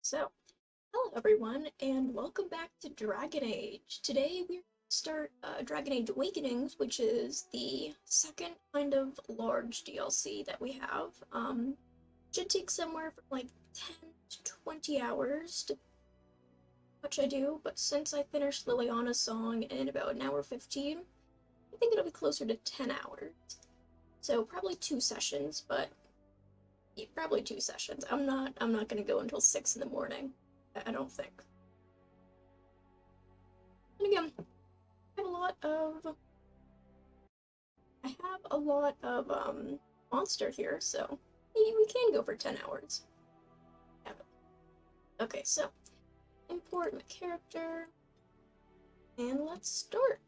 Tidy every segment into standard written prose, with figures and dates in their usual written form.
So, hello everyone, and welcome back to Dragon Age. Today we're going to start Dragon Age Awakenings, which is the second kind of large DLC that we have. Should take somewhere from like 10 to 20 hours to much I do, but since I finished Liliana's song in about an hour 15, I think it'll be closer to 10 hours. So probably 2 sessions, but yeah, probably 2 sessions. I'm not gonna go until 6 in the morning. I don't think. And again, I have a lot of monster here, so we can go for 10 hours. Yeah. Okay, so import my character, and let's start.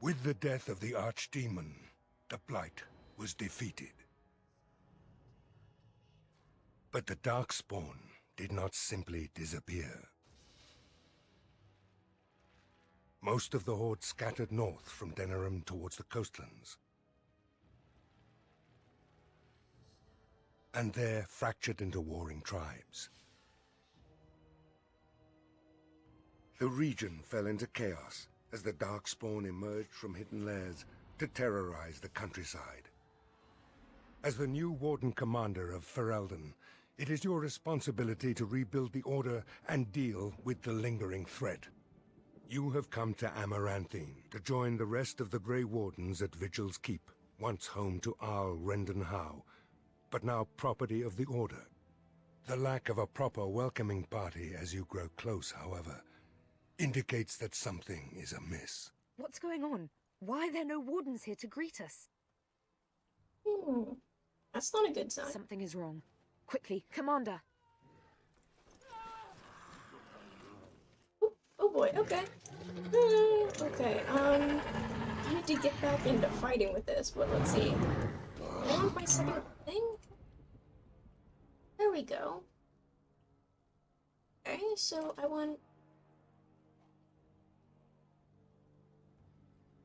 With the death of the Archdemon, the Blight was defeated. But the Darkspawn did not simply disappear. Most of the Horde scattered north from Denerim towards the coastlands. And there fractured into warring tribes. The region fell into chaos as the Darkspawn emerged from hidden lairs to terrorize the countryside. As the new Warden Commander of Ferelden, it is your responsibility to rebuild the Order and deal with the lingering threat. You have come to Amaranthine to join the rest of the Grey Wardens at Vigil's Keep, once home to Arl Rendenhau, but now property of the Order. The lack of a proper welcoming party as you grow close, however, indicates that something is amiss. What's going on? Why are there no wardens here to greet us? That's not a good sign. Something is wrong. Quickly, Commander! Oh boy, okay. Okay, I need to get back into fighting with this, but let's see. I want my second thing? There we go. Okay, so I want...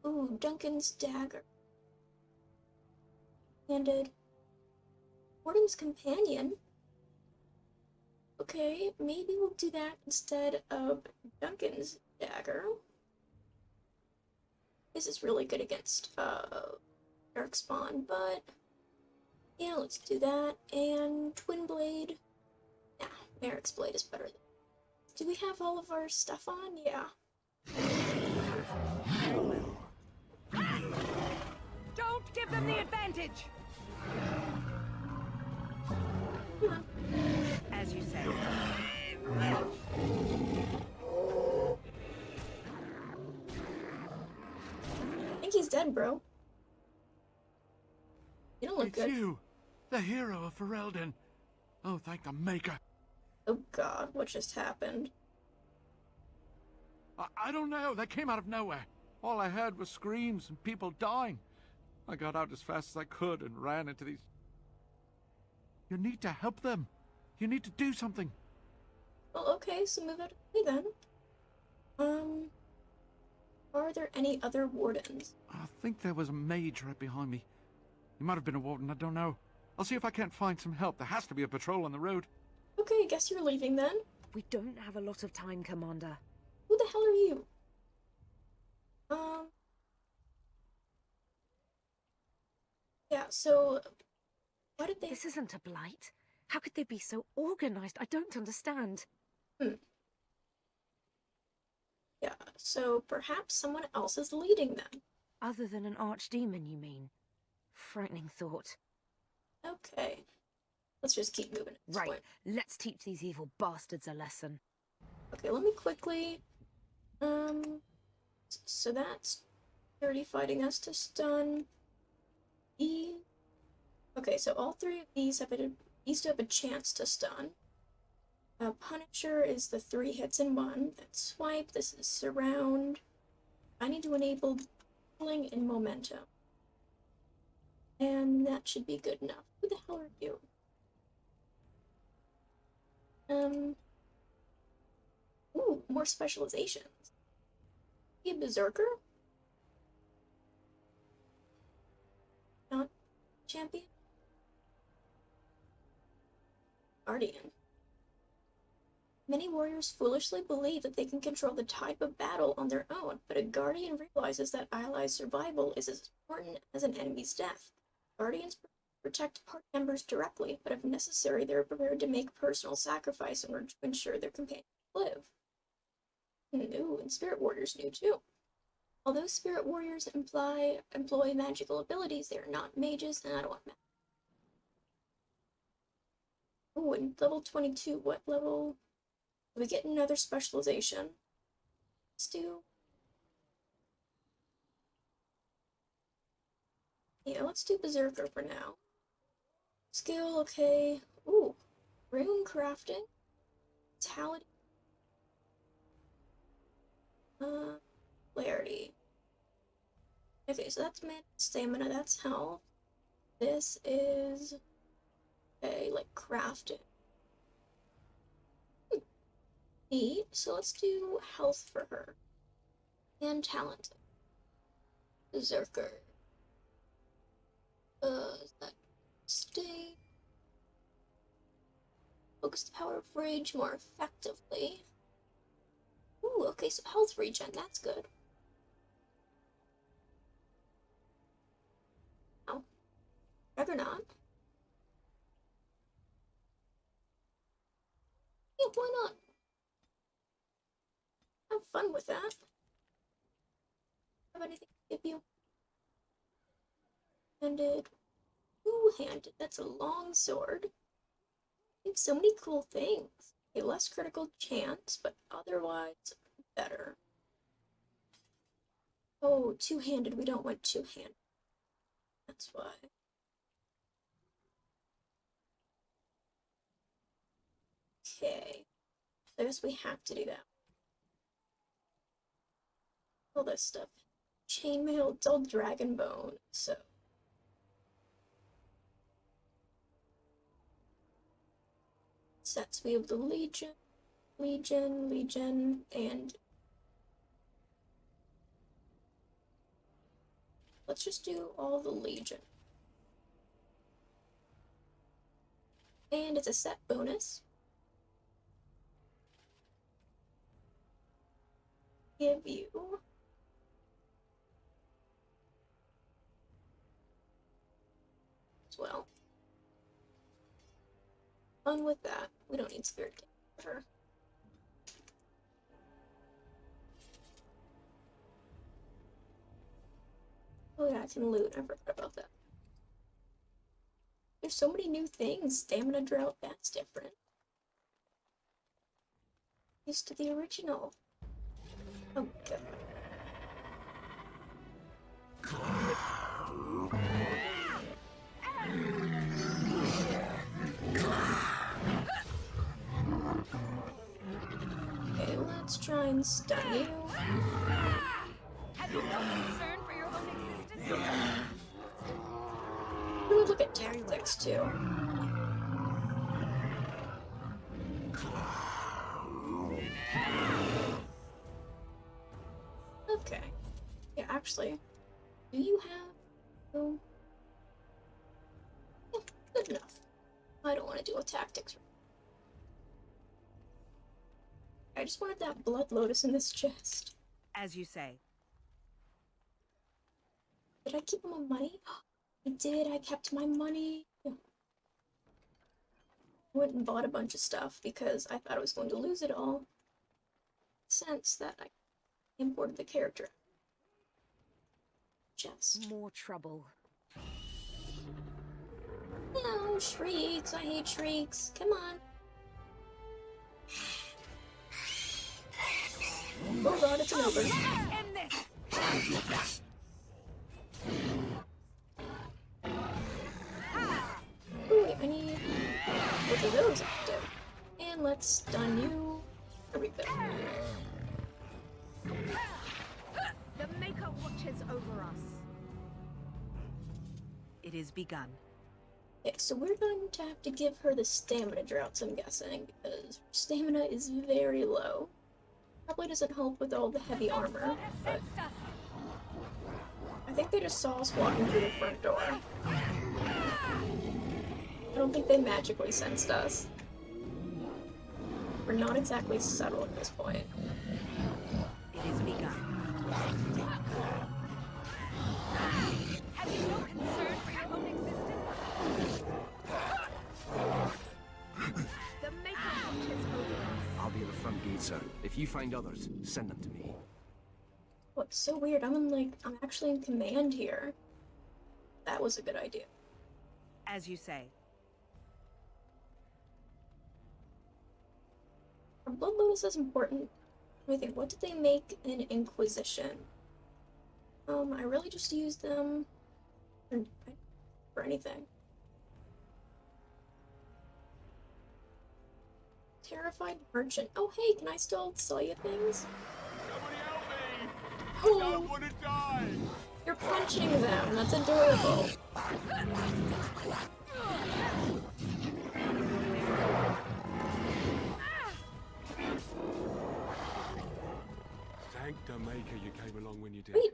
Ooh, Duncan's dagger. Handed. Warden's companion? Okay, maybe we'll do that instead of Duncan's dagger. This is really good against Darkspawn, but yeah, let's do that. And Twin Blade. Nah, Merrick's blade is better. Do we have all of our stuff on? Yeah. Don't give them the advantage! Come on. As you say. I think he's dead, bro. You don't look It's good. you, the hero of Ferelden. Oh, thank the Maker. Oh god, what just happened? I don't know, they came out of nowhere. All I heard was screams and people dying. I got out as fast as I could and ran into these... You need to help them. You need to do something. Well, okay, so move out of the way then. Are there any other wardens? I think there was a mage right behind me. He might have been a warden, I don't know. I'll see if I can't find some help. There has to be a patrol on the road. Okay, I guess you're leaving then. We don't have a lot of time, Commander. Who the hell are you? Yeah, so... Why did they... This isn't a blight. How could they be so organized? I don't understand. Yeah, so perhaps someone else is leading them. Other than an archdemon, you mean? Frightening thought. Okay. Let's just keep moving at this Right, point. let's teach these evil bastards a lesson. Okay, let me quickly... So that's 30 fighting us to stun. E... Okay, so all three of these have these two have a chance to stun. Punisher is the 3 hits in 1. That's swipe, this is surround. I need to enable pulling and momentum. And that should be good enough. Who the hell are you? Ooh, more specializations. Be a berserker? Not champion? Guardian. Many warriors foolishly believe that they can control the type of battle on their own, but a guardian realizes that allies' survival is as important as an enemy's death. Guardians protect party members directly, but if necessary, they are prepared to make personal sacrifice in order to ensure their companions live. Ooh, and spirit warriors knew too. Although spirit warriors employ magical abilities, they are not mages, and I don't want magic. Ooh, and level 22, what level? We get another specialization. Let's do... Yeah, let's do Berserker for now. Skill, okay. Ooh, rune crafting. Vitality. Clarity. Okay, so that's mana, stamina, that's health. This is... okay, like crafting. Neat, so let's do health for her. And talent. Berserker. Is that stay? Focus the power of rage more effectively. Ooh, okay, so health regen, that's good. Oh. Rather not. Yeah, why not? Have fun with that. Have anything to give you? Handed. Two-handed. That's a long sword. We have so many cool things. A less critical chance, but otherwise better. Oh, two-handed. We don't want two-handed. That's why. Okay. I guess we have to do that. All this stuff. Chainmail, it's all dragon bone, so. Sets, we have the Legion, and let's just do all the Legion. And it's a set bonus. Give you as well. Fun with that. We don't need spirit for her. Oh yeah, I can loot. I forgot about that. There's so many new things. Stamina drought, that's different. Used to the original. Oh god. Okay, let's try and stun you. Have you no concern for your own existence? We'll look at tactics too. Okay. Yeah, actually, do you have... oh, yeah, good enough. I don't want to do a tactics. I just wanted that blood lotus in this chest. As you say. Did I keep my money? I did, I kept my money. Went and bought a bunch of stuff because I thought I was going to lose it all. Since that I imported the character. Chest. More trouble. No, shrieks. I hate shrieks. Come on. Oh god, it's an ogre. End this! Ooh, wait, I need both of those active. And let's stun you. There we go. The Maker watches over us. It is begun. Okay, so we're going to have to give her the stamina droughts, I'm guessing, because her stamina is very low. Probably doesn't help with all the heavy armor, but I think they just saw us walking through the front door. I don't think they magically sensed us. We're not exactly subtle at this point. It is begun. Have you no concern for your own existence? The Maker watches over us. I'll be at the front gate, sir. If you find others, send them to me. What's so weird? I'm actually in command here. That was a good idea. As you say. Are blood lotuses important? Let me think. What did they make in Inquisition? I really just used them for anything. Terrified merchant. Oh, hey, can I still sell you things? Somebody help me! I Oh, don't want to die! you're punching them. That's adorable. Thank the Maker you came along when you did. Wait.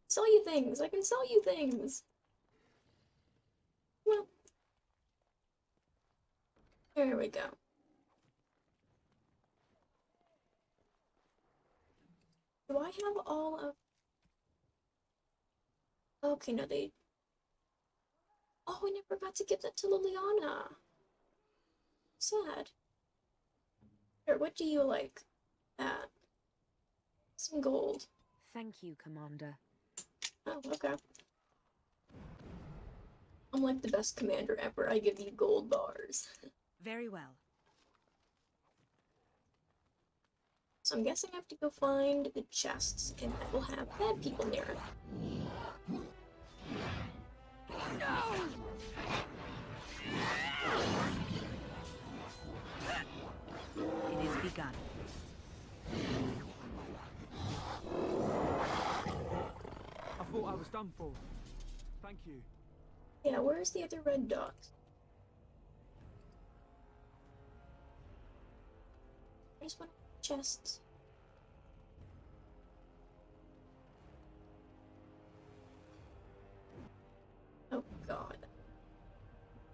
Sell you things. I can sell you things. Well. There we go. Do I have all of... Okay, no, they... Oh, we never got to give that to Liliana. Sad. Here, what do you like? That. Some gold. Thank you, Commander. Oh, okay. I'm like the best commander ever. I give you gold bars. Very well. So I'm guessing I have to go find the chests, and that will have bad people near it. It is begun. I thought I was done for. Thank you. Yeah, where's the other red dots? I just want chests. Oh god.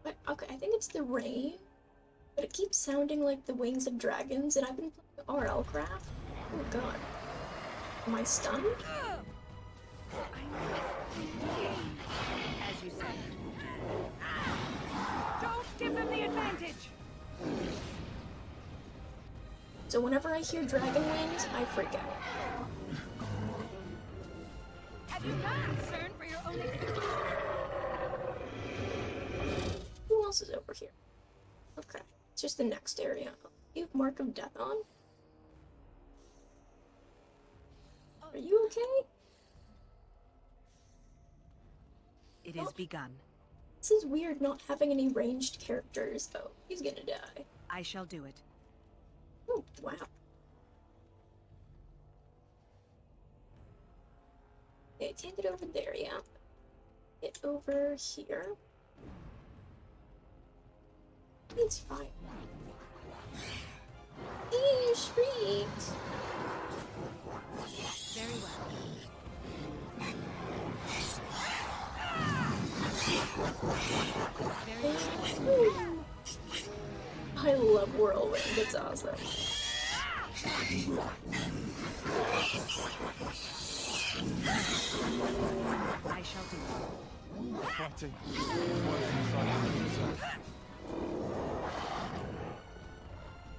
But, okay, I think it's the rain, but it keeps sounding like the wings of dragons, and I've been playing RL craft. Oh god. Am I stunned? As you say. Don't give them the advantage! So whenever I hear dragon wings, I freak out. Have you no concern for your own existence? Who else is over here? Okay, it's just the next area. You have Mark of Death on? Are you okay? It is begun. This is weird not having any ranged characters. Oh, he's gonna die. I shall do it. Oh, wow. Okay, take it over there, yeah. Get over here. It's fine. Eee, shrieks! Very well. Ooh. I love Whirlwind, it's awesome. I shall do it. Fighting.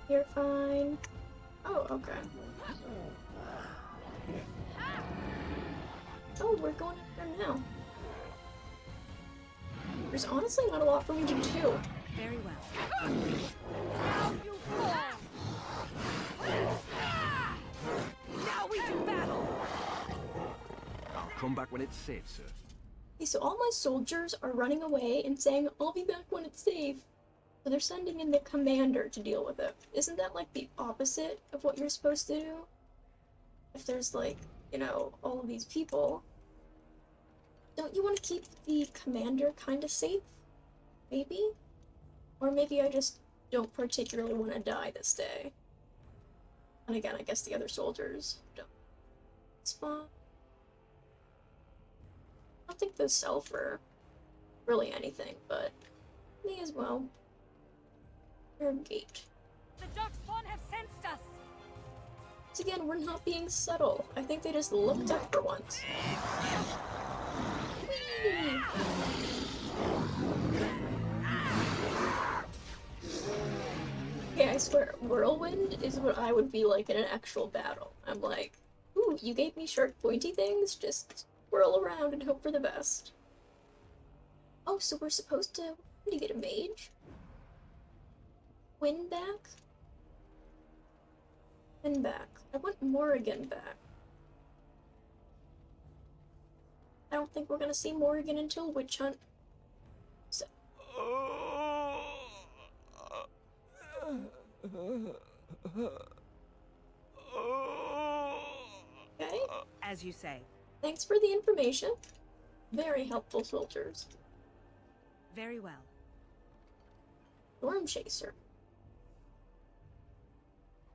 You're fine. Oh, okay. Oh, we're going up there now. There's honestly not a lot for me to do. Very well. Now you fall! Now we do battle! I'll come back when it's safe, sir. Okay, so all my soldiers are running away and saying, I'll be back when it's safe. So they're sending in the commander to deal with it. Isn't that like the opposite of what you're supposed to do? If there's like, you know, all of these people. Don't you want to keep the commander kind of safe? Maybe? Or maybe I just don't particularly want to die this day. And again, I guess the other soldiers don't. Spawn. I don't think those sell for really anything, but May as well. Or gate. The Darkspawn have sensed us. Once again, we're not being subtle. I think they just looked up for once. Whee! Okay, I swear, whirlwind is what I would be like in an actual battle. I'm like, ooh, you gave me sharp pointy things? Just whirl around and hope for the best. Oh, so we're supposed to get a mage? Win back? Win back. I want Morrigan back. I don't think we're gonna see Morrigan until Witch Hunt. So. Okay. As you say. Thanks for the information. Very helpful, soldiers. Very well. Storm Chaser.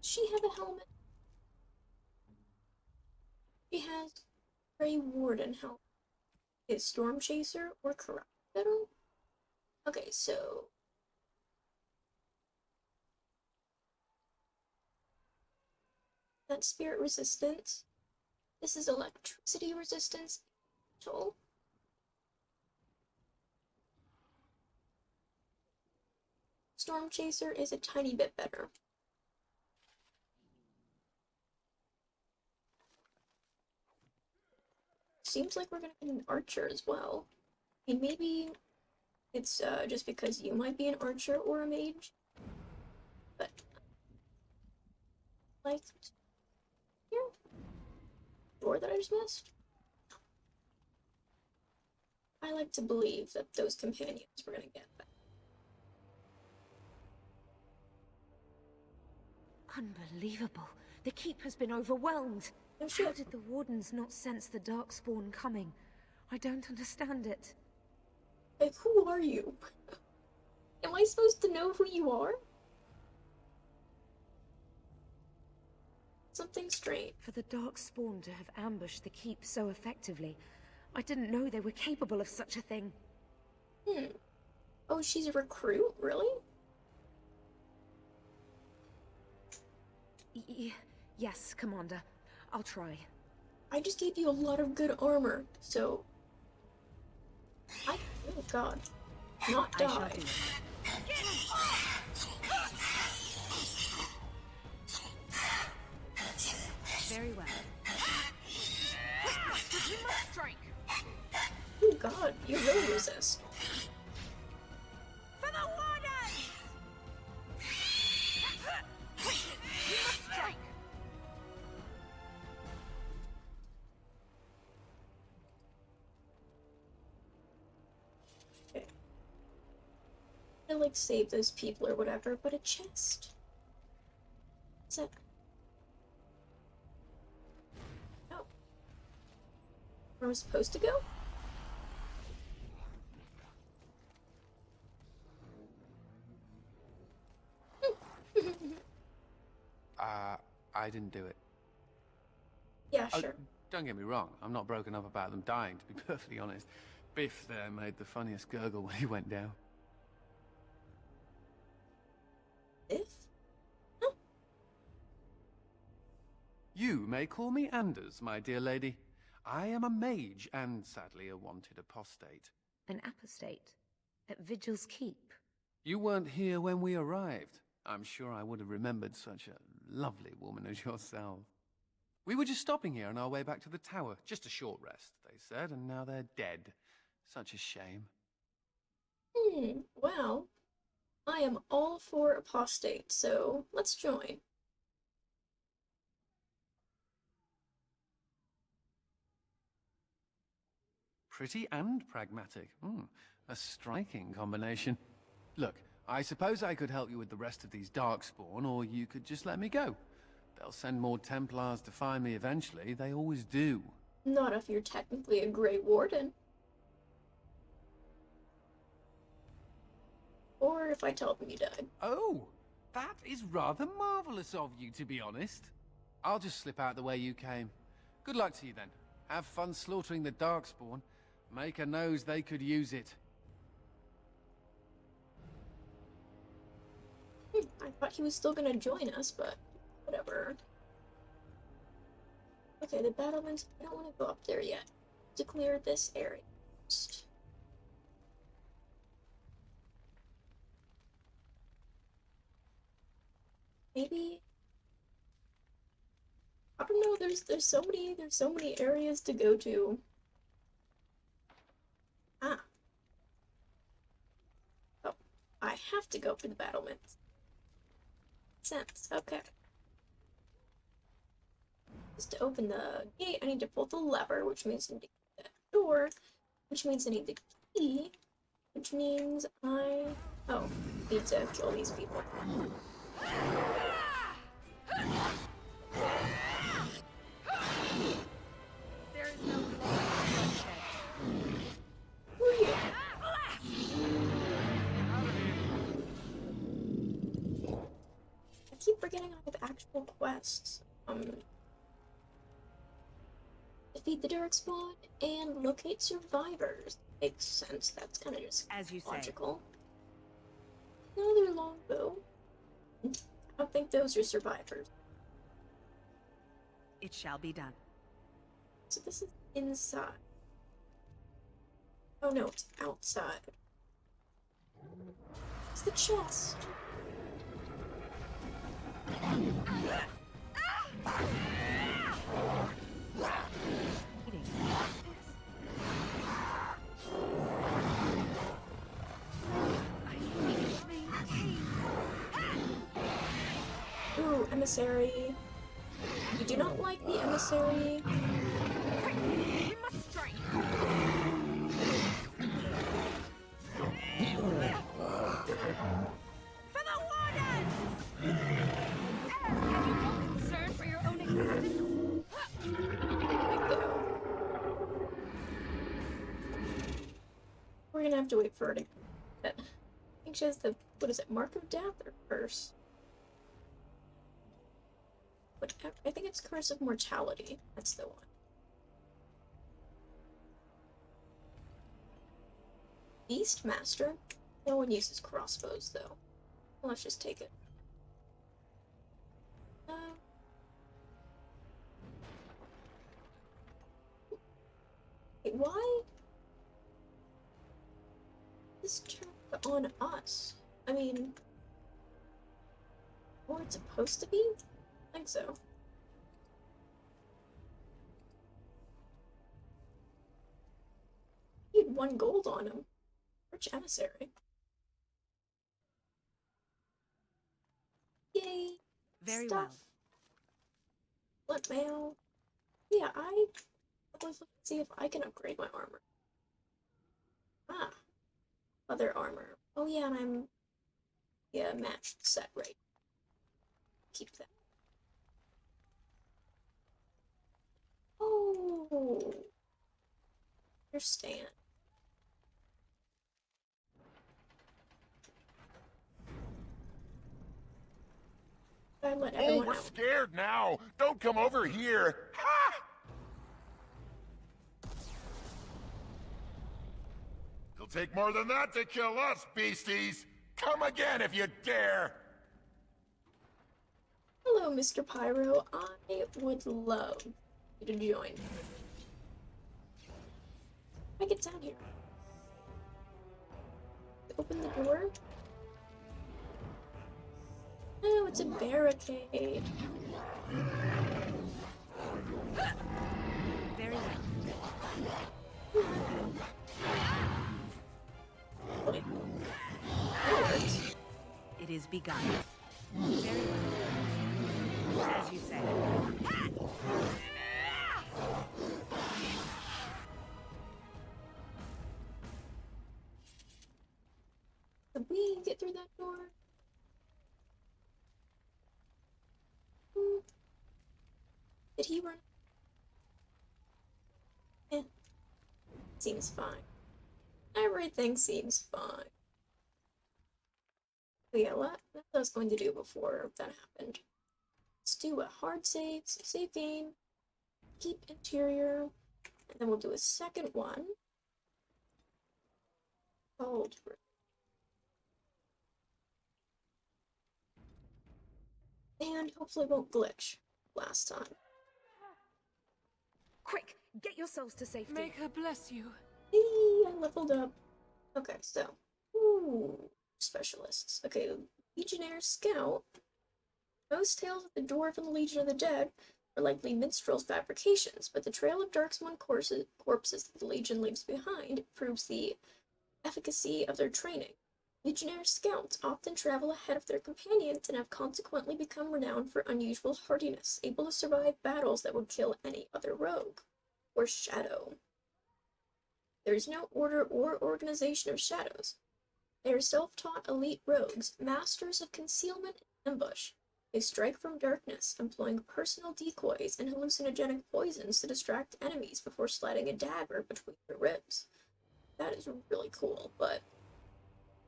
Does she have a helmet? She has Grey Warden helmet. Is Storm Chaser or Corrupt better? Okay, so that's spirit resistance. This is electricity resistance. Tool. Storm Chaser is a tiny bit better. Seems like we're gonna get an archer as well. I mean, maybe it's just because you might be an archer or a mage. But like here? Door that I just missed? I like to believe that those companions were gonna get back. Unbelievable. The keep has been overwhelmed. No How shit. did the wardens not sense the Darkspawn coming? I don't understand it. Like, who are you? Am I supposed to know who you are? Something strange. For the Darkspawn to have ambushed the keep so effectively, I didn't know they were capable of such a thing. Oh, she's a recruit? Really? Yes, Commander. I'll try. I just gave you a lot of good armor, so oh god. Not I shall die. do it. Very well. You must strike. Oh god, you will resist. For the wardens! You must strike. Okay. I like save those people or whatever, but a chest. What's that? Oh. Where am I supposed to go? I didn't do it. Yeah, Oh, sure. don't get me wrong, I'm not broken up about them dying, to be perfectly honest. Biff there made the funniest gurgle when he went down. If? You may call me Anders, my dear lady. I am a mage, and sadly a wanted apostate. An apostate? At Vigil's Keep? You weren't here when we arrived. I'm sure I would have remembered such a lovely woman as yourself. We were just stopping here on our way back to the tower. Just a short rest, they said, and now they're dead. Such a shame. Well, I am all for Apostate, so let's join. Pretty and pragmatic. A striking combination. Look, I suppose I could help you with the rest of these Darkspawn, or you could just let me go. They'll send more Templars to find me eventually. They always do. Not if you're technically a Grey Warden. Or if I tell them you died. Oh, that is rather marvelous of you, to be honest. I'll just slip out the way you came. Good luck to you, then. Have fun slaughtering the Darkspawn. Make a nose they could use it. I thought he was still gonna join us, but whatever. Okay, the battlements. I don't want to go up there yet. To clear this area first. Maybe. I don't know. There's so many areas to go to. Ah. Oh, I have to go for the battlements. Sense. Okay. Just to open the gate, I need to pull the lever, which means I need to get that door, which means I need the key, which means I need to kill these people. There is no glory in bloodshed. Who are you? I keep forgetting I have actual quests. Defeat the Derek spawn and locate survivors. Makes sense. That's kind of just As you say. logical. Another longbow. I don't think those are survivors. It shall be done. So this is inside. Oh no, it's outside. It's the chest. Eating. Ooh, emissary. You do not like the emissary. We must strike. For the Wardens! Have you no concern for your own existence? We're gonna have to wait for her to. I think she has the, what is it, Mark of Death or Curse? Whatever. I think it's Curse of Mortality. That's the one. Beastmaster? No one uses crossbows though. Well, let's just take it. Wait, why? This turned on us. I mean, or it's supposed to be? I think so. He had 1 gold on him. Rich emissary. Yay! Very Stuff. well. What mail? Yeah, I was looking to see if I can upgrade my armor. Ah, other armor. Oh yeah, and I'm matched set right. Keep that. Oh, understand. I let Oh, everyone we're out. scared now! Don't come over here! Ha! It'll take more than that to kill us, beasties! Come again if you dare! Hello, Mr. Pyro. I would love you to join. I get down here. Open the door. Oh, it's a barricade. Very well. Wait. That works. It is begun. Very well. As you say. Did we get through that door? Did he run? Eh. Seems fine. Everything seems fine. But yeah, what I was going to do before that happened. Let's do a hard save, save game, keep interior, and then we'll do a second one. Called And hopefully won't glitch last time. Quick, get yourselves to safety. Make her bless you. Eee, I leveled up. Okay, so. Ooh, specialists. Okay, Legionnaire Scout. Most tales of the Dwarf and the Legion of the Dead are likely minstrels' fabrications, but the trail of Darkspawn corpses that the Legion leaves behind proves the efficacy of their training. Legionnaire Scouts often travel ahead of their companions and have consequently become renowned for unusual hardiness, able to survive battles that would kill any other rogue or shadow. There is no order or organization of shadows. They are self-taught elite rogues, masters of concealment and ambush. They strike from darkness, employing personal decoys and hallucinogenic poisons to distract enemies before sliding a dagger between their ribs. That is really cool, but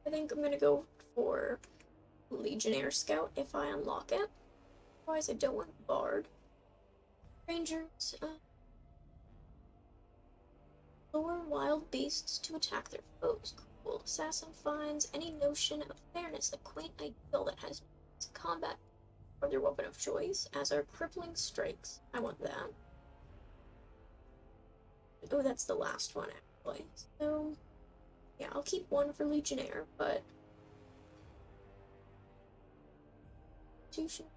I think I'm gonna go for Legionnaire Scout if I unlock it. Otherwise, I don't want Bard. Rangers, lure wild beasts to attack their foes. Cool. Assassin finds any notion of fairness, a quaint ideal that has combat or their weapon of choice, as are crippling strikes. I want that. Oh, that's the last one, actually. So, yeah, I'll keep one for Legionnaire, but Constitution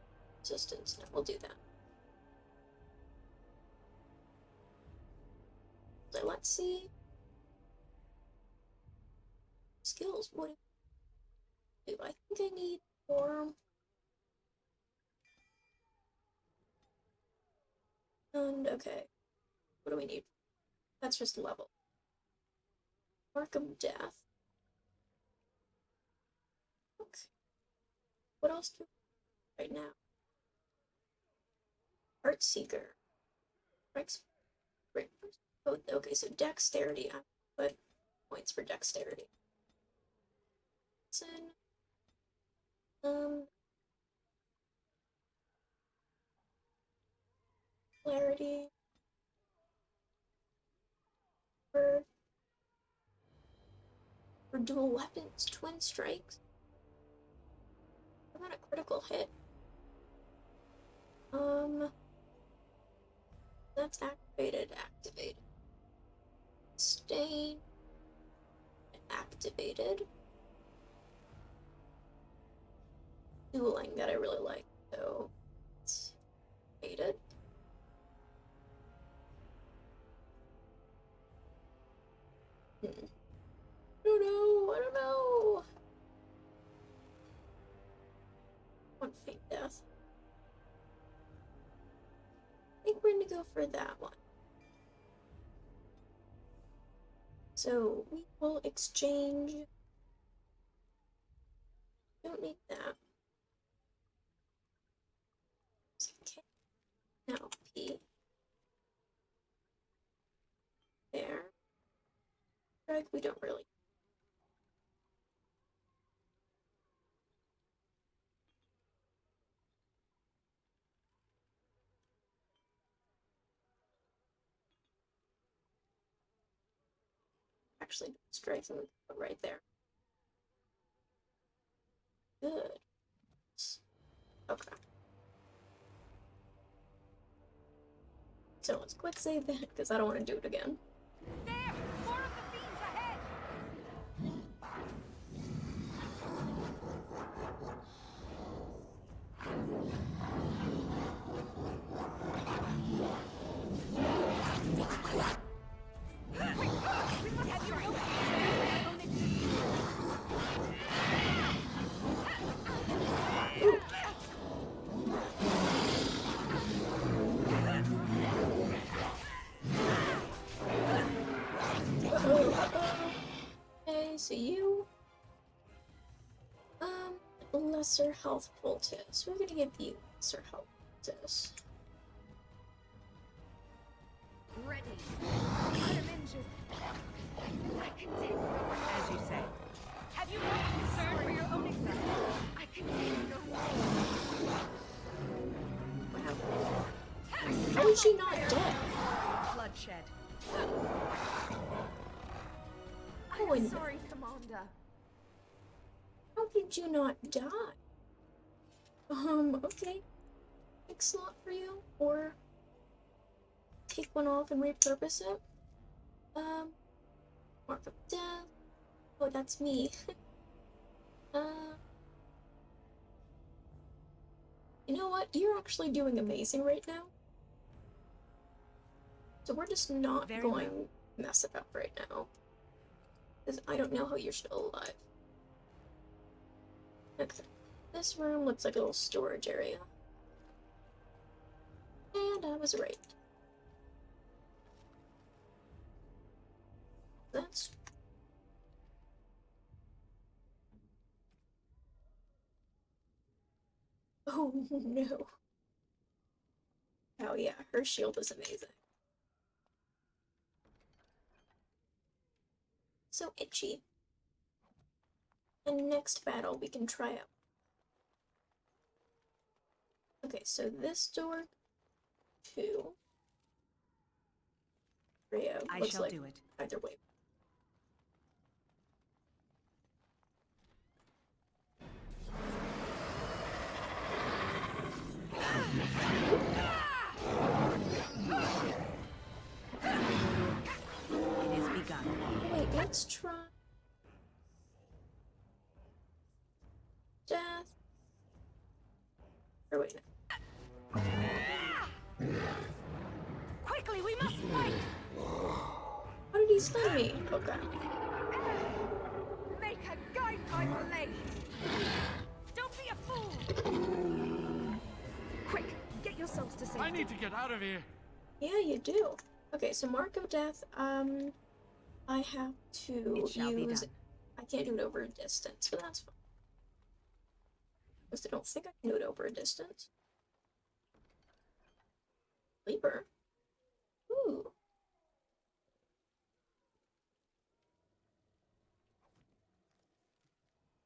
resistance. No, we'll do that. So let's see. Skills. What do I think I need more? And okay, what do we need? That's just level. Mark of Death. Okay. What else do we need right now? Heart Seeker. Oh, okay, so dexterity. I put points for dexterity. Clarity. For dual weapons, twin strikes. I'm on a critical hit. That's activated. Stain. Activated. Dueling that I really like, so it's activated. I don't know. I want Faint Death. I think we're gonna go for that one. So we will exchange. Don't need that. Okay. Now P. There. Drag we don't really. Actually, strike them right there. Good. Okay. So let's quick save that because I don't want to do it again. There! More of the fiends ahead! Okay, so you lesser health poultice. We're gonna give you lesser health poultice. Ready. I am injured. I can take no more. As you say. Have you no concern for your own existence? I can take no more. Wow. How is she not dead? Bloodshed. I'm sorry, Commander. How did you not die? Okay. Big slot for you, or take one off and repurpose it. Mark of Death. Oh, that's me. You know what? You're actually doing amazing right now. So we're just not going to mess it up right now. Because I don't know how you're still alive. Okay. This room looks like a little storage area. And I was right. That's... Oh no. Oh yeah, her shield is amazing. So itchy. And next battle we can try out. Okay, so this door, 2. 3. I looks shall like do it. either way. It is begun. Wait, let's try death. Or wait, no. Quickly, we must fight! How did he stun me? Okay. Make a guide my blade! Don't be a fool! Quick, get yourselves to safety. I need to get out of here. Yeah, you do. Okay, so Mark of Death, I have to It shall be use... done. I can't do it over a distance, but that's fine. Because I don't think I can do it over a distance. Sleeper. Ooh.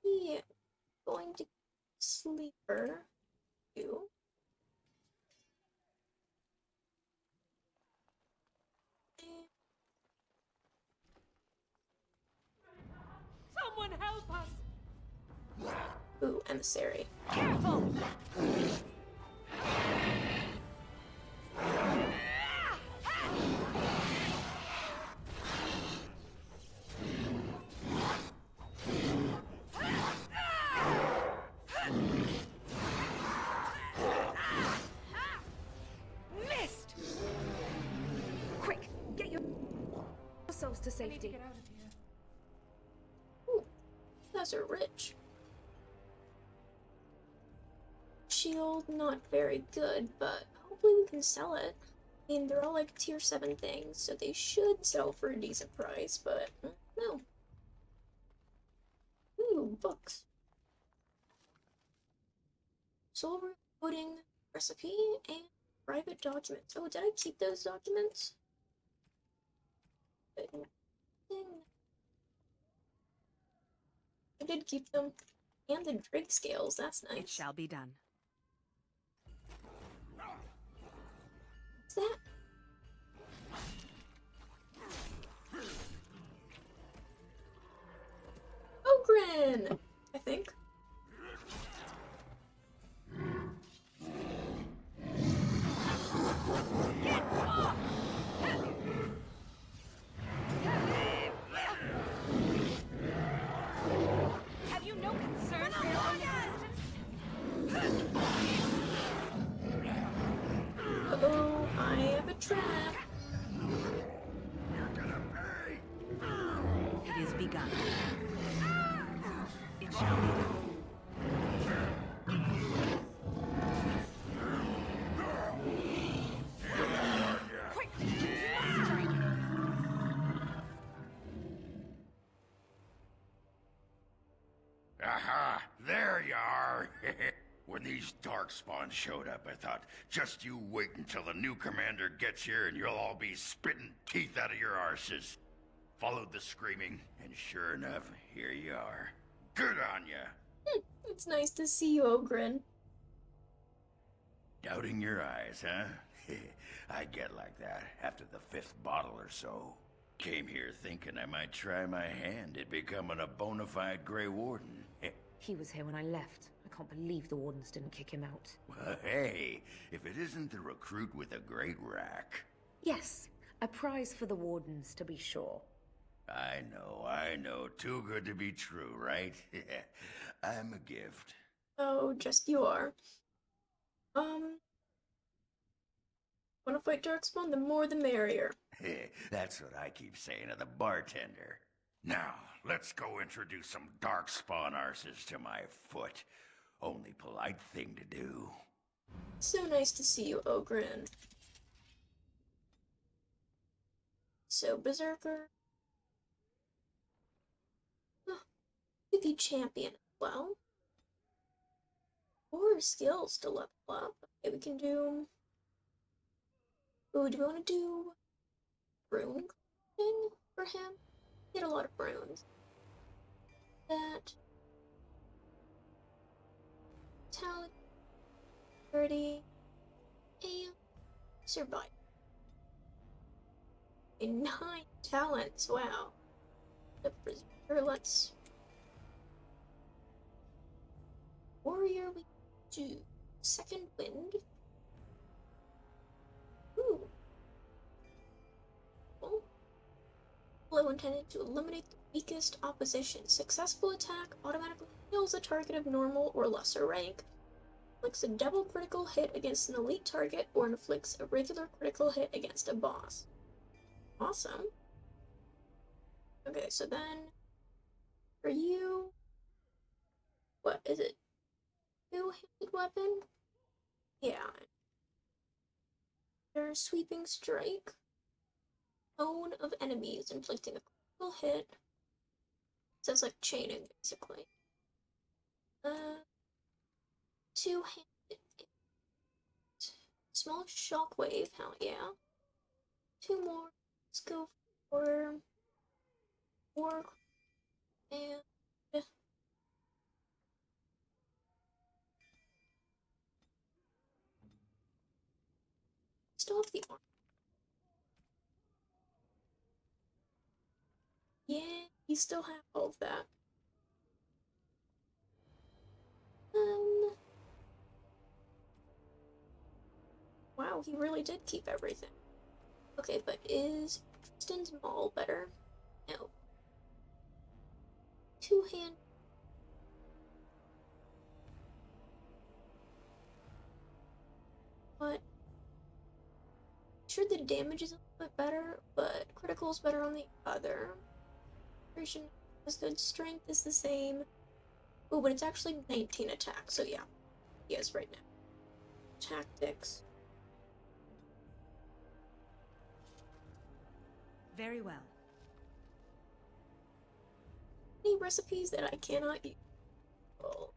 Yeah, going to sleeper. You. Someone help us! Ooh, emissary. Careful! Missed! Quick, get yourselves to safety. Ooh, you guys are rich. Shield, not very good, but hopefully we can sell it. I mean, they're all like tier 7 things, so they should sell for a decent price, but no. Ooh, books. Soul coding recipe and private documents. Oh, did I keep those documents? I did keep them. And the Drake scales, that's nice. It shall be done. What's that? Ogren! I think. Have you no concern for your own existence? Uh-oh, I have a trap. You're gonna pay! It is begun. It shall be done. Quick! You must strike! Aha! There you are! When these darkspawn showed up, I thought, just you wait until the new commander gets here and you'll all be spitting teeth out of your arses. Followed the screaming, and sure enough, here you are. Good on ya! It's nice to see you, Ogren. Doubting your eyes, huh? I get like that after the 5th bottle or so. Came here thinking I might try my hand at becoming a bona fide Grey Warden. He was here when I left. I can't believe the Wardens didn't kick him out. Well, hey, if it isn't the recruit with a great rack. Yes, a prize for the Wardens, to be sure. I know. Too good to be true, right? I'm a gift. Oh, just you are. Wanna fight Darkspawn? The more the merrier. That's what I keep saying to the bartender. Now, let's go introduce some darkspawn arses to my foot. Only polite thing to do. So nice to see you, Ogren. So, Berserker. Oh, the champion as well. 4 skills to level up. Okay, we can do... Ooh, do we want to do rune thing for him? Get a lot of runes. That. Talent. 30. And survive. And 9 talents, wow. The Berserker, let's... Warrior, we do second wind. Ooh. Cool. Blow intended to eliminate the weakest opposition. Successful attack automatically kills a target of normal or lesser rank. Inflicts a double critical hit against an elite target or inflicts a regular critical hit against a boss. Awesome. Okay, so then for you, what is it? Two-handed weapon? Yeah. There's sweeping strike. Cone of enemies inflicting a critical hit. Sounds like chaining, basically. Two-handed. Small shockwave, hell yeah. 2 more. Let's go for 4 and still have the arm. Yeah, you still have all of that. Wow, he really did keep everything. Okay, but is Tristan's Maul better? No. 2-hand. But sure the damage is a little bit better, but critical is better on the other. Version is good. Strength is the same. Oh, but it's actually 19 attack, so yeah. He is right now. Tactics. Very well. Any recipes that I cannot use? Oh.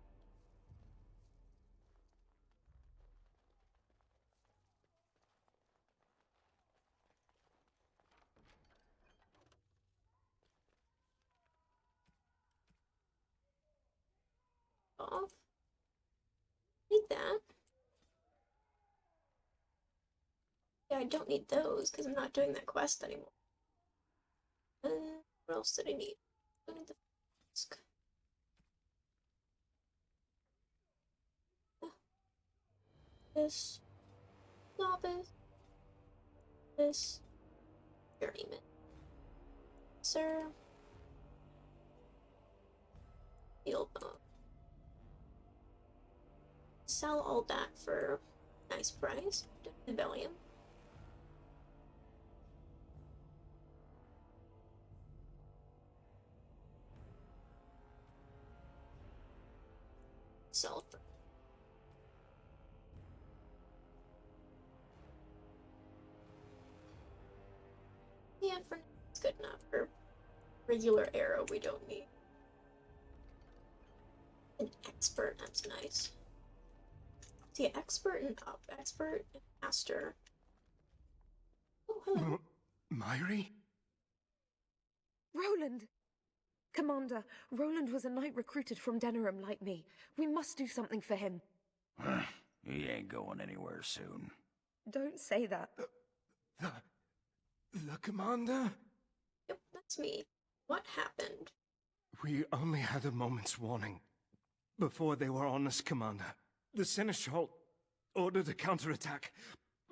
Off. Need that. Yeah, I don't need those because I'm not doing that quest anymore. What else did I need? I need the flask. This. Novice. This. Journeyman. Sir. Field bone. Sell all that for a nice price. Rebellion. Sulfur. Yeah, for now it's good enough. For regular arrow, we don't need. An expert, that's nice. See, expert and up, expert and master. Oh, hello. Myri? Roland! Commander, Roland was a knight recruited from Denerim like me. We must do something for him. He ain't going anywhere soon. Don't say that. The commander? Yep, that's me. What happened? We only had a moment's warning. Before they were on us, Commander, the Seneschal ordered a counterattack,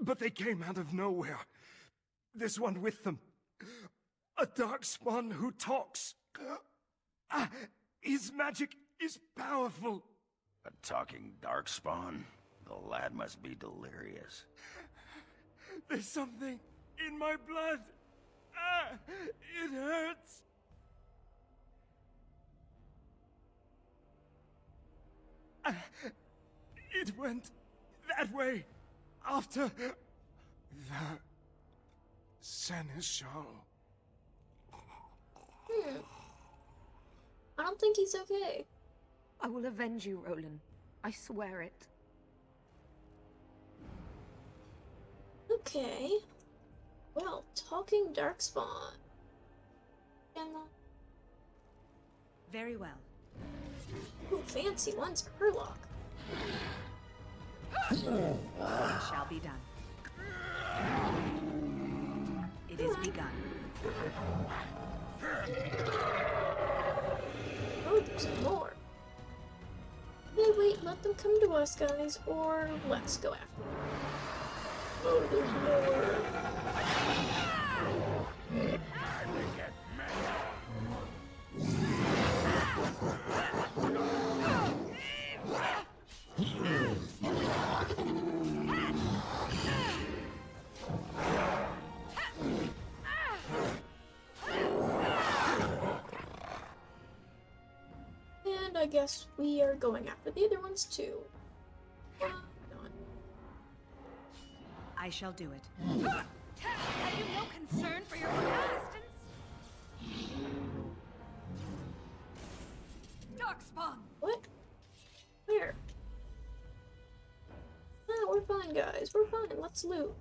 but they came out of nowhere. This one with them. A darkspawn who talks. His magic is powerful. A talking darkspawn? The lad must be delirious. There's something in my blood. It hurts. It went that way after the Seneschal. I don't think he's okay. I will avenge you, Roland. I swear it. Okay. Well, talking darkspawn. And Very well. ooh, fancy one's Herlock. It shall be done. It is begun. Oh, there's more. Hey, wait, let them come to us, guys, or let's go after them. Oh, there's more. And I guess we are going after the other ones too. Why not? I shall do it. Have you no concern for your own existence? Darkspawn! What? Where? Ah, we're fine, guys. We're fine. Let's loot.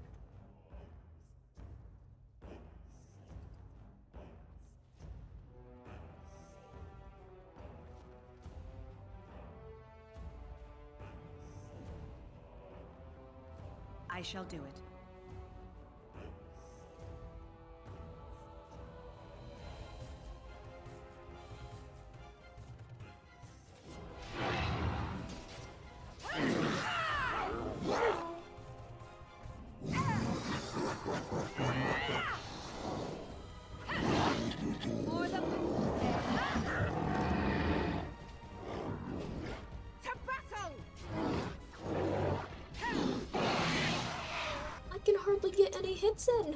I shall do it. For the to battle! I can hardly get any hits in.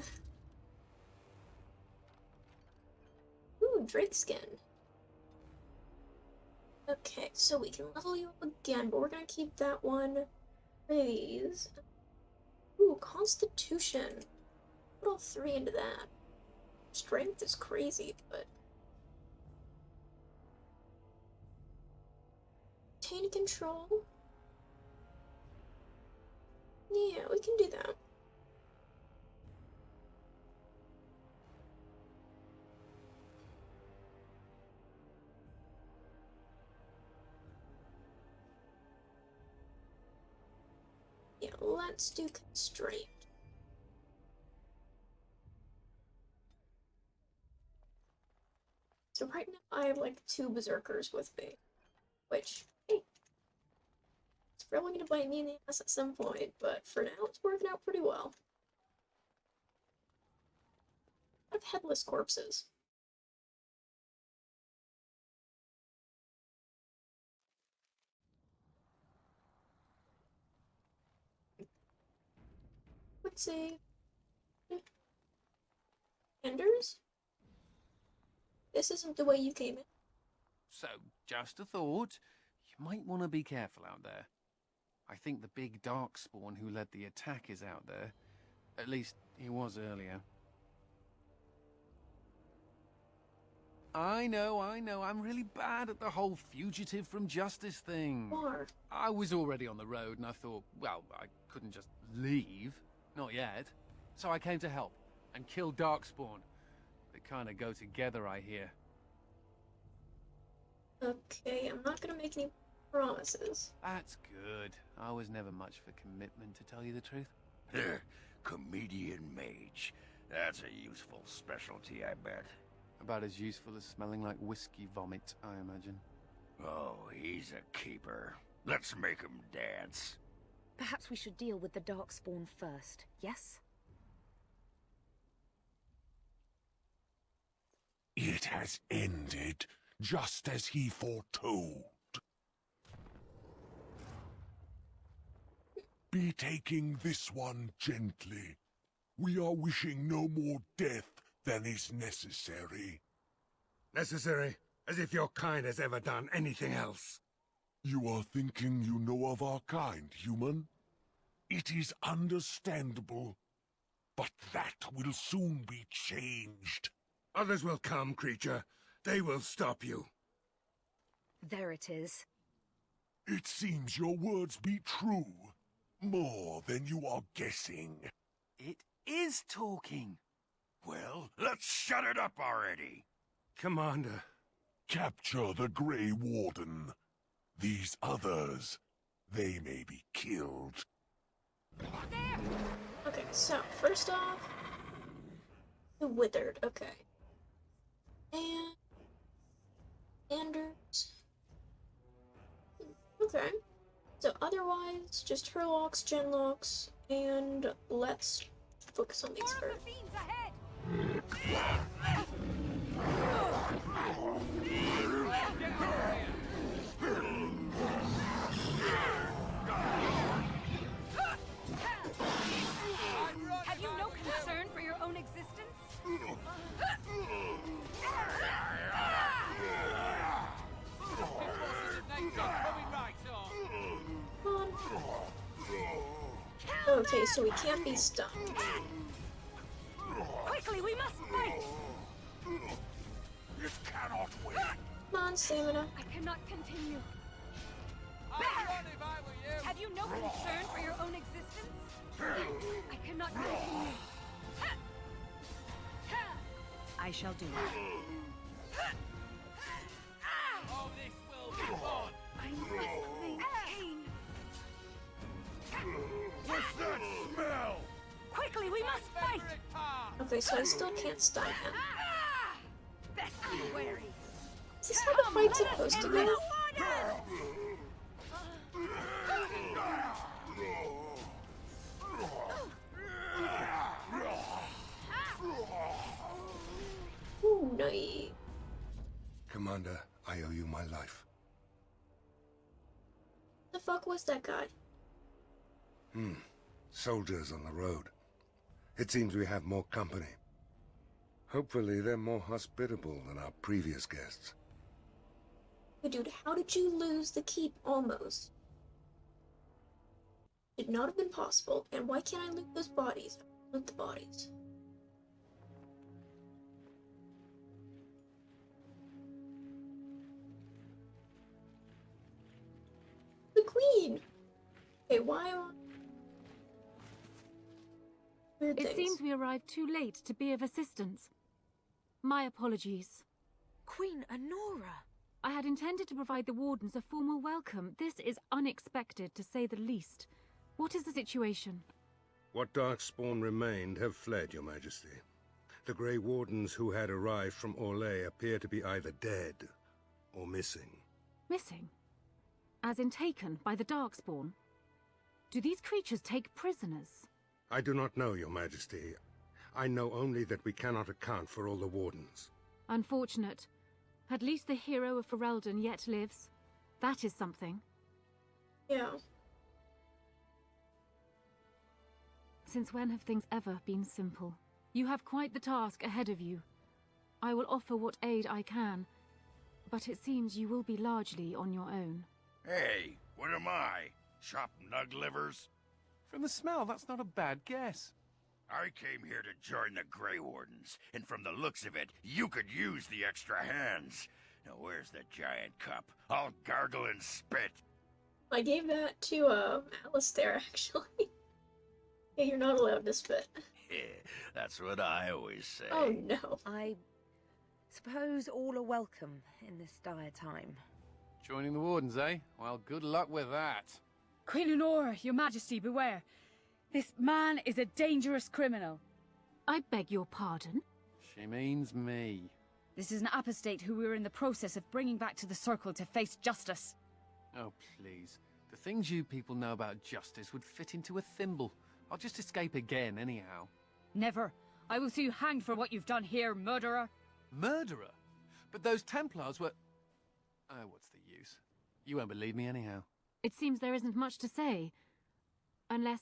Ooh, Drake skin. Okay, so we can level you up again, but we're gonna keep that one for these. Ooh, Constitution. Put all three into that. Strength is crazy, but... Obtain control? Yeah, we can do that. Yeah, let's do constraint. So right now I have like 2 berserkers with me, which, hey, it's probably gonna bite me in the ass at some point, but for now it's working out pretty well. I have headless corpses. Let's see. Enders? This isn't the way you came in. So, just a thought. You might want to be careful out there. I think the big darkspawn who led the attack is out there. At least, he was earlier. I know. I'm really bad at the whole fugitive from justice thing. War. I was already on the road and I thought, well, I couldn't just leave. Not yet. So I came to help and kill Darkspawn. They kind of go together, I hear. Okay, I'm not gonna make any promises. That's good. I was never much for commitment, to tell you the truth. Comedian mage. That's a useful specialty, I bet. About as useful as smelling like whiskey vomit, I imagine. Oh, he's a keeper. Let's make him dance. Perhaps we should deal with the Darkspawn first, yes? It has ended, just as he foretold. Be taking this one gently. We are wishing no more death than is necessary. Necessary? As if your kind has ever done anything else. You are thinking you know of our kind, human? It is understandable, but that will soon be changed. Others will come, creature. They will stop you. There it is. It seems your words be true. More than you are guessing. It is talking. Well, let's shut it up already. Commander. Capture the Grey Warden. These others, they may be killed. Okay, so first off, the withered. Okay, and Anders. Okay, so otherwise, just Herlocks, Genlocks, and let's focus on these More first. of the fiends ahead! Have you no concern for your own existence? Come on. Okay, so we can't be stunned. Quickly, we must fight! It cannot wait. Come on, stamina. I cannot continue. Have you no concern for your own existence? I cannot continue. I shall do it. Oh, this will be fun. I must maintain. What's that smell? Quickly, we must fight! Okay, so I still can't stun him. Best be wary. Is this how the fight's supposed to go? Ooh, nice. Commander, I owe you my life. The fuck was that guy? Soldiers on the road. It seems we have more company. Hopefully they're more hospitable than our previous guests. Hey, dude, how did you lose the keep almost? Should not have been possible, and why can't I loot those bodies? Loot the bodies. The queen! Okay, why am I... Weird It things. seems we arrived too late to be of assistance. My apologies. Queen Honora! I had intended to provide the wardens a formal welcome. This is unexpected, to say the least. What is the situation? What Darkspawn remained have fled, Your Majesty. The Grey Wardens who had arrived from Orlais appear to be either dead or missing. Missing? As in taken by the Darkspawn? Do these creatures take prisoners? I do not know, Your Majesty. I know only that we cannot account for all the Wardens. Unfortunate. At least the hero of Ferelden yet lives. That is something. Yeah. Since when have things ever been simple? You have quite the task ahead of you. I will offer what aid I can, but it seems you will be largely on your own. Hey, what am I? Chop nug livers? From the smell, that's not a bad guess. I came here to join the Grey Wardens, and from the looks of it, you could use the extra hands. Now where's the giant cup? I'll gargle and spit. I gave that to, Alistair, actually. Yeah, you're not allowed to spit. That's what I always say. Oh, no. I suppose all are welcome in this dire time. Joining the wardens, eh? Well, good luck with that. Queen Honora, your majesty, beware. This man is a dangerous criminal. I beg your pardon? She means me. This is an apostate who we were in the process of bringing back to the Circle to face justice. Oh, please. The things you people know about justice would fit into a thimble. I'll just escape again, anyhow. Never. I will see you hanged for what you've done here, murderer. Murderer? But those Templars were... Oh, what's the use? You won't believe me anyhow. It seems there isn't much to say. Unless...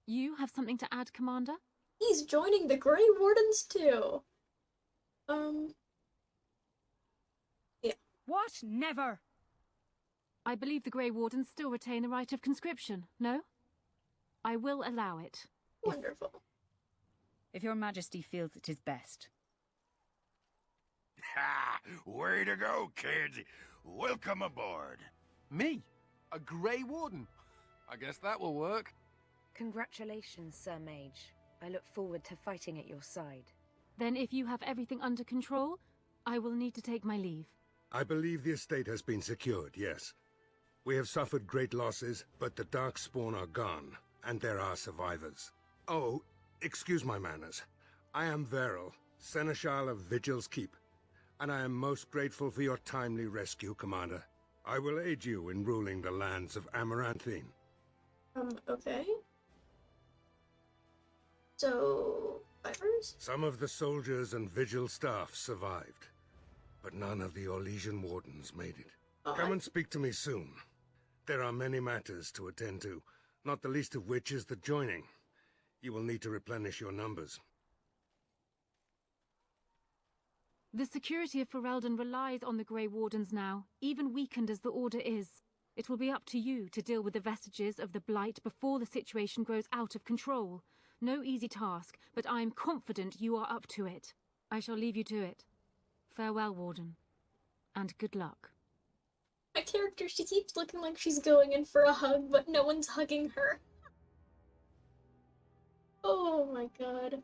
you have something to add, Commander? He's joining the Grey Wardens too. Yeah. What? Never! I believe the Grey Wardens still retain the right of conscription, no? I will allow it. Wonderful. If your majesty feels it is best. Ha! Way to go, kids! Welcome aboard. Me? A Grey Warden? I guess that will work. Congratulations, Sir Mage. I look forward to fighting at your side. Then if you have everything under control, I will need to take my leave. I believe the estate has been secured, yes. We have suffered great losses, but the Darkspawn are gone, and there are survivors. Oh, excuse my manners. I am Veril, Seneschal of Vigil's Keep, and I am most grateful for your timely rescue, Commander. I will aid you in ruling the lands of Amaranthine. Okay. So, survivors? Some of the soldiers and Vigil staff survived, but none of the Orlesian Wardens made it. Come and speak to me soon. There are many matters to attend to, not the least of which is the joining. You will need to replenish your numbers. The security of Ferelden relies on the Grey Wardens now, even weakened as the Order is. It will be up to you to deal with the vestiges of the Blight before the situation grows out of control. No easy task, but I am confident you are up to it. I shall leave you to it. Farewell, Warden. And good luck. My character, she keeps looking like she's going in for a hug, but no one's hugging her. Oh my god.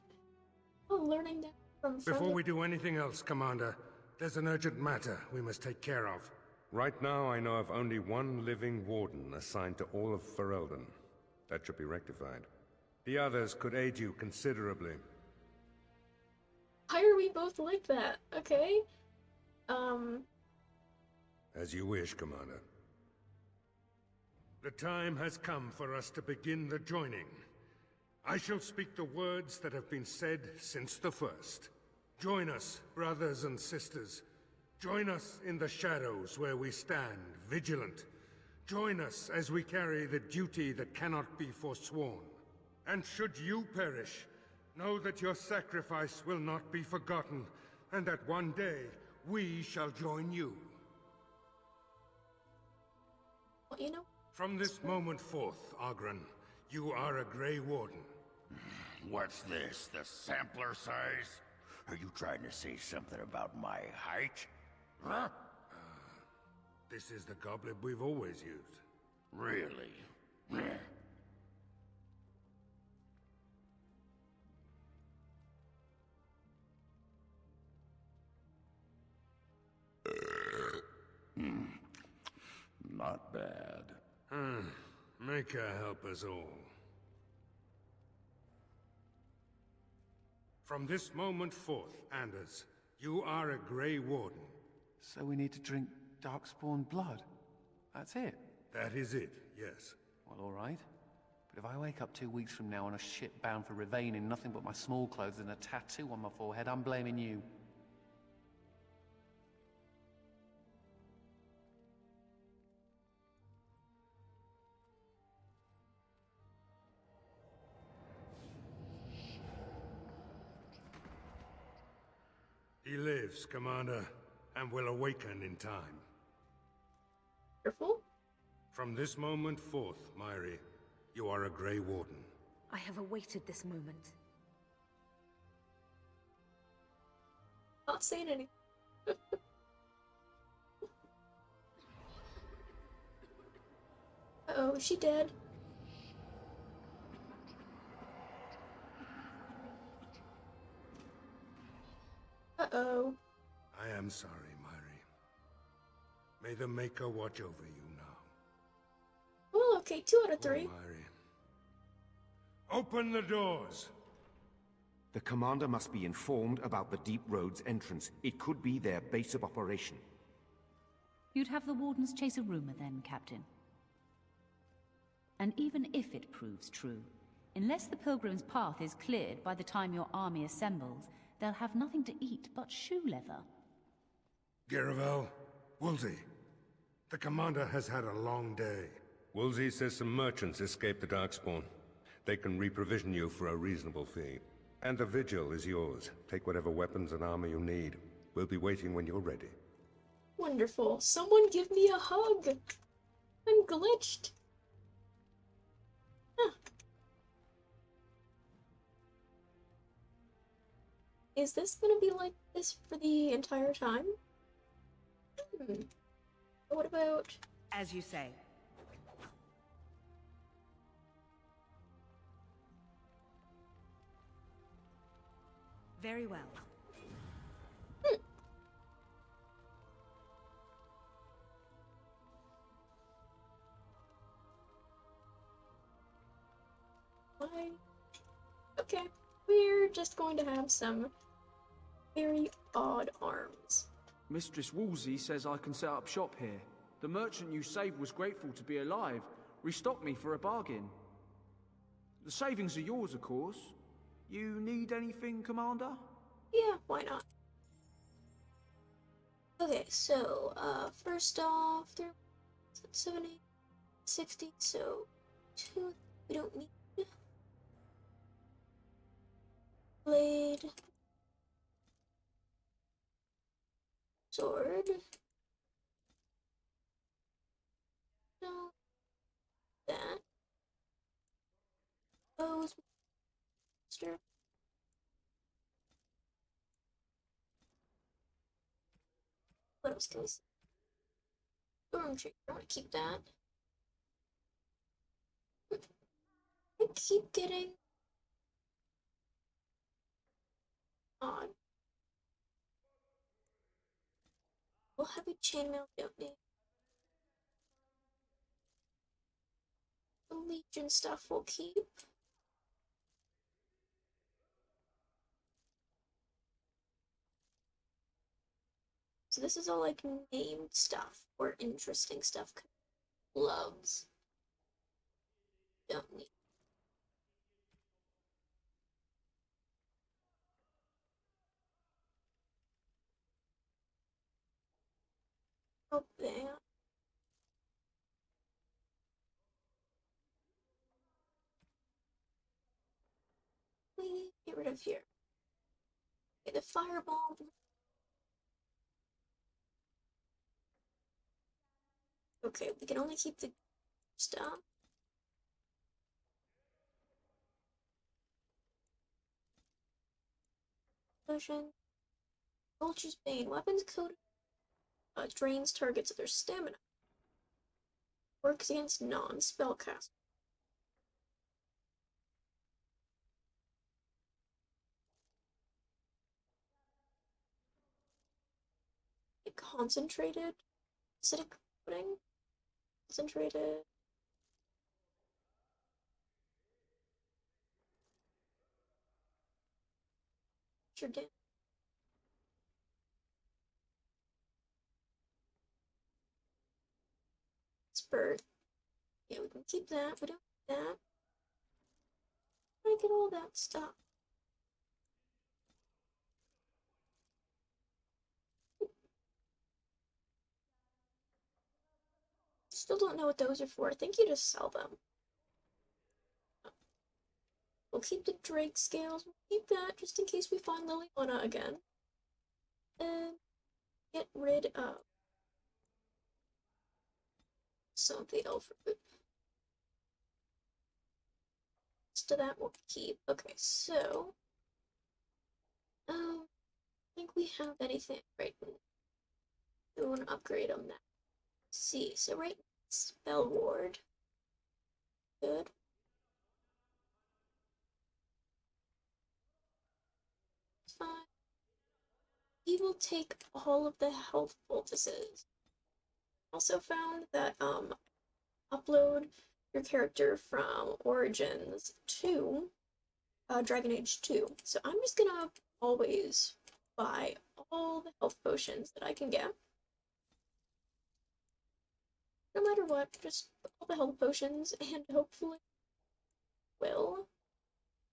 Oh, learning that from Before we do anything else, Commander, there's an urgent matter we must take care of. Right now, I know of only one living warden assigned to all of Ferelden. That should be rectified. The others could aid you considerably. Why are we both like that? Okay. As you wish, Commander. The time has come for us to begin the joining. I shall speak the words that have been said since the first. Join us, brothers and sisters. Join us in the shadows where we stand, vigilant. Join us as we carry the duty that cannot be forsworn. And should you perish, know that your sacrifice will not be forgotten, and that one day we shall join you. Well, you know, from this moment forth, Oghren, you are a Grey Warden. What's this, the sampler size? Are you trying to say something about my height? Huh? This is the goblet we've always used. Really? Not bad. Maker help us all. From this moment forth, Anders, you are a Grey Warden. So we need to drink Darkspawn blood? That's it? That is it, yes. Well, all right. But if I wake up 2 weeks from now on a ship bound for Ravane in nothing but my small clothes and a tattoo on my forehead, I'm blaming you. He lives, Commander, and will awaken in time. Careful. From this moment forth, Myri, you are a Grey Warden. I have awaited this moment. Not saying anything. Uh-oh, is she dead? Uh-oh. I am sorry, Myri. May the Maker watch over you now. Well, okay, 2 out of 3. Oh, Myri. Open the doors! The commander must be informed about the Deep Road's entrance. It could be their base of operation. You'd have the Wardens chase a rumor then, Captain. And even if it proves true, unless the Pilgrim's path is cleared by the time your army assembles, they'll have nothing to eat but shoe leather. Garavel, Woolsey, the commander has had a long day. Woolsey says some merchants escaped the Darkspawn. They can reprovision you for a reasonable fee. And the vigil is yours. Take whatever weapons and armor you need. We'll be waiting when you're ready. Wonderful. Someone give me a hug! I'm glitched. Huh. Is this gonna be like this for the entire time? What about... As you say. Very well. Okay, we're just going to have some very odd arms. Mistress Woolsey says I can set up shop here. The merchant you saved was grateful to be alive. Restocked me for a bargain. The savings are yours, of course. You need anything, Commander? Yeah, why not? Okay, so, first off, 7, 8, 60, so 2 we don't need. Blade. Sword. No. That. Bows. Monster. What else can we see? Storm tree. I want to keep that. I keep getting odd. We'll have a chainmail, don't need. The Legion stuff we'll keep. So this is all like named stuff or interesting stuff. Gloves. Don't need. Oh, there. We get rid of here. Okay, the fireball. Okay, we can only keep the stuff. Potion. Vulture's Bane. Weapons code drains targets of their stamina. Works against non-spellcast. Concentrated acidic coating. Concentrated. Sure did. Spurt. Yeah, we can keep that. We don't need that. I get all that stuff. Still don't know what those are for. I think you just sell them. We'll keep the Drake scales. We'll keep that just in case we find Liliana again. And get rid of some of the elf fruit. Rest of that we'll keep. Okay, so I think we have anything right now. We want to upgrade on that. Let's see, so right now, spell ward. Good. It's fine. He will take all of the health poultices. Also found that upload your character from Origins to Dragon Age 2. So I'm just gonna always buy all the health potions that I can get. No matter what, just all the health potions, and hopefully will.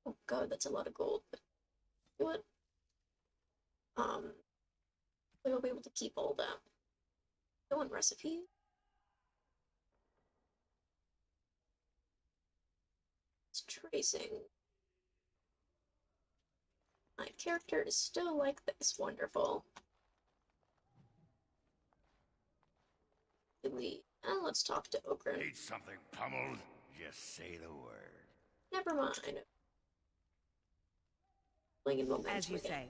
Oh god, that's a lot of gold. But you know what? We'll be able to keep all that. I want recipes. It's tracing. My character is still like this. Wonderful. Let's talk to Okran. Need something pummeled? Just say the word. Never mind. Playing in moments As you with it. say.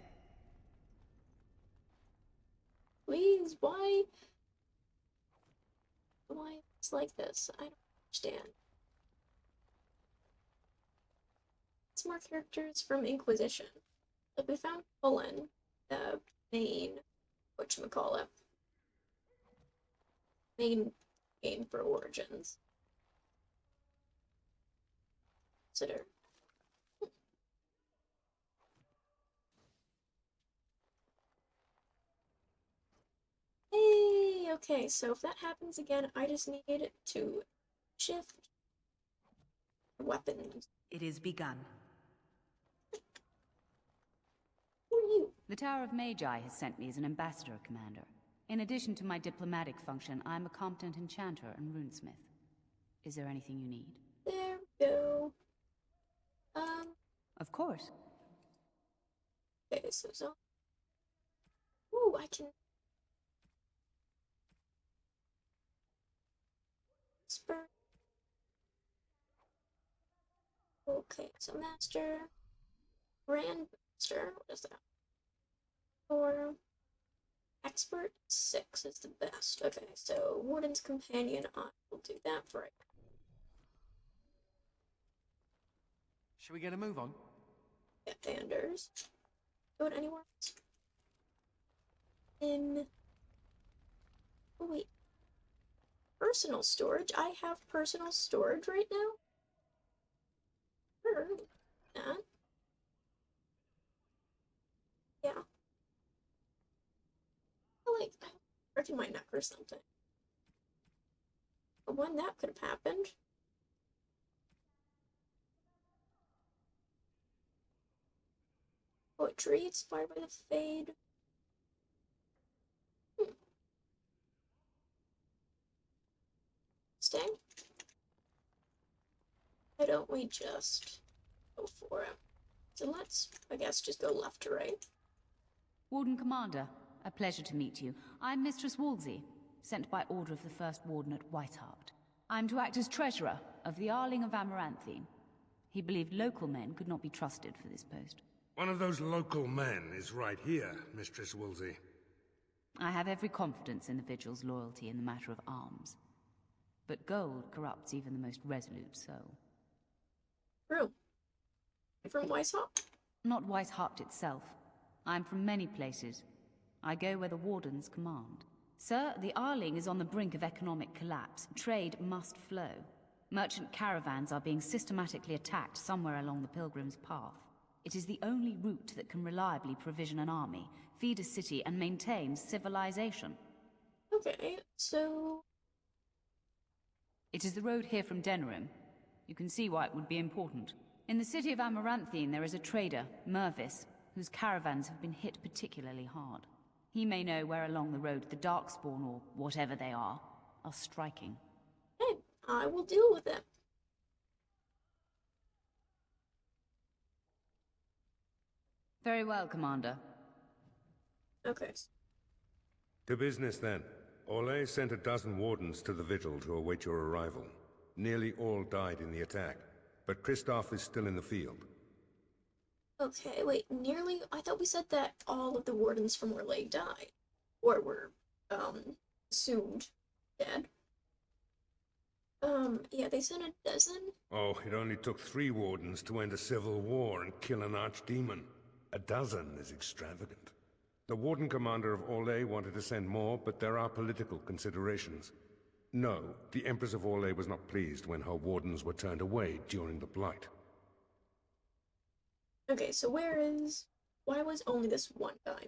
Please, why? Why it's like this? I don't understand. Some more characters from Inquisition. Like we found Cullen, the main, whatchamacallit, main game for Origins. Consider. Hey, okay, so if that happens again, I just need to shift weapons. It is begun. Who are you? The Tower of Magi has sent me as an ambassador, Commander. In addition to my diplomatic function, I'm a competent enchanter and runesmith. Is there anything you need? There we go. Of course. Okay, so. Ooh, I can. Spur. Okay, so Master. Grandmaster. What is that? Or. Expert 6 is the best. Okay, so Warden's Companion, I will do that for it. Shall we get a move on? Yeah, Anders. Going anywhere else? Oh, wait. Personal storage? I have personal storage right now? Sure. That. Yeah. Like, I broken my neck or something. But when that could have happened. Poetry, inspired by the Fade. Stay. Why don't we just go for it? So let's, I guess, just go left to right. Warden Commander, a pleasure to meet you. I'm Mistress Wolsey, sent by order of the First Warden at Whiteheart. I'm to act as treasurer of the Arling of Amaranthine. He believed local men could not be trusted for this post. One of those local men is right here, Mistress Wolsey. I have every confidence in the Vigil's loyalty in the matter of arms. But gold corrupts even the most resolute soul. True. From Weishaupt? Not Weishaupt itself. I'm from many places. I go where the Wardens command. Sir, the Arling is on the brink of economic collapse. Trade must flow. Merchant caravans are being systematically attacked somewhere along the Pilgrim's Path. It is the only route that can reliably provision an army, feed a city, and maintain civilization. Okay, so... It is the road here from Denerim. You can see why it would be important. In the city of Amaranthine there is a trader, Mervis, whose caravans have been hit particularly hard. He may know where along the road the Darkspawn, or whatever they are striking. Hey, I will deal with it. Very well, Commander. Okay. To business, then. Ole sent a dozen wardens to the Vigil to await your arrival. Nearly all died in the attack, but Kristoff is still in the field. Okay, wait, nearly? I thought we said that all of the wardens from Orlais died. Or were, assumed dead. Yeah, they sent a dozen? Oh, it only took 3 wardens to end a civil war and kill an archdemon. A dozen is extravagant. The Warden Commander of Orlais wanted to send more, but there are political considerations. No, the Empress of Orlais was not pleased when her wardens were turned away during the Blight. Okay, so why was only this one guy?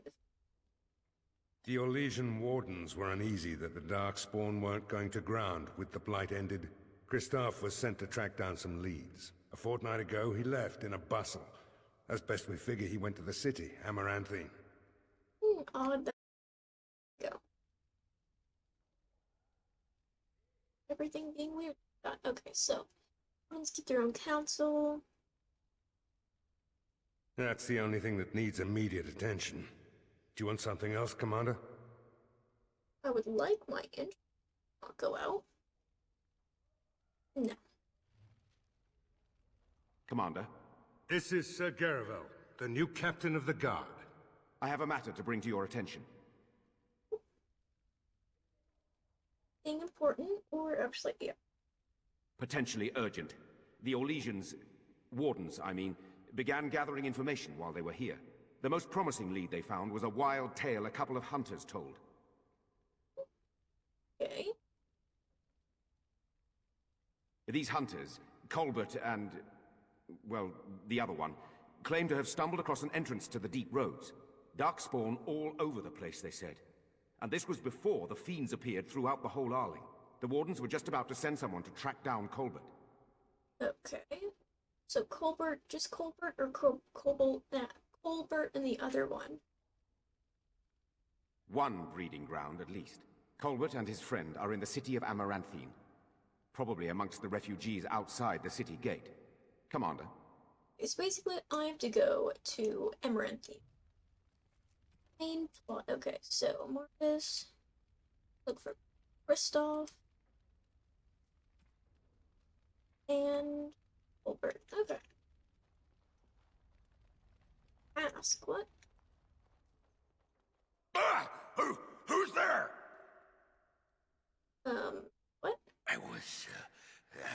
The Orlesian wardens were uneasy that the Darkspawn weren't going to ground with the Blight ended. Christophe was sent to track down some leads. A fortnight ago, he left in a bustle. As best we figure, he went to the city, Amaranthine. Odd that. Go. Everything being weird. Okay, so wardens keep their own counsel. That's the only thing that needs immediate attention. Do you want something else, Commander? I would like my interest not go out. No. Commander? This is Sir Garavel, the new captain of the guard. I have a matter to bring to your attention. Anything important or actually, yeah. Potentially urgent. The Orlesians, wardens, I mean, began gathering information while they were here. The most promising lead they found was a wild tale a couple of hunters told. Okay. These hunters, Colbert and, well, the other one, claim to have stumbled across an entrance to the deep roads. Darkspawn all over the place, they said. And this was before the fiends appeared throughout the whole Arling. The wardens were just about to send someone to track down Colbert. Okay. So Colbert, just Colbert or Colbert and the other one? One breeding ground, at least. Colbert and his friend are in the city of Amaranthine. Probably amongst the refugees outside the city gate. Commander? It's basically I have to go to Amaranthine. Main plot. Okay, so Marcus. Look for Kristoff. And Colbert. Okay. Ask what? Ah! Who's there? What? I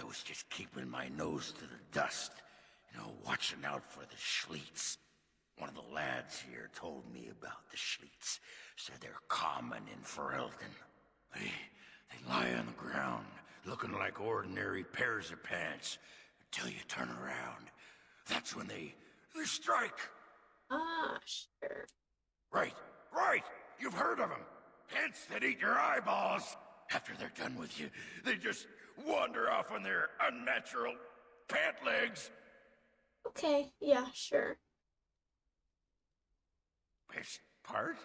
was just keeping my nose to the dust. You know, watching out for the Schliets. One of the lads here told me about the Schliets. Said they're common in Ferelden. They lie on the ground, looking like ordinary pairs of pants. Until you turn around. That's when they strike. Ah, sure. Right. You've heard of them. Pants that eat your eyeballs. After they're done with you, they just wander off on their unnatural pant legs. Okay, yeah, sure. Best part?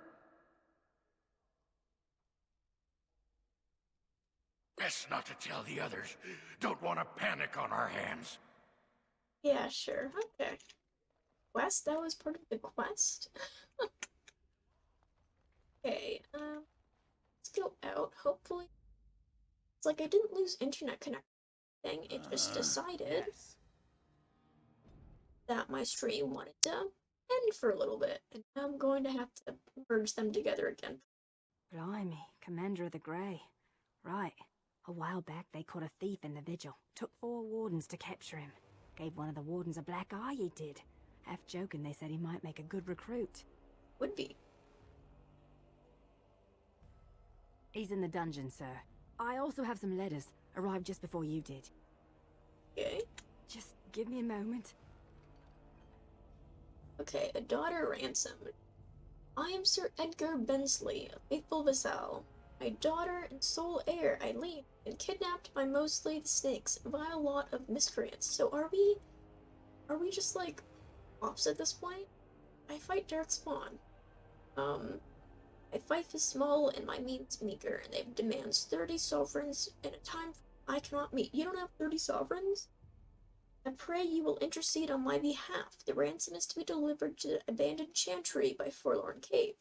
Best not to tell the others. Don't want to panic on our hands. Yeah, sure. Okay. Quest? That was part of the quest? Okay, let's go out, hopefully. It's like I didn't lose internet connection thing, it just decided that my stream wanted to end for a little bit, and now I'm going to have to merge them together again. Blimey, Commander of the Grey. Right. A while back they caught a thief in the vigil. Took 4 wardens to capture him. Gave one of the wardens a black eye, he did. Half joking, they said he might make a good recruit. Would be. He's in the dungeon, sir. I also have some letters. Arrived just before you did. Okay. Just give me a moment. Okay, a daughter ransomed. I am Sir Edgar Bensley, a faithful vassal. My daughter and sole heir, Eileen, been kidnapped by mostly the snakes, a vile lot of miscreants. So are we just like ops at this point? I fight Darkspawn. My fief is small and my means meager, and they demands 30 sovereigns in a time I cannot meet. You don't have 30 sovereigns? I pray you will intercede on my behalf. The ransom is to be delivered to the abandoned chantry by Forlorn Cave.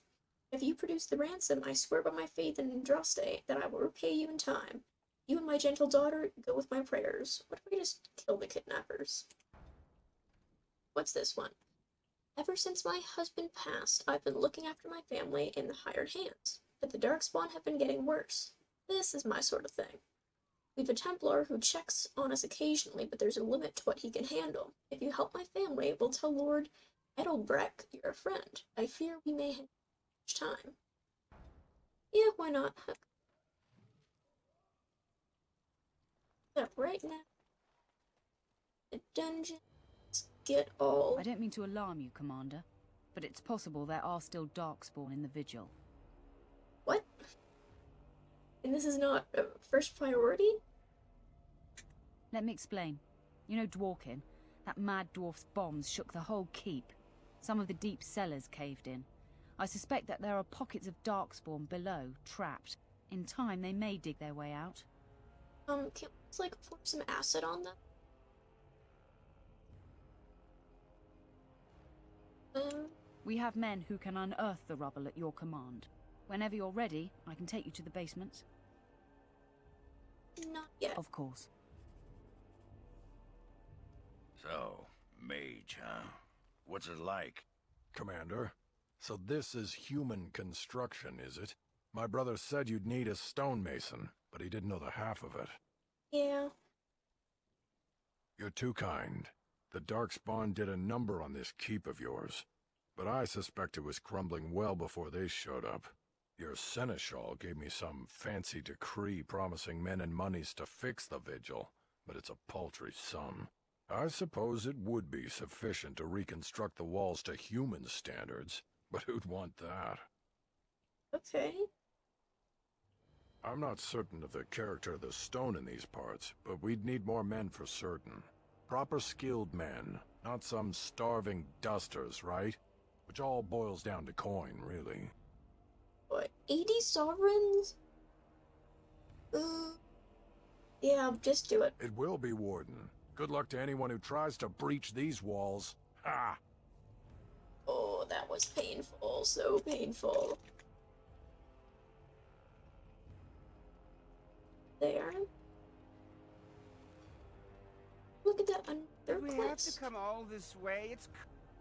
If you produce the ransom, I swear by my faith in Andraste that I will repay you in time. You and my gentle daughter go with my prayers. What if we just kill the kidnappers? What's this one? Ever since my husband passed, I've been looking after my family in the hired hands, but the Darkspawn have been getting worse. This is my sort of thing. We've a Templar who checks on us occasionally, but there's a limit to what he can handle. If you help my family, we'll tell Lord Edelbreck you're a friend. I fear we may have much time. Yeah, why not? Up right now. The dungeon. Let's get all... I don't mean to alarm you, Commander, but it's possible there are still Darkspawn in the Vigil. What? And this is not a first priority? Let me explain. You know Dwarkin? That mad dwarf's bombs shook the whole keep. Some of the deep cellars caved in. I suspect that there are pockets of Darkspawn below, trapped. In time, they may dig their way out. Can we just, like, pour some acid on them? We have men who can unearth the rubble at your command. Whenever you're ready, I can take you to the basements. Not yet. Of course. So, mage, huh? What's it like? Commander, so this is human construction, is it? My brother said you'd need a stonemason, but he didn't know the half of it. Yeah. You're too kind. The Darkspawn did a number on this keep of yours, but I suspect it was crumbling well before they showed up. Your seneschal gave me some fancy decree promising men and monies to fix the vigil, but it's a paltry sum. I suppose it would be sufficient to reconstruct the walls to human standards, but who'd want that? Okay. I'm not certain of the character of the stone in these parts, but we'd need more men for certain. Proper skilled men, not some starving dusters, right? Which all boils down to coin, really. What, 80 sovereigns? Yeah, just do it. It will be, Warden. Good luck to anyone who tries to breach these walls. Ha! Oh, that was painful. So painful. There. Look at that Did we have to come all this way? It's...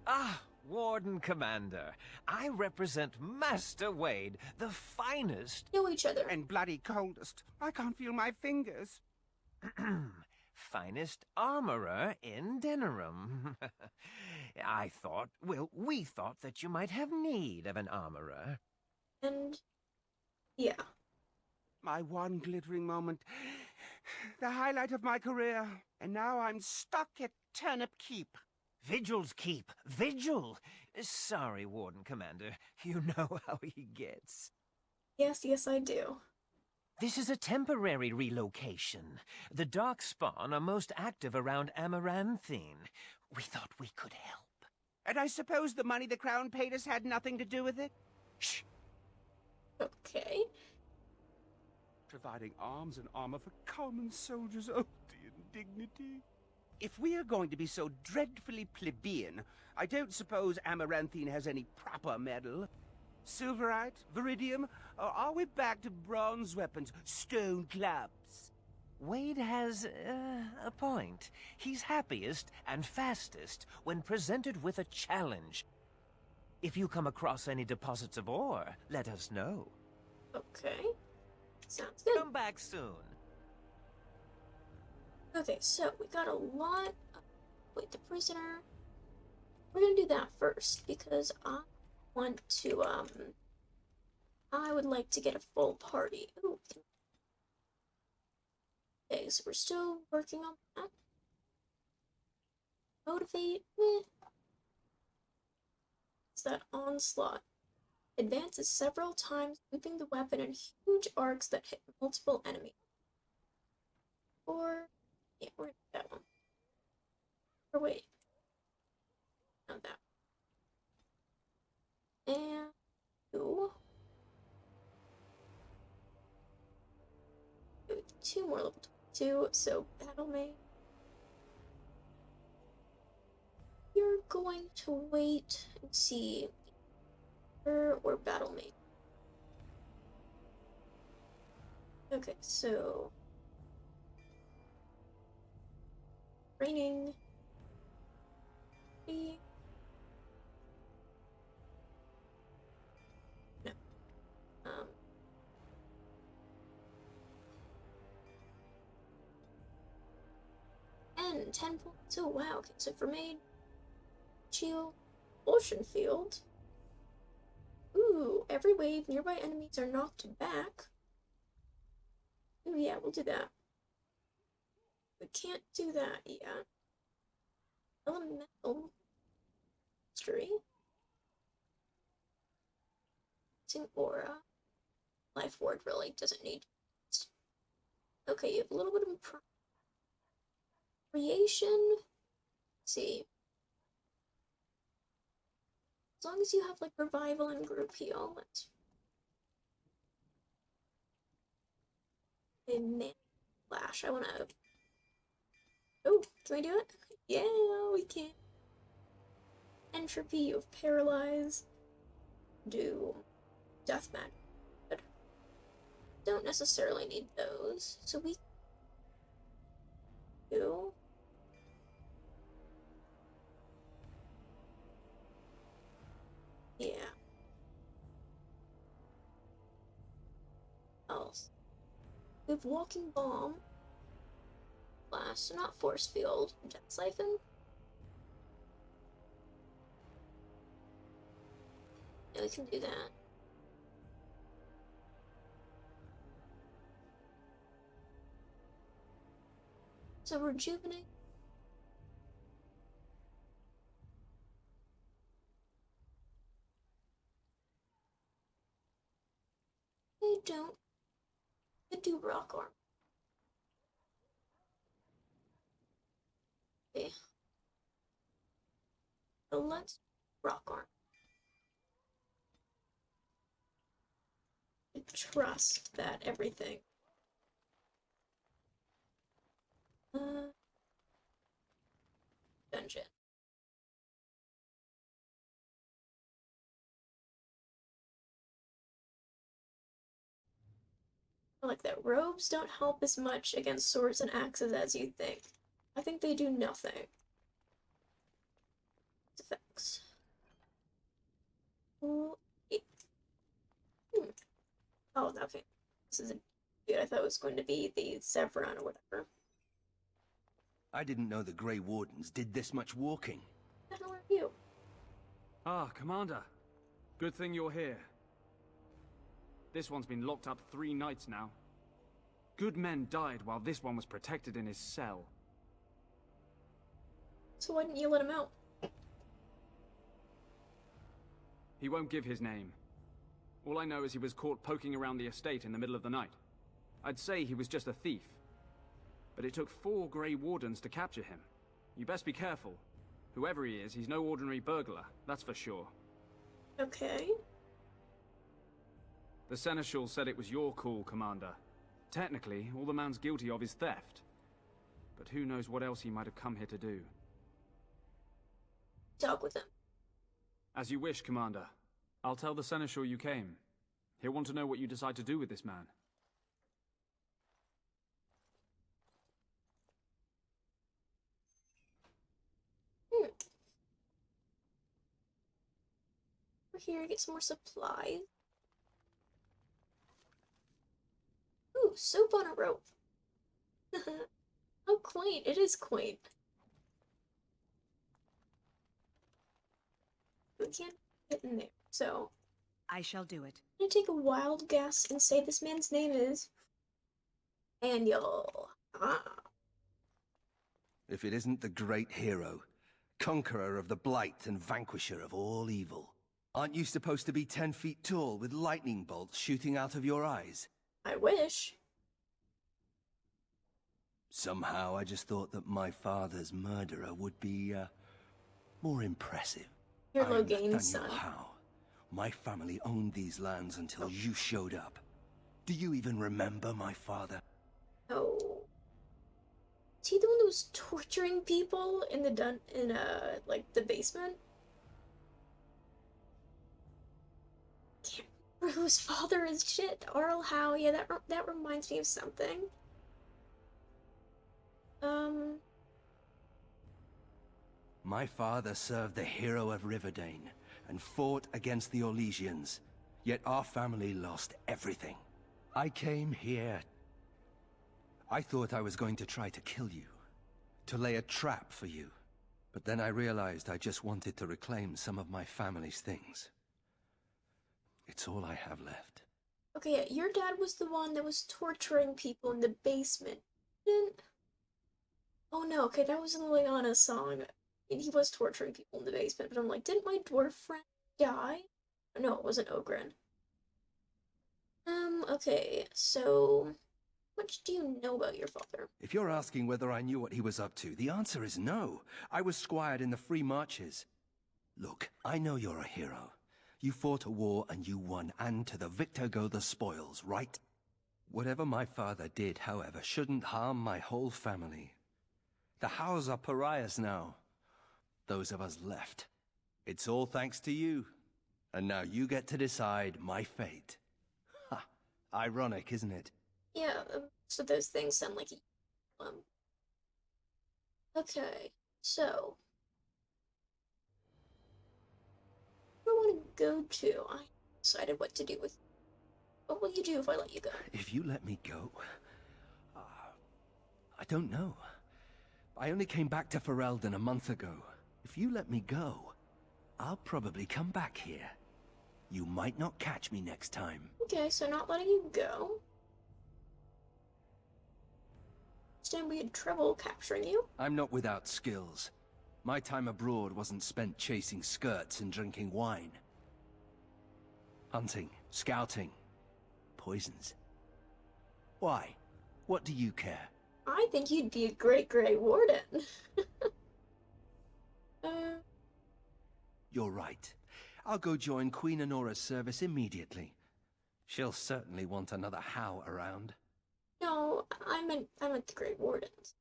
Ah, Warden Commander. I represent Master Wade, the finest... Know each other. And bloody coldest. I can't feel my fingers. Finest armorer in Denerim. I thought, well, we thought that you might have need of an armorer. And... yeah. My one glittering moment. The highlight of my career. And now I'm stuck at Turnip Keep. Vigil's Keep. Vigil! Sorry, Warden Commander. You know how he gets. Yes, yes, I do. This is a temporary relocation. The Darkspawn are most active around Amaranthine. We thought we could help. And I suppose the money the Crown paid us had nothing to do with it? Shh. Okay. Providing arms and armor for common soldiers. Oh, the indignity. If we are going to be so dreadfully plebeian, I don't suppose Amaranthine has any proper metal. Silverite? Viridium? Or are we back to bronze weapons, stone clubs? Wade has a point. He's happiest and fastest when presented with a challenge. If you come across any deposits of ore, let us know. Okay. Sounds good. Come back soon. Okay, so we got a lot of... Wait, the prisoner... We're gonna do that first, because I want to, I would like to get a full party. Ooh. Okay, so we're still working on that. Motivate. It's that onslaught. Advances several times, looping the weapon in huge arcs that hit multiple enemies. Or, yeah, we're gonna do that one. Or wait. Not that. And two more level 22, so battle maid. You're going to wait and see her or battle maid. Okay, so training. No. And 10 points. Oh wow, okay, so for maid, shield, ocean field. Ooh, every wave nearby enemies are knocked back. Ooh, yeah, we'll do that. We can't do that yet. elemental history. Aura. Life ward really doesn't need. Okay, you have a little bit of creation. Let's see. As long as you have like revival and group heal, that's a man flash. I wanna. Oh, can we do it? Yeah, we can. Entropy, you have paralyze. Do death magic. Don't necessarily need those, so we do. Yeah. Else. We have walking bomb. Blast, so not force field. Jet siphon. Yeah, we can do that. So rejuvenate. They don't. They do rock arm. Okay. So let's rock arm. I trust that everything. Dungeon. I like that robes don't help as much against swords and axes as you think. I think they do nothing. Effects. Oh, okay. This isn't good. I thought it was going to be the Zevran or whatever. I didn't know the Grey Wardens did this much walking. What the hell are you? Ah, Commander. Good thing you're here. This one's been locked up 3 nights now. Good men died while this one was protected in his cell. So why didn't you let him out? He won't give his name. All I know is he was caught poking around the estate in the middle of the night. I'd say he was just a thief. But it took 4 Grey Wardens to capture him. You best be careful. Whoever he is, he's no ordinary burglar, that's for sure. Okay. The Seneschal said it was your call, Commander. Technically, all the man's guilty of is theft. But who knows what else he might have come here to do. Talk with him. As you wish, Commander. I'll tell the Seneschal you came. He'll want to know what you decide to do with this man. We're here to get some more supplies. Ooh, soap on a rope. How quaint. It is quaint. We can't get in there, so I shall do it. I'm gonna take a wild guess and say this man's name is Nathaniel. Ah. If it isn't the great hero, conqueror of the blight and vanquisher of all evil. Aren't you supposed to be 10 feet tall with lightning bolts shooting out of your eyes? I wish. Somehow I just thought that my father's murderer would be, more impressive. You're I am Loghain's Nathaniel son. Howe. My family owned these lands until you showed up. Do you even remember my father? Oh. Is he the one that was torturing people in the like the basement? Can't remember whose father is shit. Arl Howe. Yeah, that reminds me of something. My father served the hero of Riverdane and fought against the Orlesians, yet our family lost everything. I came here. I thought I was going to try to kill you, to lay a trap for you, but then I realized I just wanted to reclaim some of my family's things. It's all I have left. Okay, yeah, your dad was the one that was torturing people in the basement. Didn't... Oh no, okay, that was in Leanna's song. he was torturing people in the basement, but I'm like, didn't my dwarf friend die? No, it wasn't Ogren. Okay, so how much do you know about your father? If you're asking whether I knew what he was up to, the answer is no. I was squired in the Free Marches. Look, I know you're a hero. You fought a war and you won, and to the victor go the spoils, right? Whatever my father did, however, shouldn't harm my whole family. The Howes are pariahs now. Those of us left. It's all thanks to you. And now you get to decide my fate. Ha! Ironic, isn't it? Yeah, so those things sound like okay, so where do I want to go to? I decided what to do with. What will you do if I let you go? If you let me go... I don't know. I only came back to Ferelden a month ago. If you let me go, I'll probably come back here. You might not catch me next time. Okay, so not letting you go. This time we had trouble capturing you. I'm not without skills. My time abroad wasn't spent chasing skirts and drinking wine. Hunting, scouting, poisons. Why? What do you care? I think you'd be a great Grey Warden. You're right. I'll go join Queen Honora's service immediately. She'll certainly want another Howe around. No, I meant the Grey Wardens.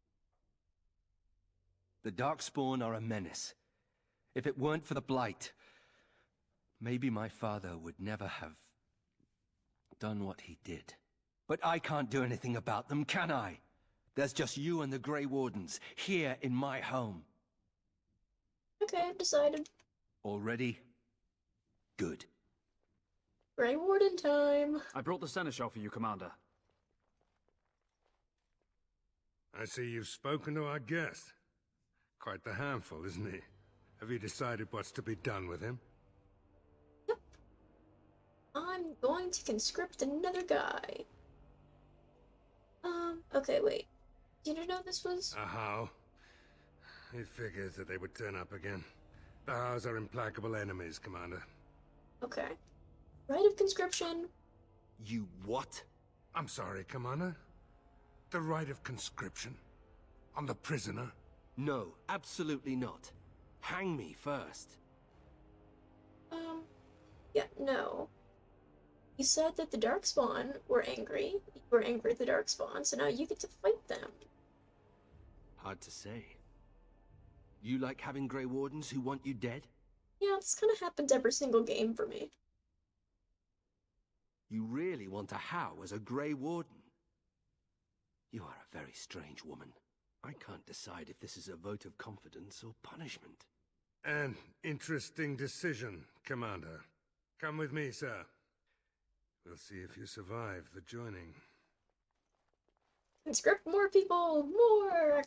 The Darkspawn are a menace. If it weren't for the Blight, maybe my father would never have done what he did. But I can't do anything about them, can I? There's just you and the Grey Wardens, here in my home. Okay, I've decided. Already? Good. Grey Warden time. I brought the seneschal for you, Commander. I see you've spoken to our guest. Quite the handful, isn't he? Have you decided what's to be done with him? Yep. I'm going to conscript another guy. Okay, wait. Did you know this was? A Howe? It figures that they would turn up again. The Howes are implacable enemies, Commander. Okay. Right of conscription. You what? I'm sorry, Commander. The right of conscription? On the prisoner? No, absolutely not. Hang me first. Yeah, no. You said that the Darkspawn were angry. You were angry at the Darkspawn, so now you get to fight them. Hard to say. You like having Grey Wardens who want you dead? Yeah, this kind of happens every single game for me. You really want a Howe as a Grey Warden? You are a very strange woman. I can't decide if this is a vote of confidence or punishment. An interesting decision, Commander. Come with me, sir. We'll see if you survive the joining. Conscript more people! More!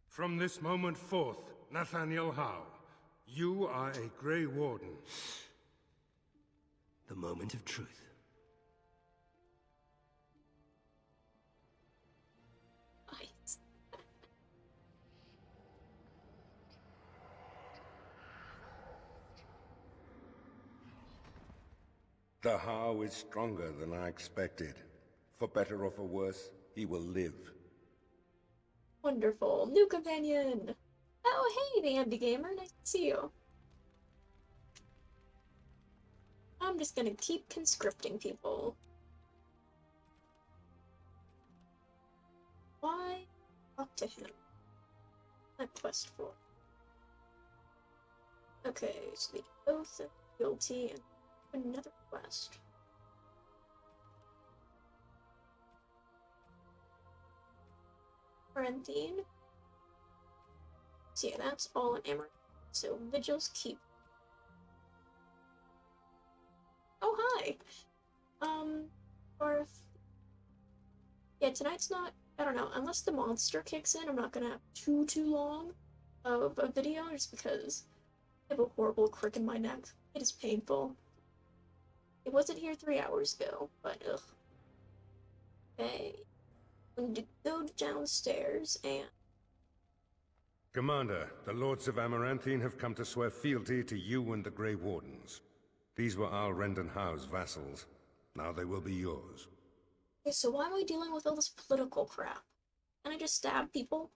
From this moment forth, Nathaniel Howe, you are a Grey Warden. The moment of truth. The Howe is stronger than I expected. For better or for worse, he will live. Wonderful. New companion! Oh, hey, the Andy Gamer. Nice to see you. I'm just gonna keep conscripting people. Why talk to him? My quest for. Okay, so the oath of guilty and another quest. Quarantine. So yeah, that's all in Amaranth. So Vigil's Keep. Oh hi! Dwarf. Yeah, tonight's not, I don't know, unless the monster kicks in, I'm not gonna have too long of a video, just because I have a horrible crick in my neck. It is painful. It wasn't here 3 hours ago, but ugh. Okay. We need to go downstairs and... Commander, the Lords of Amaranthine have come to swear fealty to you and the Grey Wardens. These were Al Rendenhau's vassals. Now they will be yours. Okay, so why am I dealing with all this political crap? Can I just stab people?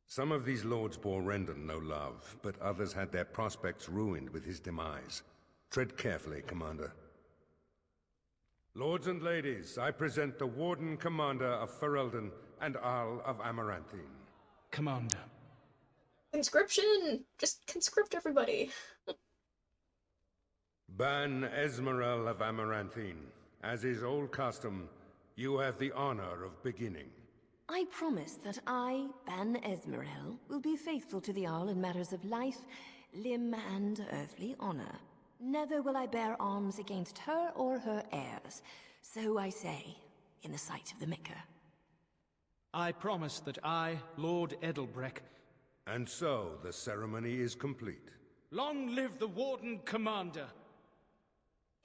Some of these lords bore Rendon no love, but others had their prospects ruined with his demise. Tread carefully, Commander. Lords and ladies, I present the Warden Commander of Ferelden and Arl of Amaranthine. Commander. Conscription! Just conscript everybody. Ban Esmeralda of Amaranthine, as is old custom, you have the honor of beginning. I promise that I, Ban Esmeralda, will be faithful to the Arl in matters of life, limb, and earthly honor. Never will I bear arms against her or her heirs. So I say, in the sight of the Maker. I promise that I, Lord Edelbreck... And so, the ceremony is complete. Long live the Warden Commander!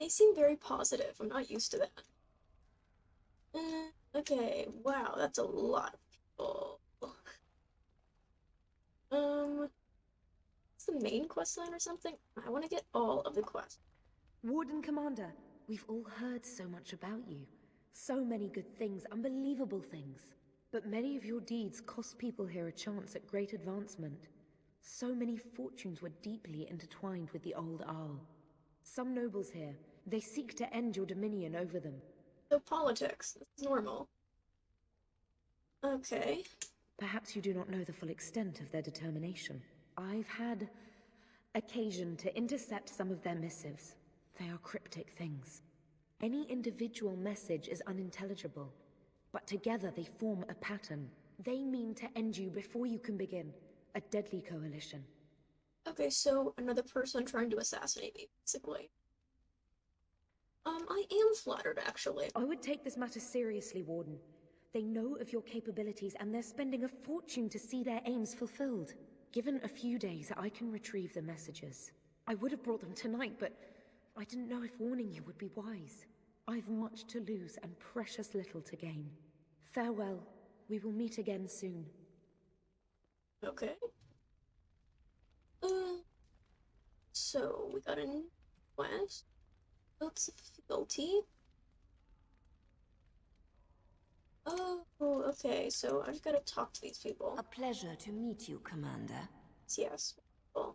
They seem very positive. I'm not used to that. Okay, wow, that's a lot of people. What's the main quest line or something? I want to get all of the quests. Warden Commander, we've all heard so much about you. So many good things, unbelievable things. But many of your deeds cost people here a chance at great advancement. So many fortunes were deeply intertwined with the old Arl. Some nobles here, they seek to end your dominion over them. So politics, this is normal. Okay. Perhaps you do not know the full extent of their determination. I've had occasion to intercept some of their missives. They are cryptic things. Any individual message is unintelligible, but together they form a pattern. They mean to end you before you can begin. A deadly coalition. Okay, so another person trying to assassinate me, basically. I am flattered, actually. I would take this matter seriously, Warden. They know of your capabilities, and they're spending a fortune to see their aims fulfilled. Given a few days, I can retrieve the messages. I would have brought them tonight, but I didn't know if warning you would be wise. I've much to lose and precious little to gain. Farewell. We will meet again soon. Okay. So, we got a new quest. Oaths of Fealty. Oh, okay, so I just gotta talk to these people. A pleasure to meet you, Commander. Yes. Well,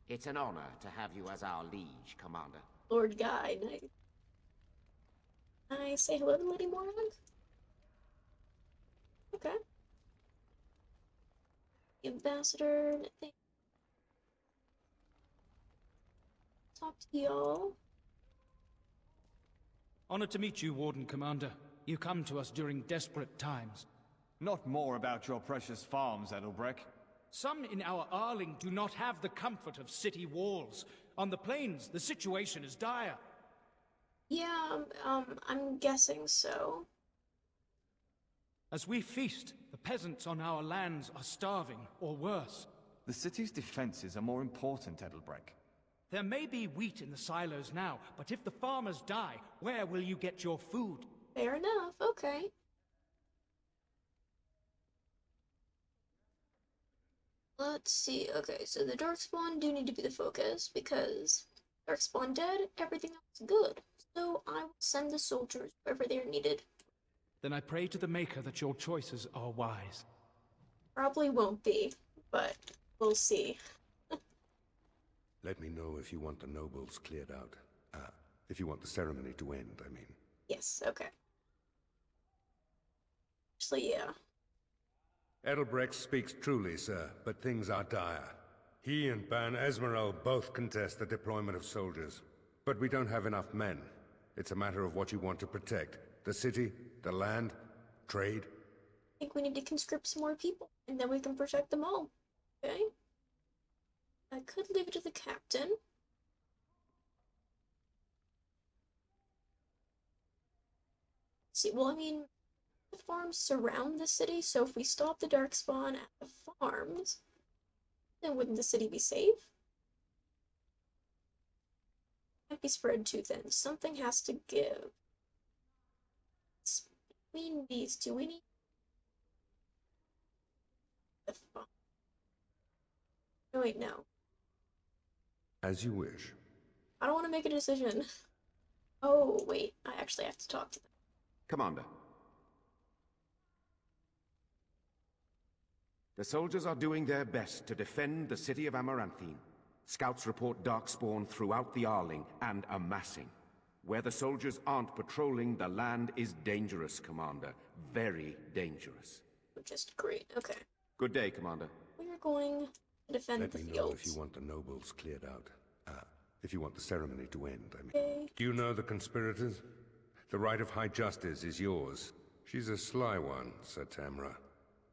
It's an honor to have you as our liege, Commander. Lord Guide. I say hello to Lady Morag? Okay. Ambassador, talk to y'all. Honored to meet you, Warden Commander. You come to us during desperate times. Not more about your precious farms, Edelbreck. Some in our Arling do not have the comfort of city walls. On the plains, the situation is dire. Yeah, I'm guessing so. As we feast, the peasants on our lands are starving, or worse. The city's defenses are more important, Edelbreck. There may be wheat in the silos now, but if the farmers die, where will you get your food? Fair enough, okay. Let's see, okay, so the Darkspawn do need to be the focus, because Darkspawn dead, everything else is good. So I will send the soldiers wherever they are needed. Then I pray to the Maker that your choices are wise. Probably won't be, but we'll see. Let me know if you want the nobles cleared out. If you want the ceremony to end, I mean. Yes, okay. Actually, yeah. Edelbrecht speaks truly, sir, but things are dire. He and Ban Esmeralda both contest the deployment of soldiers. But we don't have enough men. It's a matter of what you want to protect. The city, the land, trade. I think we need to conscript some more people, and then we can protect them all. Okay? I could leave it to the captain. See, well, I mean, the farms surround the city, so if we stop the Darkspawn at the farms, then wouldn't the city be safe? might be spread too thin. Something has to give. It's between these two, we need the font. Oh wait, no. As you wish. I don't want to make a decision. Oh wait, I actually have to talk to them. Commander. The soldiers are doing their best to defend the city of Amaranthine. Scouts report darkspawn throughout the Arling and amassing. Where the soldiers aren't patrolling, the land is dangerous, Commander. Very dangerous. Just great, okay. Good day, Commander. We're going to defend Let the me know fields. if you want the nobles cleared out. If you want the ceremony to end, I mean. Okay. Do you know the conspirators? The right of high justice is yours. She's a sly one, Sir Tamra,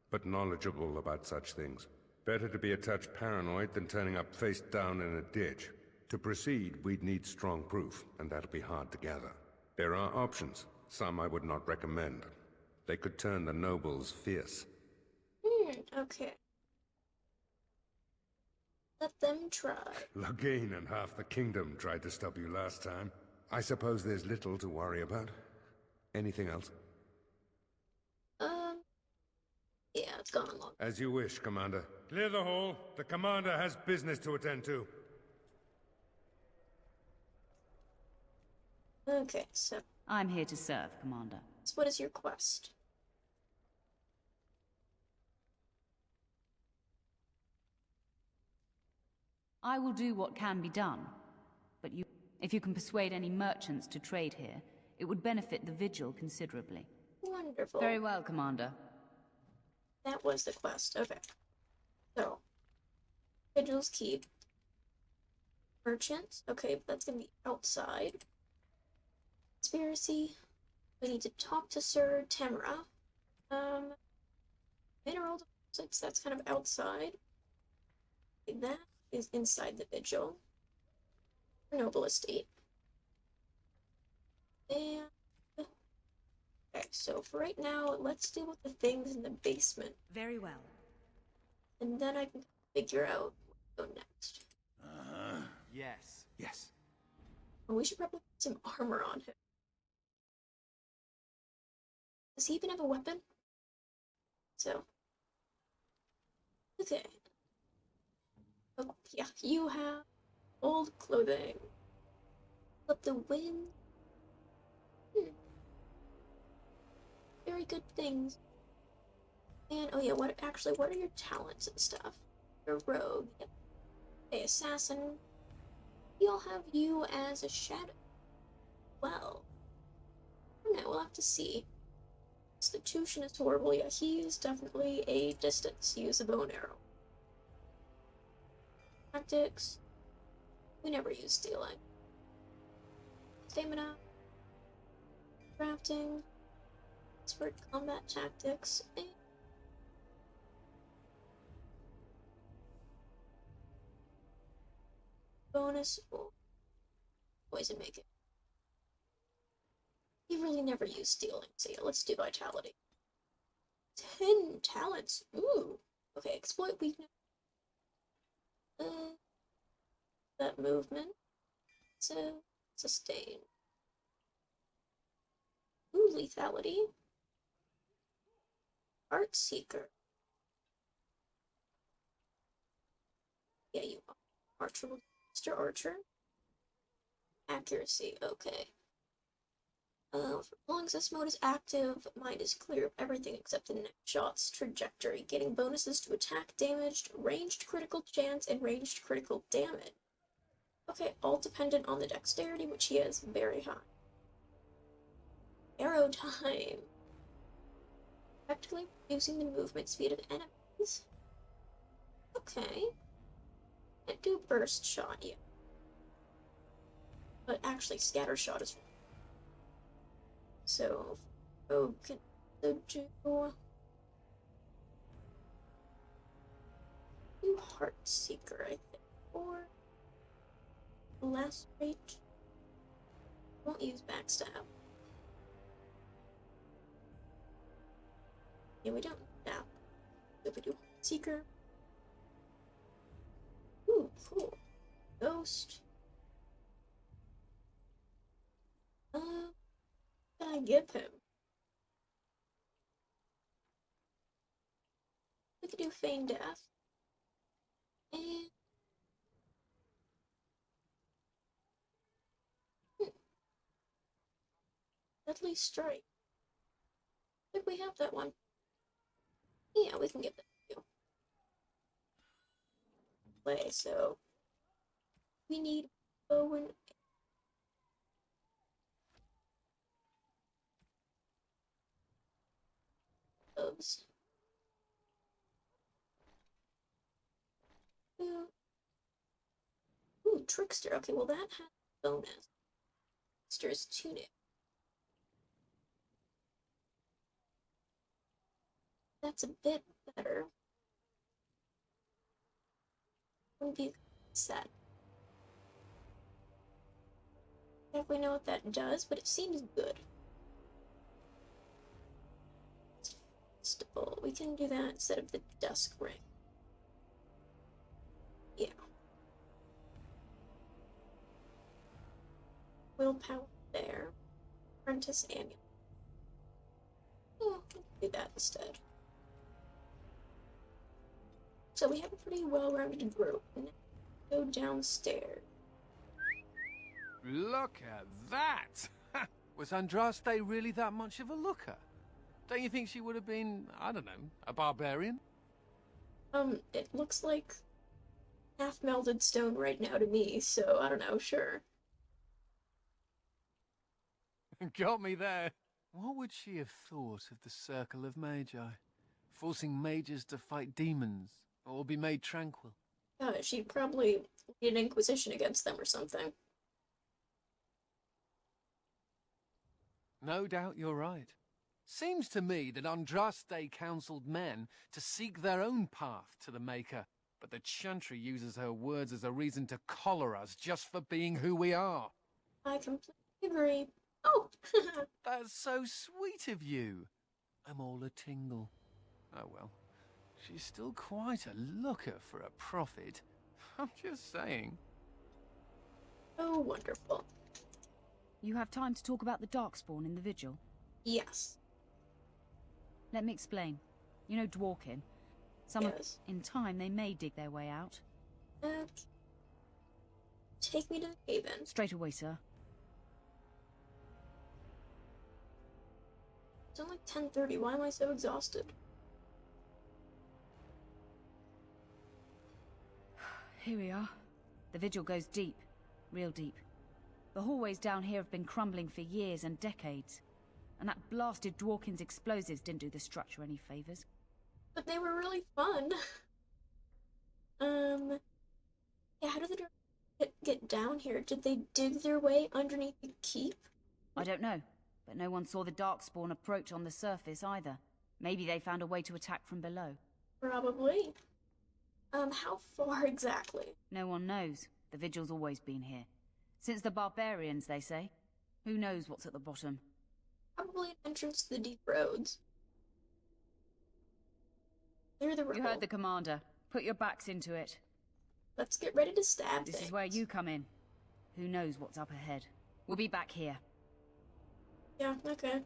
but knowledgeable about such things. Better to be a touch paranoid than turning up face down in a ditch. To proceed, we'd need strong proof, and that'll be hard to gather. There are options. Some I would not recommend. They could turn the nobles fierce. Okay. Let them try. Loghain and half the kingdom tried to stop you last time. I suppose there's little to worry about. Anything else? Yeah, it's gone long. As you wish, Commander. Clear the hall. The Commander has business to attend to. Okay, so. I'm here to serve, Commander. So what is your quest? I will do what can be done, but if you can persuade any merchants to trade here, it would benefit the Vigil considerably. Wonderful. Very well, Commander. That was the quest. Okay. So, Vigil's Keep. Merchants. Okay, but that's gonna be outside. Conspiracy. We need to talk to Sir Tamra. Mineral deposits, that's kind of outside. Okay, that is inside the Vigil. Noble Estate. And okay, so for right now, let's deal with the things in the basement. Very well. And then I can figure out what to go next. Yes. Yes. And we should probably put some armor on him. Does he even have a weapon? So. Okay. Oh, yeah, you have old clothing. But the wind. Very good things. And, oh yeah, what are your talents and stuff? You're a rogue. Yep. Okay, assassin. We'll have you as a shadow. Well. I don't know, we'll have to see. Constitution is horrible. Yeah, he is definitely a distance. Use a bow and arrow. Tactics. We never use stealing. Stamina. Crafting. Expert combat tactics. And bonus. Oh, poison making. He really never used stealing, so yeah, let's do vitality. 10 talents. Ooh. Okay, exploit weakness. That movement. So sustain. Ooh, lethality. Art Seeker. Yeah, you are. Archer, Mr. Archer. Accuracy, okay. As long as this mode is active, mind is clear of everything except the next shot's trajectory, getting bonuses to attack damaged, ranged critical chance, and ranged critical damage. Okay, all dependent on the dexterity, which he has very high. Arrow time. Practically reducing the movement speed of enemies. Okay. Can't do burst shot yet. But actually, scatter shot is. So, can do Heart Seeker, I think, or Lacerate. Won't use backstab. Yeah, we don't need that. If we do Seeker. Ooh, cool. Ghost. give him? We could do feign death. And deadly strike. I think we have that one. Yeah, we can give that to you. Play, so we need bow and arrows. Ooh, trickster. Okay, well that has bonus. Trickster's tunic. That's a bit better. Wouldn't be set. I don't know what that does, but it seems good. Still, we can do that instead of the dusk ring. Yeah. Willpower there. Apprentice amulet. Oh, let's do that instead. So we have a pretty well-rounded group. Now go downstairs. Look at that! Was Andraste really that much of a looker? Don't you think she would have been, I don't know, a barbarian? It looks like half-melted stone right now to me, so I don't know, sure. Got me there. What would she have thought of the Circle of Magi? Forcing mages to fight demons, or be made tranquil? She'd probably lead an inquisition against them or something. No doubt you're right. Seems to me that Andraste counseled men to seek their own path to the Maker, but the Chantry uses her words as a reason to collar us just for being who we are. I completely agree. Oh! That's so sweet of you. I'm all a tingle. Oh well. She's still quite a looker for a prophet. I'm just saying. Oh, wonderful. You have time to talk about the Darkspawn in the Vigil? Yes. Let me explain. You know Dwarkin? In time, they may dig their way out. Take me to the haven. Straight away, sir. It's only 10:30. Why am I so exhausted? Here we are. The Vigil goes deep. Real deep. The hallways down here have been crumbling for years and decades. And that blasted Dwarkin's explosives didn't do the structure any favors. But they were really fun. Yeah, how did they get down here? Did they dig their way underneath the keep? I don't know, but no one saw the Darkspawn approach on the surface either. Maybe they found a way to attack from below. Probably. How far exactly? No one knows. The Vigil's always been here. Since the barbarians, they say. Who knows what's at the bottom? Probably an entrance to the deep roads. Clear the road. You heard the commander. Put your backs into it. Let's get ready to stab This things. is where you come in. Who knows what's up ahead? We'll be back here. Yeah, okay.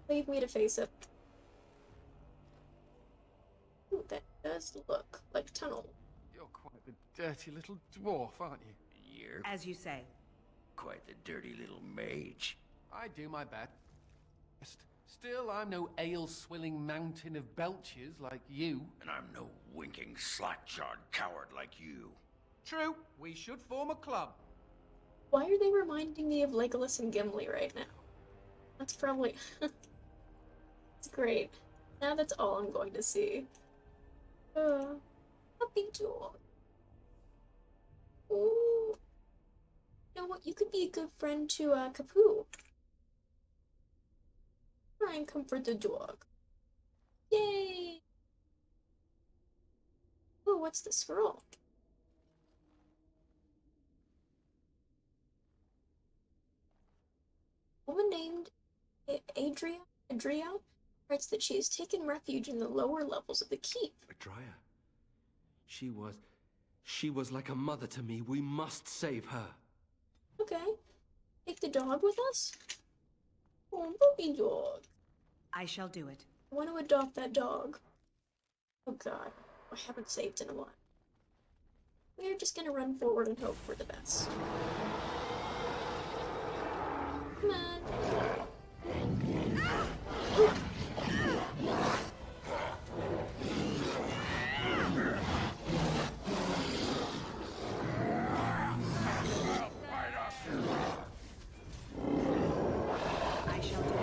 Leave me to face it. Ooh, that does look like a tunnel. You're quite the dirty little dwarf, aren't you? You're As you say. quite the dirty little mage. I do my best. Still, I'm no ale-swilling mountain of belches like you. And I'm no winking, slack-jawed coward like you. True, we should form a club. Why are they reminding me of Legolas and Gimli right now? That's probably... It's great. Now that's all I'm going to see. Puppy dog. Ooh. You know what? You could be a good friend to, Kapoo. Try and comfort the dog. Yay! Ooh, what's the scroll? A woman named Adria writes that she has taken refuge in the lower levels of the keep. Adria. She was like a mother to me. We must save her. Okay. Take the dog with us? Oh, puppy dog. I shall do it. I want to adopt that dog. Oh god, I haven't saved in a while. We're just gonna run forward and hope for the best. Come on. I shall do it.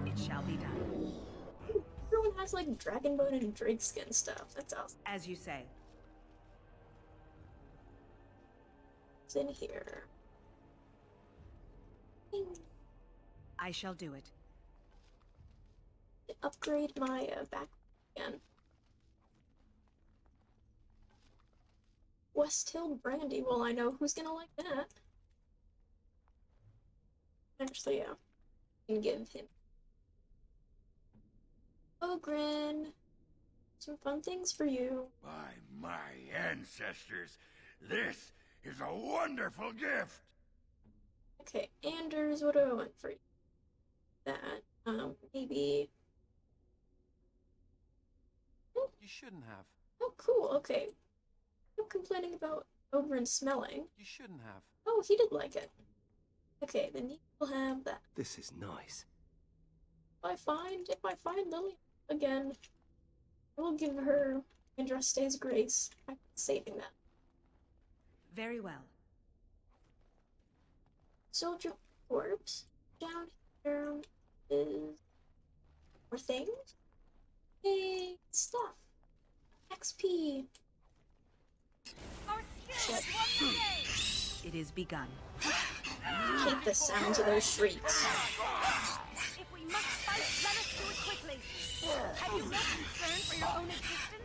It shall be done. Everyone has like dragonbone and drake skin stuff. That's awesome. As you say. It's in here. I shall do it. Upgrade my back again. West Hill Brandy. Well, I know who's gonna like that. Actually, yeah. I can give him. Ogren. Some fun things for you. By my ancestors, this is a wonderful gift. Okay, Anders, what do I want for you? That. Maybe. You shouldn't have. Oh, cool. Okay. I'm complaining about Ogren smelling. You shouldn't have. Oh, he did like it. Okay, then you will have that. This is nice. If I find Lily again, I will give her Andraste's grace. I'm saving that. Very well. Soldier corpse. Down here is more things. Hey, stuff. XP. It is begun. I hate the sounds of those shrieks. If we must fight, let us do it quickly. Have you no concern for your own existence?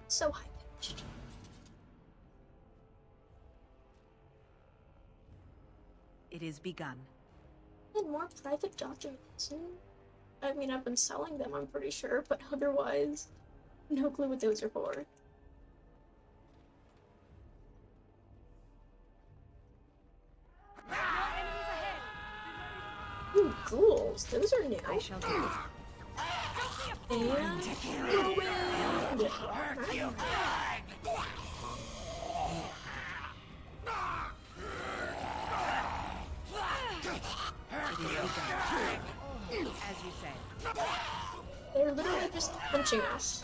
So high pitched. It is begun. And more private documents. I mean, I've been selling them, I'm pretty sure, but otherwise, no clue what those are for. Ooh, ghouls. Those are new. I shall do it. And wind. As you say. They're literally just punching us.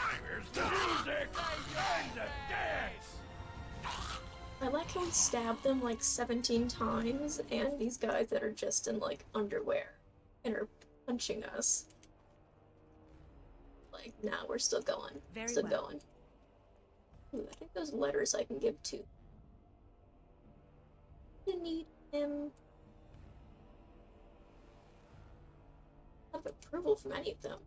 I like how we stabbed them like 17 times, and these guys that are just in like underwear and are punching us. Like, nah, we're still going. Very still well. going. Ooh, I think those letters I can give to. I need him. I have approval from any of them.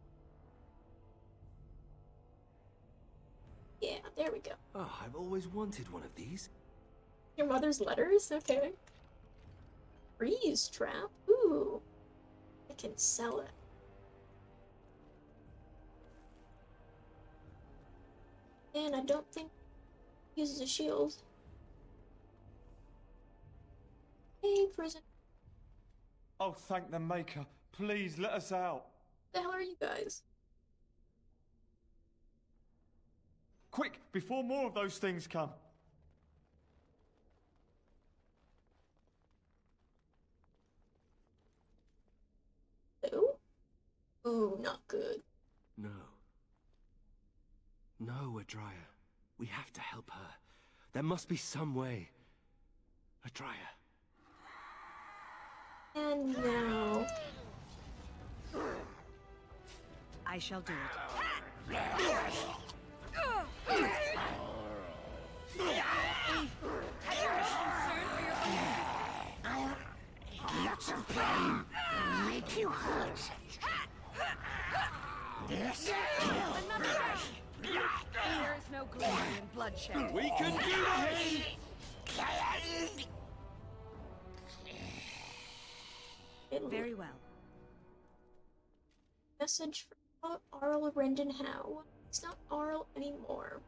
Yeah, there we go. Oh, I've always wanted one of these. Your mother's letters? Okay. Freeze trap? Ooh. I can sell it. And I don't think it uses a shield. Hey, prison. Oh, thank the Maker. Please, let us out. The hell are you guys? Quick, before more of those things come. Ooh? Ooh, not good. No. No, Adria. We have to help her. There must be some way. Adria. And now... I shall do it. Lots of pain make you hurt. This There is no glory in bloodshed. We can do this! Very well. Message from Arl Rendenhow. It's not Arl anymore.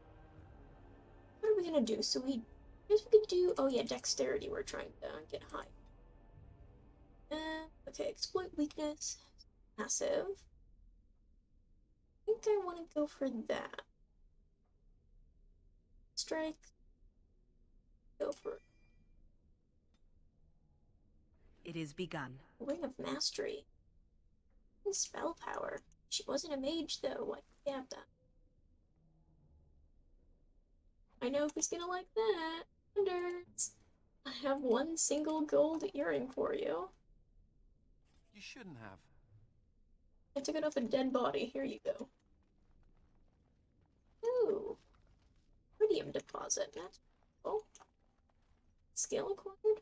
What are we gonna do? So I guess we could do, oh yeah, dexterity we're trying to get high. Okay, exploit weakness. Massive. I think I want to go for that. Strike. Go for it. It is begun. Ring of Mastery. And spell power. She wasn't a mage though. Why did we have that? I know who's gonna like that. Wonders. I have one single gold earring for you. You shouldn't have. I took it off a dead body. Here you go. Ooh. Iridium deposit. That's cool. Skill acquired?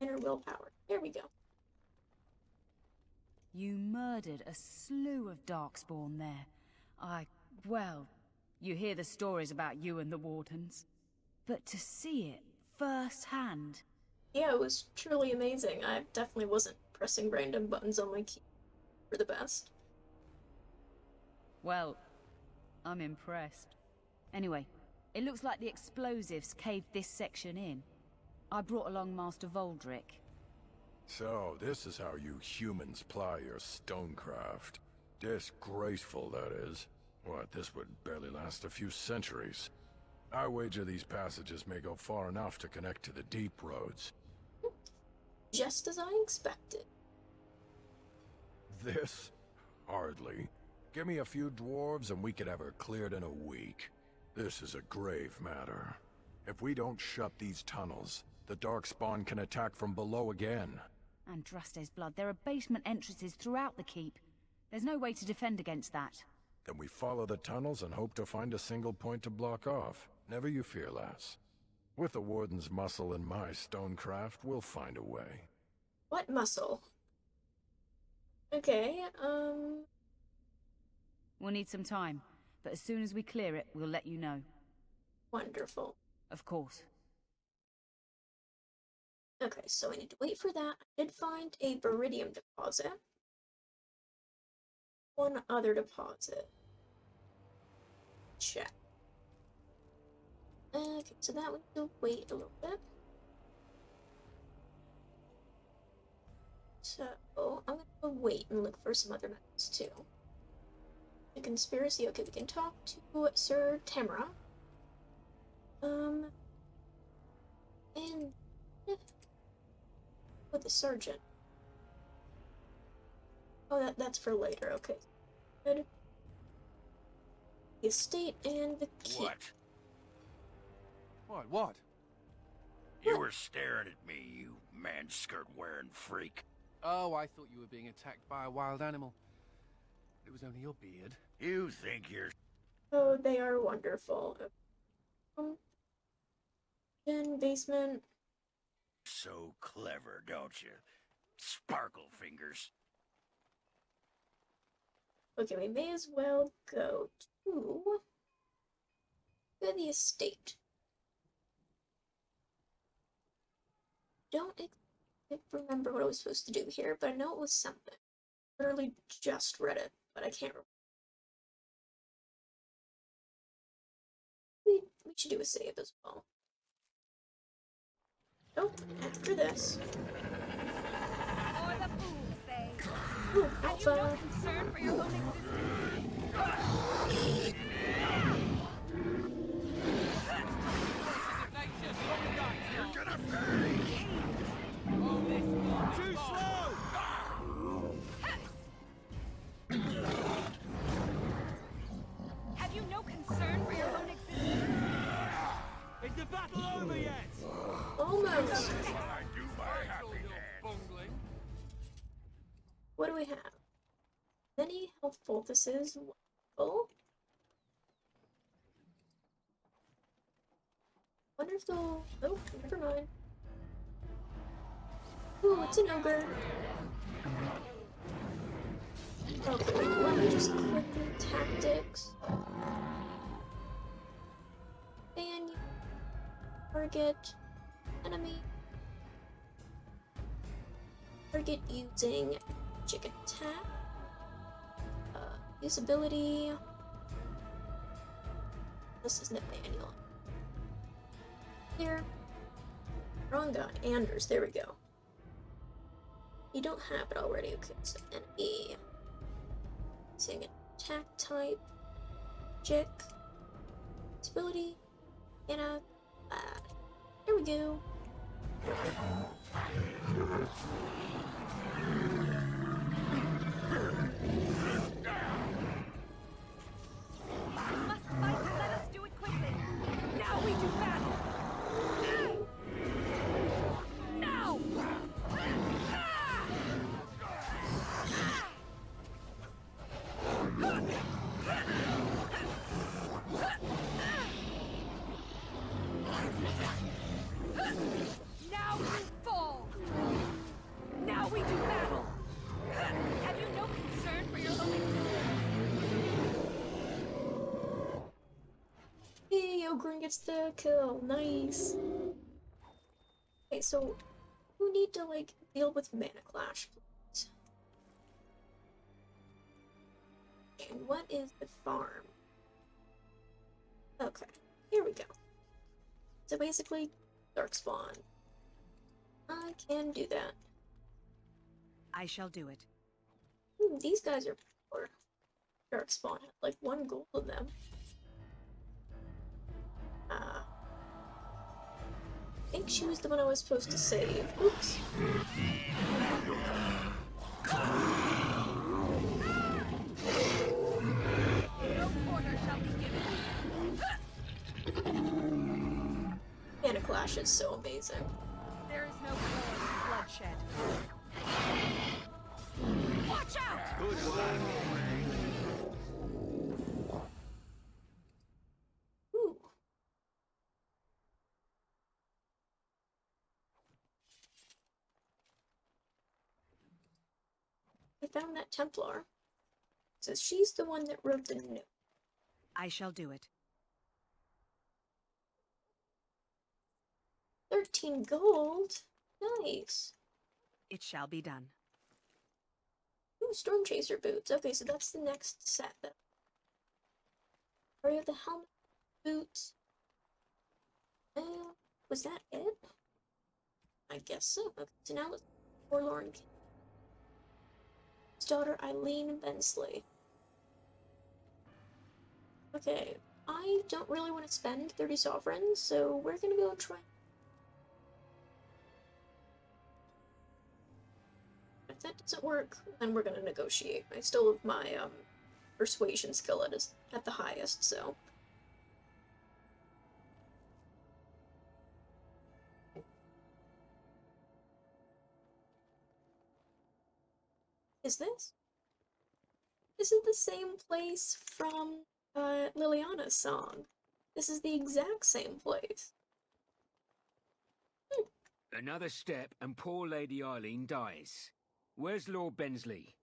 Inner willpower. There we go. You murdered a slew of Darkspawn there. Well, you hear the stories about you and the Wardens. But to see it firsthand... Yeah, it was truly amazing. I definitely wasn't pressing random buttons on my key for the best. Well, I'm impressed. Anyway, it looks like the explosives caved this section in. I brought along Master Voldrick. So, this is how you humans ply your stonecraft. Disgraceful, that is. What, this would barely last a few centuries. I wager these passages may go far enough to connect to the deep roads. Just as I expected. This? Hardly. Give me a few dwarves and we could have her cleared in a week. This is a grave matter. If we don't shut these tunnels, the Darkspawn can attack from below again. Andraste's blood, there are basement entrances throughout the keep. There's no way to defend against that. Then we follow the tunnels and hope to find a single point to block off. Never you fear, lass. With the Warden's muscle and my stonecraft, we'll find a way. What muscle? Okay, We'll need some time, but as soon as we clear it, we'll let you know. Wonderful. Of course. Okay, so I need to wait for that. I did find a Beridium deposit. One other deposit. Check. Okay, so that we need to wait a little bit. So, I'm gonna go wait and look for some other metals too. The conspiracy, okay, we can talk to Sir Tamara. And with the sergeant. Oh, that's for later, okay. Good. The estate and the keep. What? You were staring at me, you man-skirt-wearing freak. Oh, I thought you were being attacked by a wild animal. It was only your beard. You think you're... Oh, they are wonderful. In basement. So clever, don't you? Sparkle fingers. Okay, we may as well go to the estate. Don't remember what I was supposed to do here, but I know it was something. Literally just read it, but I can't remember. We should do a save as well. Oh, after this. Or the fools say. Ooh, Have you no concern for your own existence? You're gonna pay! Too slow! Have you no concern for your own existence? Is the battle over yet? Almost. I do my happy dance. What do we have? Many health poultices. Wonderful. Wonder if they'll... Oh, never mind. Ooh, it's an ogre. Okay, let me just click tactics. And target enemy. Target using magic attack. Usability. This is Nathaniel. Here. Wrong guy. Anders, there we go. You don't have it already. Okay, so NE. Using attack type. Magic. Usability. And there we go. Let us do it quickly. Now we do battle. Now. Now you fall. Now we do battle. Have you no concern for your own existence? Hey, Ogren gets the kill. Nice. Okay, so you need to like deal with Mana Clash, please. And what is the farm? Okay, here we go. So basically, Darkspawn. I can do that. I shall do it. These guys are poor. Darkspawn had like 1 gold in them. I think she was the one I was supposed to save. Oops. No quarter shall be given. Mana Clash is so amazing. There is no bloodshed. Watch out! Good one. Ooh. I found that Templar. It says she's the one that wrote the note. I shall do it. 13 gold? Nice. It shall be done. Ooh, Storm Chaser boots. Okay, so that's the next set then. Or you have the helmet, boots. Was that it? I guess so. Okay, so now it's Forlorn King. His daughter Eileen Bensley. Okay, I don't really want to spend 30 sovereigns, so we're gonna go try. If that doesn't work, then we're gonna negotiate. I still have my persuasion skill at the highest, so. Is this? This is the same place from Liliana's song. This is the exact same place. Another step and poor Lady Eileen dies. Where's Lord Bensley?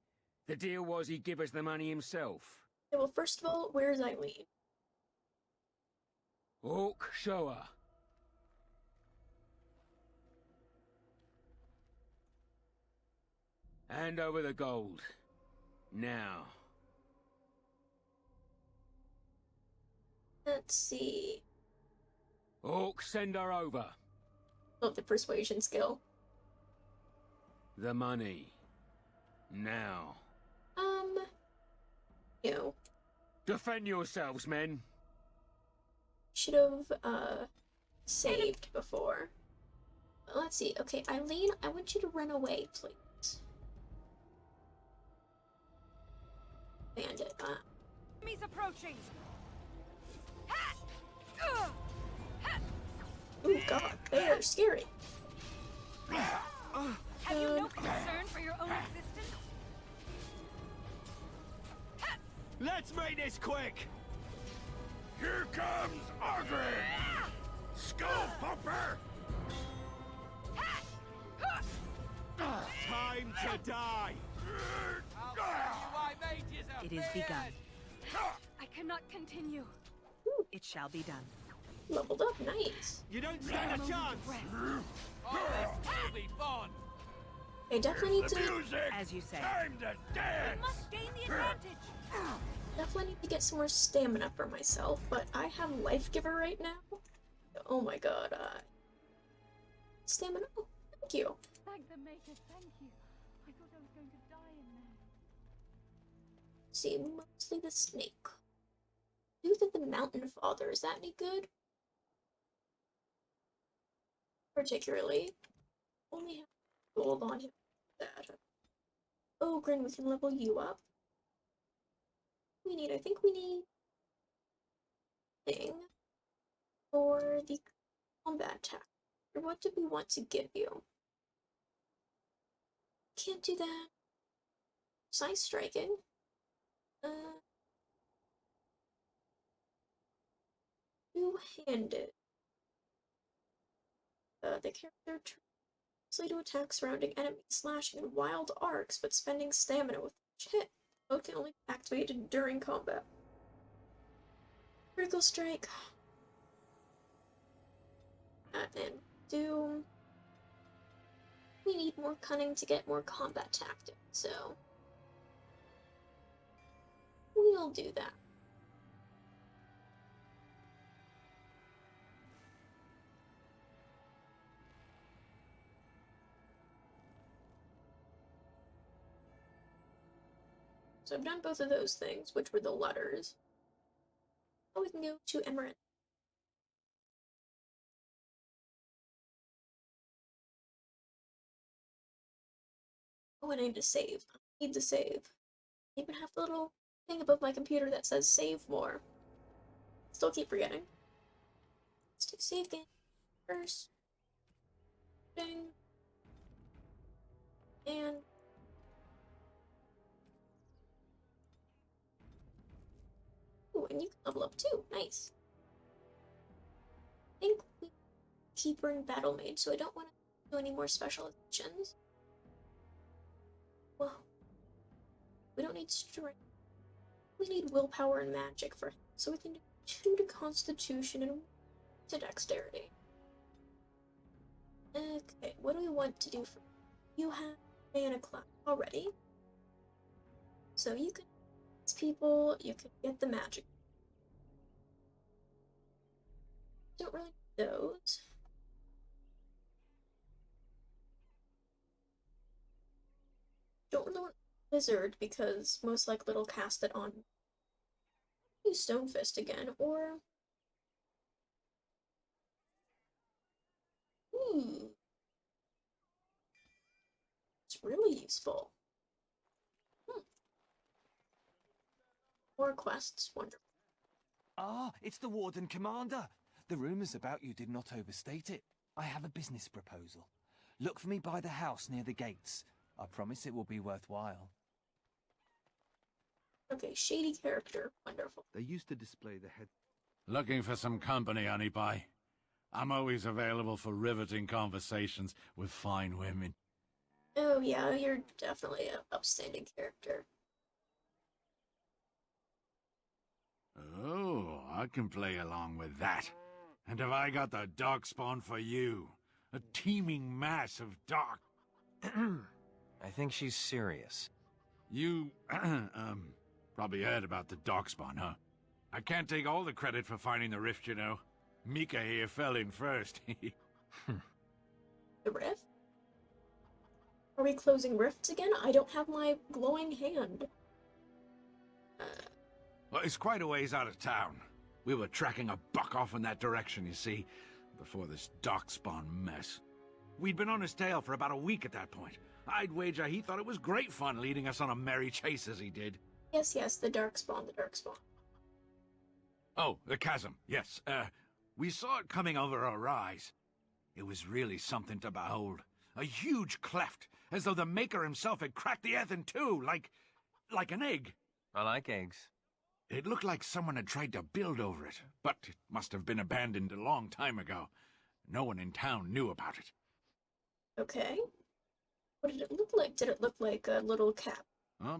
The deal was he'd give us the money himself. Okay, well, first of all, where's Eileen? Hawk, show her. Hand over the gold. Now. Let's see. Hawk, send her over. Love the persuasion skill. The money. Now. No. Defend yourselves, men. Should have, saved before. Let's see. Okay, Eileen, I want you to run away, please. Bandit, Enemies approaching. Oh god, they are scary. Have you no concern for your own existence? Let's make this quick! Here comes Ogren! Skull Pumper! Time to die! It is begun. I cannot continue. It shall be done. Leveled up, nice. You don't stand a chance! All this will be fun. I definitely need to... As you say. Time to dance! We must gain the advantage! Definitely need to get some more stamina for myself, but I have Life Giver right now. Oh my god, stamina? Oh, thank you. Thank the Maker, thank you. I thought I was going to die in there. See, mostly the snake. Tooth of the Mountain Father, is that any good? Particularly. Only have gold on him for that. Ogren, we can level you up. I think we need thing for the combat attack. Or what do we want to give you? Can't do that. Precise striking. Two-handed. The character tries to attack surrounding enemies, slashing in wild arcs, but spending stamina with each hit. Both can only be activated during combat. Critical strike. And do... We need more cunning to get more combat tactics, so... We'll do that. So I've done both of those things, which were the letters. Now we can go to Emerald. Oh, and I need to save. I need to save. I even have the little thing above my computer that says save more. Still keep forgetting. Let's do save game first. Ding. And ooh, and you can level up too. Nice. I think we keep her in Battle Mage, so I don't want to do any more specializations. Well, we don't need strength. We need willpower and magic for him, so we can do 2 to Constitution and 1 to Dexterity. Okay, what do we want to do for you? Have Mana class already, so you can people, you can get the magic. Don't really need those. Don't really want Wizard because most likely it'll cast it on use Stonefist again, or it's really useful. More quests, wonderful. Ah, it's the Warden Commander. The rumors about you did not overstate it. I have a business proposal. Look for me by the house near the gates. I promise it will be worthwhile. Okay, shady character, wonderful. They used to display the head... Looking for some company, honey pie? I'm always available for riveting conversations with fine women. Oh yeah, you're definitely an upstanding character. Oh, I can play along with that. And have I got the darkspawn for you? A teeming mass of dark... I think she's serious. You, probably heard about the darkspawn, huh? I can't take all the credit for finding the rift, you know. Mika here fell in first. The rift? Are we closing rifts again? I don't have my glowing hand. Well, it's quite a ways out of town. We were tracking a buck off in that direction, you see, before this darkspawn mess. We'd been on his tail for about a week at that point. I'd wager he thought it was great fun leading us on a merry chase as he did. Yes, the darkspawn, the darkspawn. Oh, the chasm, yes. We saw it coming over our rise. It was really something to behold. A huge cleft, as though the Maker himself had cracked the earth in two, like an egg. I like eggs. It looked like someone had tried to build over it, but it must have been abandoned a long time ago. No one in town knew about it. Okay. What did it look like? Did it look like a little cap?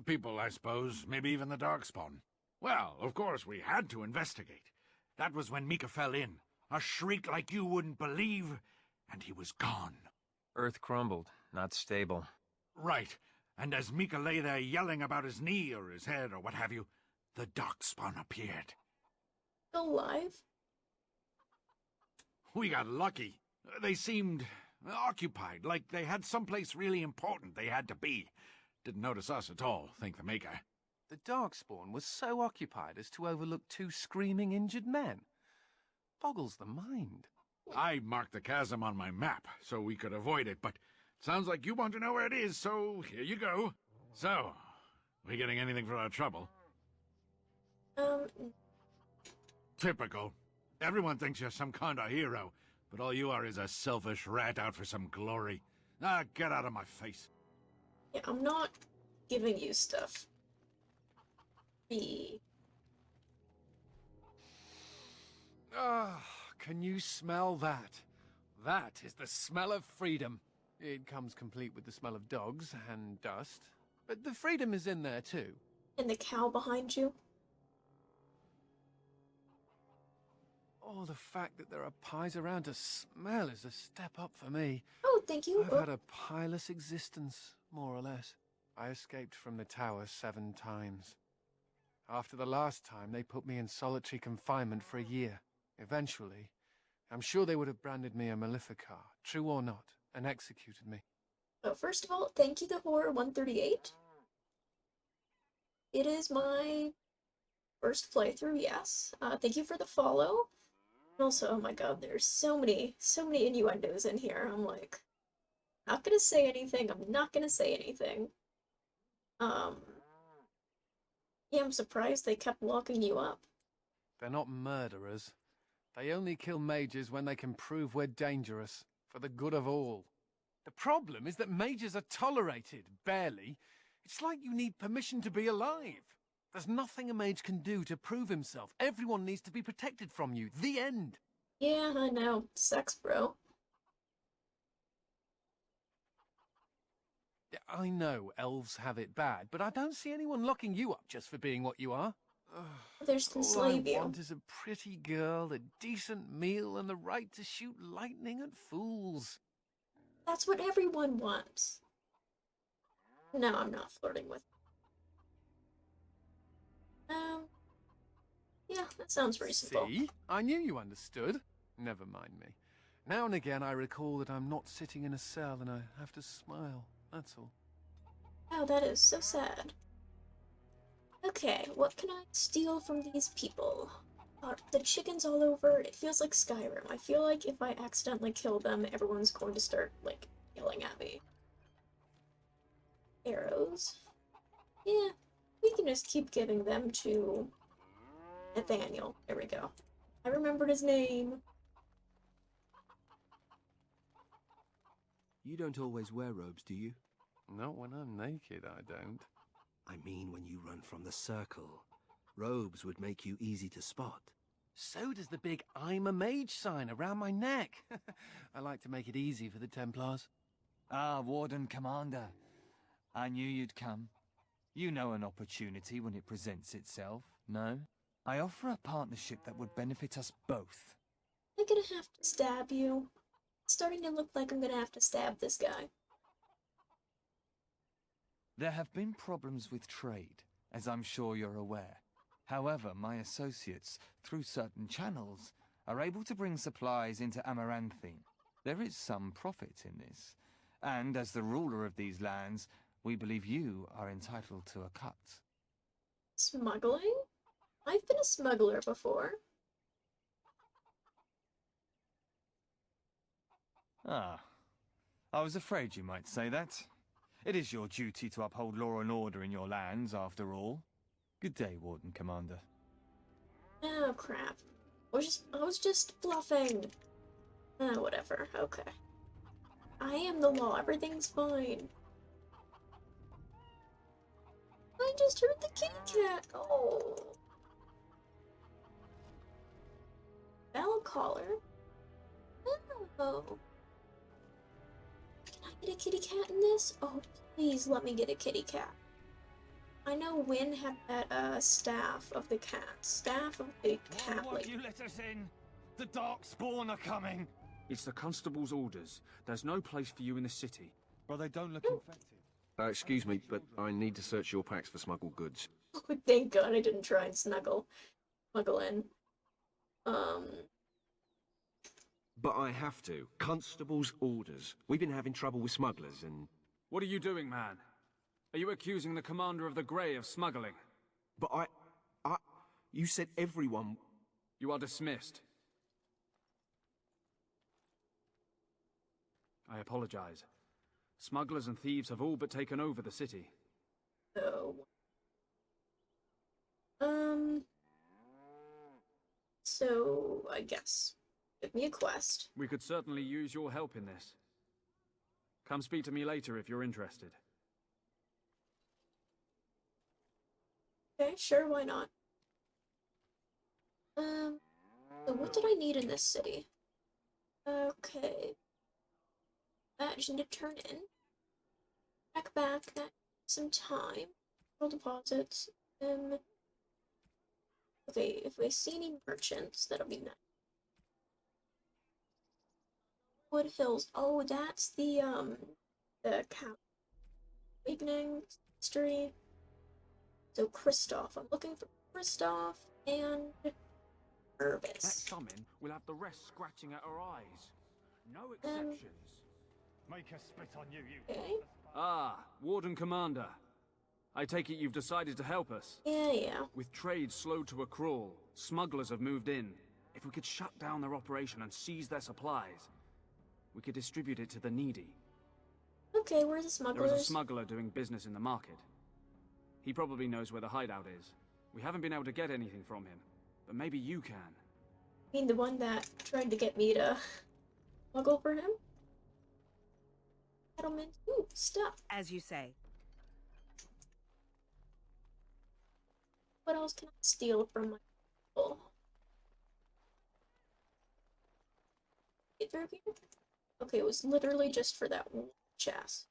People, I suppose. Maybe even the Darkspawn. Well, of course, we had to investigate. That was when Mika fell in. A shriek like you wouldn't believe, and he was gone. Earth crumbled, not stable. Right. And as Mika lay there yelling about his knee or his head or what have you, the darkspawn appeared. Still alive? We got lucky. They seemed occupied, like they had someplace really important they had to be. Didn't notice us at all, thank the Maker. The Darkspawn was so occupied as to overlook 2 screaming injured men. Boggles the mind. I marked the chasm on my map so we could avoid it, but sounds like you want to know where it is, so here you go. So, we getting anything for our trouble? Typical. Everyone thinks you're some kind of hero, but all you are is a selfish rat out for some glory. Ah, get out of my face. Yeah, I'm not giving you stuff. Ah, can you smell that? That is the smell of freedom. It comes complete with the smell of dogs and dust, but the freedom is in there too. And the cow behind you? Oh, the fact that there are pies around to smell is a step up for me. Oh, thank you. I've had a pieless existence, more or less. I escaped from the tower 7 times. After the last time, they put me in solitary confinement for a year. Eventually, I'm sure they would have branded me a Maleficar, true or not, and executed me. Oh, first of all, thank you to Horror 138. It is my first playthrough, yes. Thank you for the follow. And also, oh my god, there's so many innuendos in here. I'm like, not gonna say anything, I'm not gonna say anything. Yeah, I'm surprised they kept locking you up. They're not murderers. They only kill mages when they can prove we're dangerous, for the good of all. The problem is that mages are tolerated, barely. It's like you need permission to be alive. There's nothing a mage can do to prove himself. Everyone needs to be protected from you. The end. Yeah, I know. Sucks, bro. I know elves have it bad, but I don't see anyone locking you up just for being what you are. There's to All enslave I you. want is a pretty girl, a decent meal, and the right to shoot lightning at fools. That's what everyone wants. No, I'm not flirting with. Yeah, that sounds reasonable. See? I knew you understood. Never mind me. Now and again I recall that I'm not sitting in a cell and I have to smile. That's all. Oh, that is so sad. Okay, what can I steal from these people? The chickens all over. It feels like Skyrim. I feel like if I accidentally kill them, everyone's going to start, like, yelling at me. Arrows. Yeah, we can just keep giving them to Nathaniel. There we go. I remembered his name. You don't always wear robes, do you? Not when I'm naked, I don't. I mean when you run from the circle. Robes would make you easy to spot. So does the big I'm a mage sign around my neck. I like to make it easy for the Templars. Ah, Warden Commander. I knew you'd come. You know an opportunity when it presents itself, no? I offer a partnership that would benefit us both. I'm gonna have to stab you. It's starting to look like I'm gonna have to stab this guy. There have been problems with trade, as I'm sure you're aware. However, my associates, through certain channels, are able to bring supplies into Amaranthine. There is some profit in this, and as the ruler of these lands, we believe you are entitled to a cut. Smuggling? I've been a smuggler before. Ah, I was afraid you might say that. It is your duty to uphold law and order in your lands, after all. Good day, Warden Commander. Oh, crap. I was just bluffing. Whatever. Okay. I am the law. Everything's fine. I just heard the kitty cat. Oh. Bell collar. Oh. Can I get a kitty cat in this? Oh, please let me get a kitty cat. I know Wynn had that, staff of the cat. Staff of the cat. Why won't you let us in? The Darkspawn are coming! It's the constable's orders. There's no place for you in the city. Well, they don't look infected. Excuse me, but I need to search your packs for smuggled goods. Oh, thank God I didn't try and smuggle in. But I have to. Constable's orders. We've been having trouble with smugglers and... What are you doing, man? Are you accusing the commander of the Grey of smuggling? But you said everyone... You are dismissed. I apologize. Smugglers and thieves have all but taken over the city. So... So, I guess. Give me a quest. We could certainly use your help in this. Come speak to me later if you're interested. Okay, sure, why not? So what did I need in this city? Okay. That just need to turn in. Back, that some time. Roll deposits. Okay, if we see any merchants, that'll be nice. Wood Hills. Oh, that's the cow. Evening history. So Kristoff. I'm looking for Kristoff and Irvis. That summon will have the rest scratching at our eyes. No exceptions. Make us spit on you, Okay. Ah, Warden Commander. I take it you've decided to help us? Yeah. With trade slowed to a crawl, smugglers have moved in. If we could shut down their operation and seize their supplies, we could distribute it to the needy. Okay, where's the smugglers? There is a smuggler doing business in the market. He probably knows where the hideout is. We haven't been able to get anything from him, but maybe you can. I mean the one that tried to get me to smuggle for him? Settlement. Ooh, stuff. As you say. What else can I steal from my people? Get through here? Okay, it was literally just for that one chest.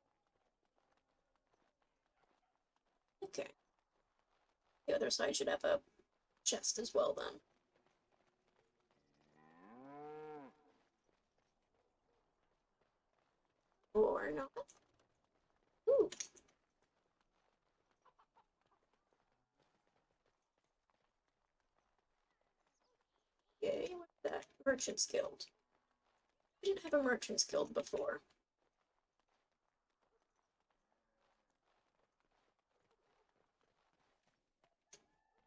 Okay. The other side should have a chest as well then. Or not. Ooh. Yay, what's that? Merchant's Guild. I didn't have a Merchant's Guild before.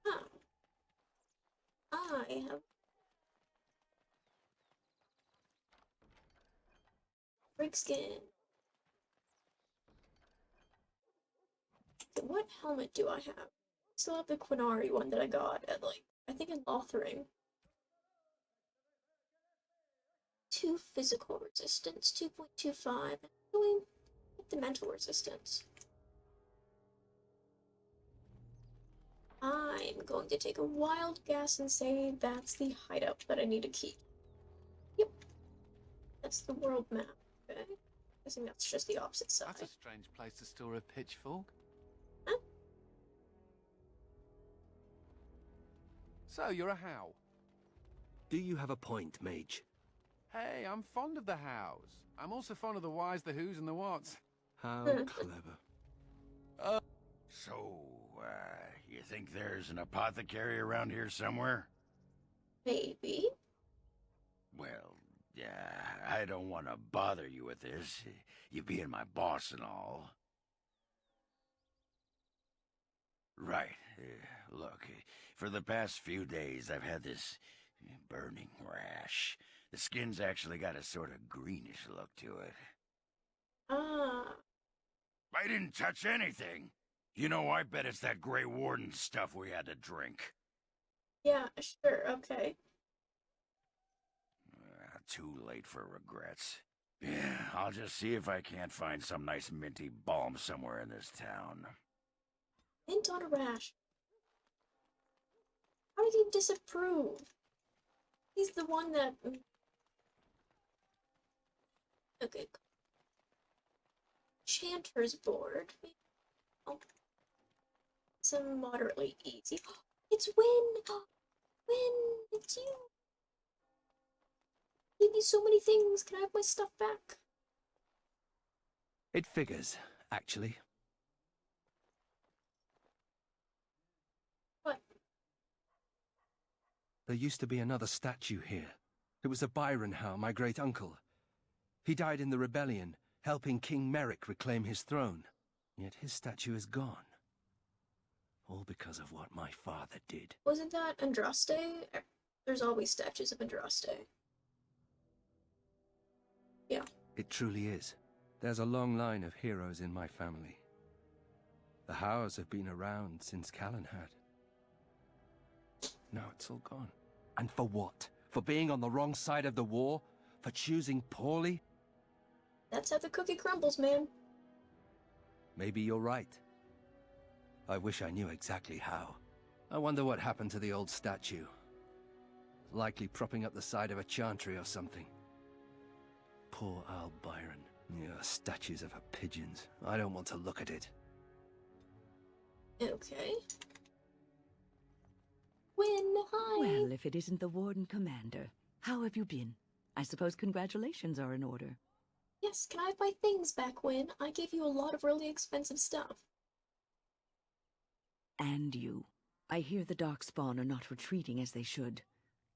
Huh. I have Break skin. What helmet do I have? I still have the Quinari one that I got at, like, I think in Lothering. 2 physical resistance, 2.25. Going with the mental resistance. I'm going to take a wild guess and say that's the hideout that I need to keep. Yep. That's the world map. Okay. I think that's just the opposite side. That's a strange place to store a pitchfork. Huh? So, you're a How. Do you have a point, Mage? Hey, I'm fond of the Hows. I'm also fond of the whys, the whos, and the whats. How clever. So, you think there's an apothecary around here somewhere? Maybe. Well, yeah, I don't want to bother you with this, you being my boss and all. Right. Look, for the past few days I've had this burning rash. The skin's actually got a sort of greenish look to it. Ah. I didn't touch anything. You know, I bet it's that Grey Warden stuff we had to drink. Yeah, sure, okay. Too late for regrets. Yeah, I'll just see if I can't find some nice minty balm somewhere in this town. Mint on a rash. How did he disapprove? He's the one that... Okay. Chanter's board. Oh. Some moderately easy. It's Win! Win! It's you! You give me so many things. Can I have my stuff back? It figures, actually. There used to be another statue here. It was of Byron Howe, my great-uncle. He died in the rebellion, helping King Merrick reclaim his throne. Yet his statue is gone. All because of what my father did. Wasn't that Andraste? There's always statues of Andraste. Yeah. It truly is. There's a long line of heroes in my family. The Howes have been around since Callan had. Now it's all gone. And for what? For being on the wrong side of the war? For choosing poorly? That's how the cookie crumbles, man. Maybe you're right. I wish I knew exactly how. I wonder what happened to the old statue. Likely propping up the side of a chantry or something. Poor Al Byron. Yeah, statues of her pigeons. I don't want to look at it. Okay. Win, hi! Well, if it isn't the Warden Commander. How have you been? I suppose congratulations are in order. Yes, can I have my things back, Win? I gave you a lot of really expensive stuff. And you. I hear the Darkspawn are not retreating as they should.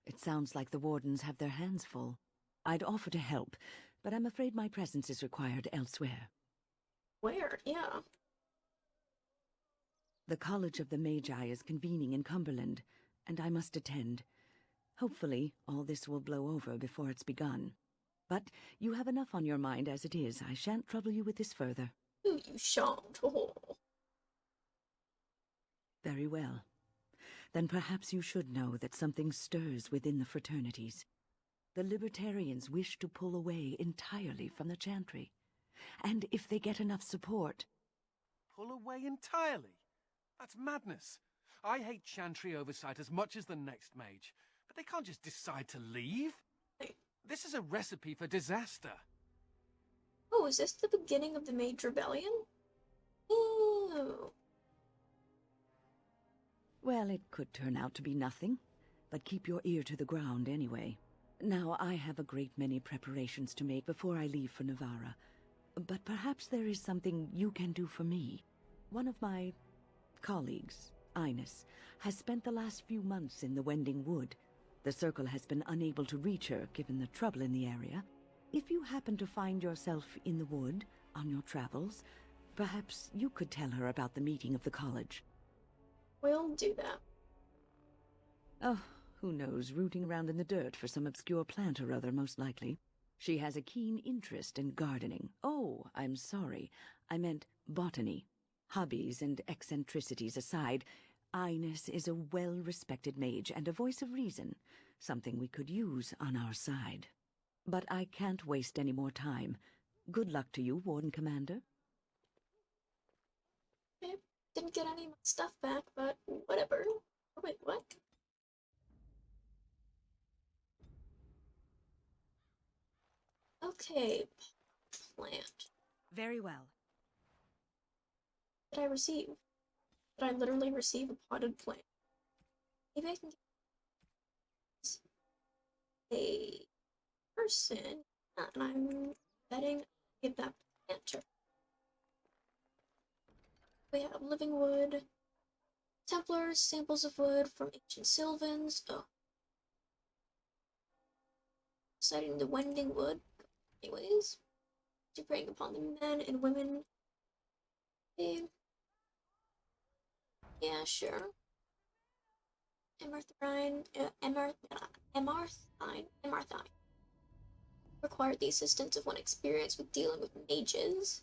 It sounds like the Wardens have their hands full. I'd offer to help, but I'm afraid my presence is required elsewhere. Where? Yeah. The College of the Magi is convening in Cumberland, and I must attend. Hopefully, all this will blow over before it's begun. But you have enough on your mind as it is. I shan't trouble you with this further. Ooh, you shan't. Oh. Very well. Then perhaps you should know that something stirs within the fraternities. The Libertarians wish to pull away entirely from the Chantry. And if they get enough support... Pull away entirely? That's madness. I hate Chantry oversight as much as the next mage, but they can't just decide to leave. This is a recipe for disaster. Oh, is this the beginning of the Mage Rebellion? Oh. Well, it could turn out to be nothing, but keep your ear to the ground anyway. Now, I have a great many preparations to make before I leave for Navarra, but perhaps there is something you can do for me. One of my colleagues, Ines, has spent the last few months in the Wending Wood. The Circle has been unable to reach her, given the trouble in the area. If you happen to find yourself in the wood on your travels, perhaps you could tell her about the meeting of the college. We'll do that. Oh, who knows, rooting around in the dirt for some obscure plant or other, most likely. She has a keen interest in gardening. Oh, I'm sorry. I meant botany. Hobbies and eccentricities aside, Ines is a well-respected mage and a voice of reason, something we could use on our side. But I can't waste any more time. Good luck to you, Warden Commander. I didn't get any of my stuff back, but whatever. Oh, wait, what? Okay, plant. Very well. What did I receive? Did I literally receive a potted plant? Maybe I can get a person, and I'm betting I give that plant to her. We have living wood, Templars, samples of wood from ancient Sylvans. Oh. Citing the Wending Wood. Anyways, to preying upon the men and women. Okay. Yeah, sure. Emarthine. Required the assistance of one experienced with dealing with mages.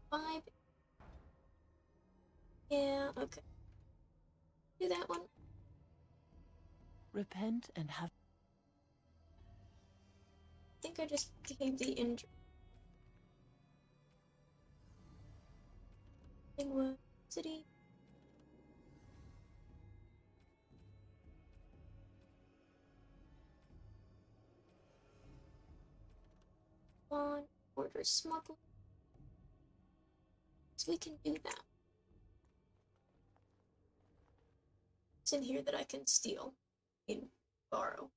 Five. Yeah, okay. Do that one. Repent and have... I think I just gave the injury. City. One, order smuggling. So we can do that. It's in here that I can steal and borrow.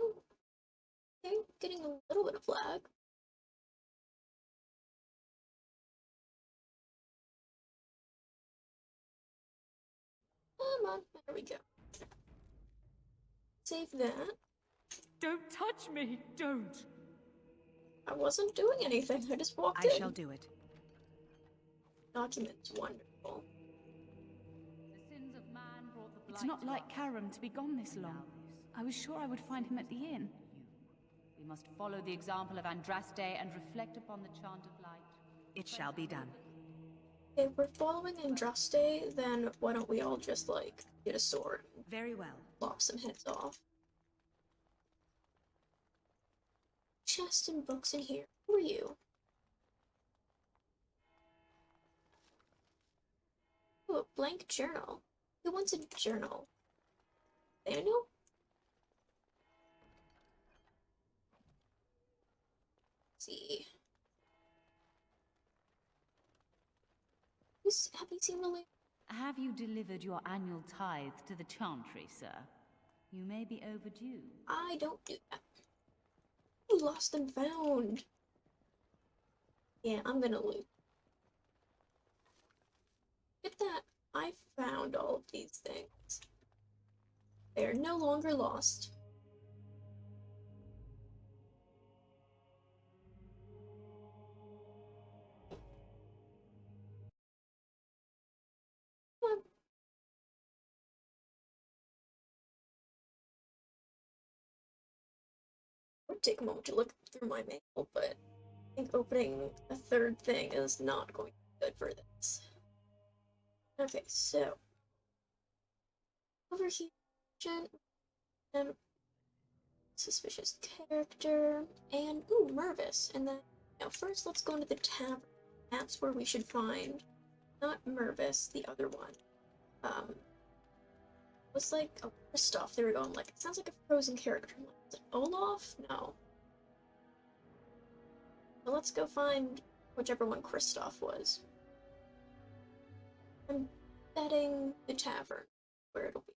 Ooh. Okay. getting a little bit of lag. Come on, there we go. Save that. Don't touch me! Don't! I wasn't doing anything, I just walked in. I shall do it. Documents, wonderful. The sins of man brought the It's not like Karam to be gone this long. I was sure I would find him at the inn. We must follow the example of Andraste and reflect upon the chant of light. It shall be done. If we're following Andraste, then why don't we all just, like, get a sword? Very well. Lop some heads off. Chest and books in here. Who are you? Ooh, a blank journal. Who wants a journal? Nathaniel? Let's see. Have you seen the link? Have you delivered your annual tithe to the chantry, sir? You may be overdue. I don't do that. Lost and found. Yeah, I'm gonna loot. Get that. I found all of these things. They are no longer lost. Come on. It would take a moment to look through my mail, but I think opening a third thing is not going to be good for this. Okay, so over here, suspicious character, and ooh, Mervis. And then now first let's go into the tavern. That's where we should find not Mervis, the other one. Was like oh, Kristoff. There we go. I'm like, it sounds like a frozen character. I'm like, is it Olaf? No. Well, let's go find whichever one Kristoff was. I'm betting the tavern where it'll be.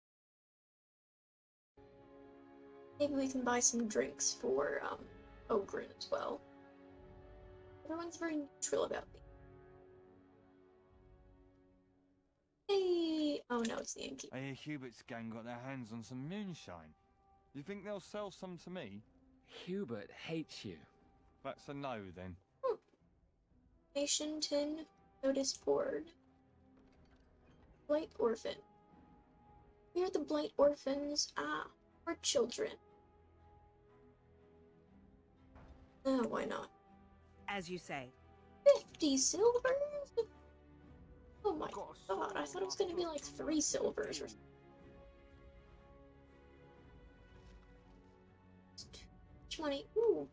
Maybe we can buy some drinks for Ogren as well. Everyone's very neutral about me. Hey! Oh no, it's the innkeeper. I hear Hubert's gang got their hands on some moonshine. You think they'll sell some to me? Hubert hates you. That's a no, then. Nationton notice board. Blight Orphan. We are the Blight Orphans. Ah, we're children. Oh, why not? As you say. 50 silvers? Oh my god, I thought it was gonna be like 3 silvers or something. Much money. Ooh.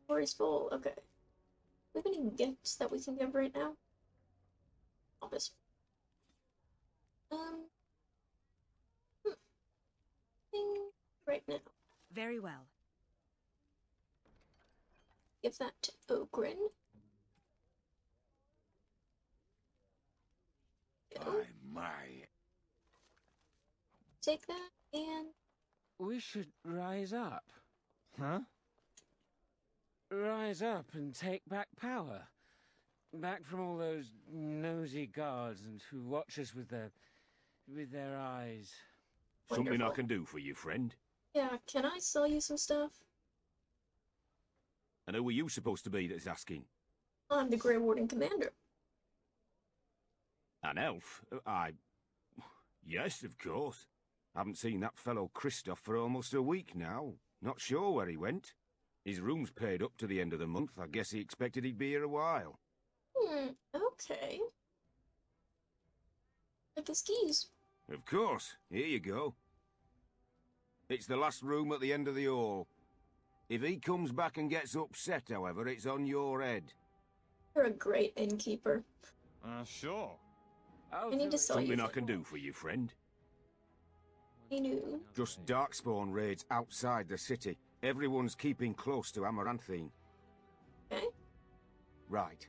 Floor is full. Okay. Do we have any gifts that we can give right now? Office. Right now. Very well. Give that to Ogren. My. Take that and... We should rise up. Huh? Rise up and take back power. Back from all those nosy guards and who watch us with their eyes. Wonderful. Something I can do for you, friend. Yeah, can I sell you some stuff? And who are you supposed to be that's asking? I'm the Grey Warden Commander. An elf? Yes, of course. Haven't seen that fellow Kristoff for almost a week now. Not sure where he went. His room's paid up to the end of the month. I guess he expected he'd be here a while. Okay. Like his keys. Of course. Here you go. It's the last room at the end of the hall. If he comes back and gets upset, however, it's on your head. You're a great innkeeper. Sure. I need to sell you Something I can do for you, friend. Just darkspawn raids outside the city. Everyone's keeping close to Amaranthine. Okay. Right.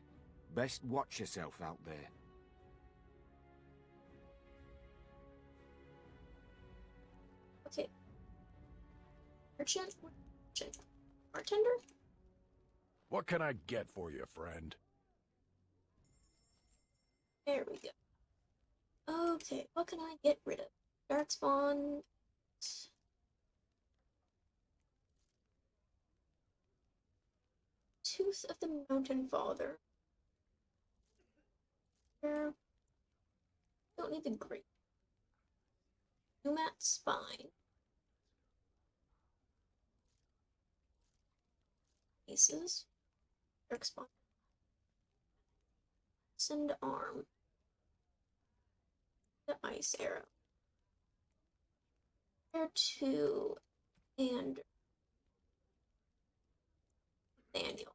Best watch yourself out there. Okay. Merchant, Bartender? What can I get for you, friend? There we go. Okay, what can I get rid of? Darkspawn. Tooth of the Mountain Father. There. Don't need the great. Numat Spine. Aces. Darkspawn. Send arm. The ice arrow. There two and Nathaniel.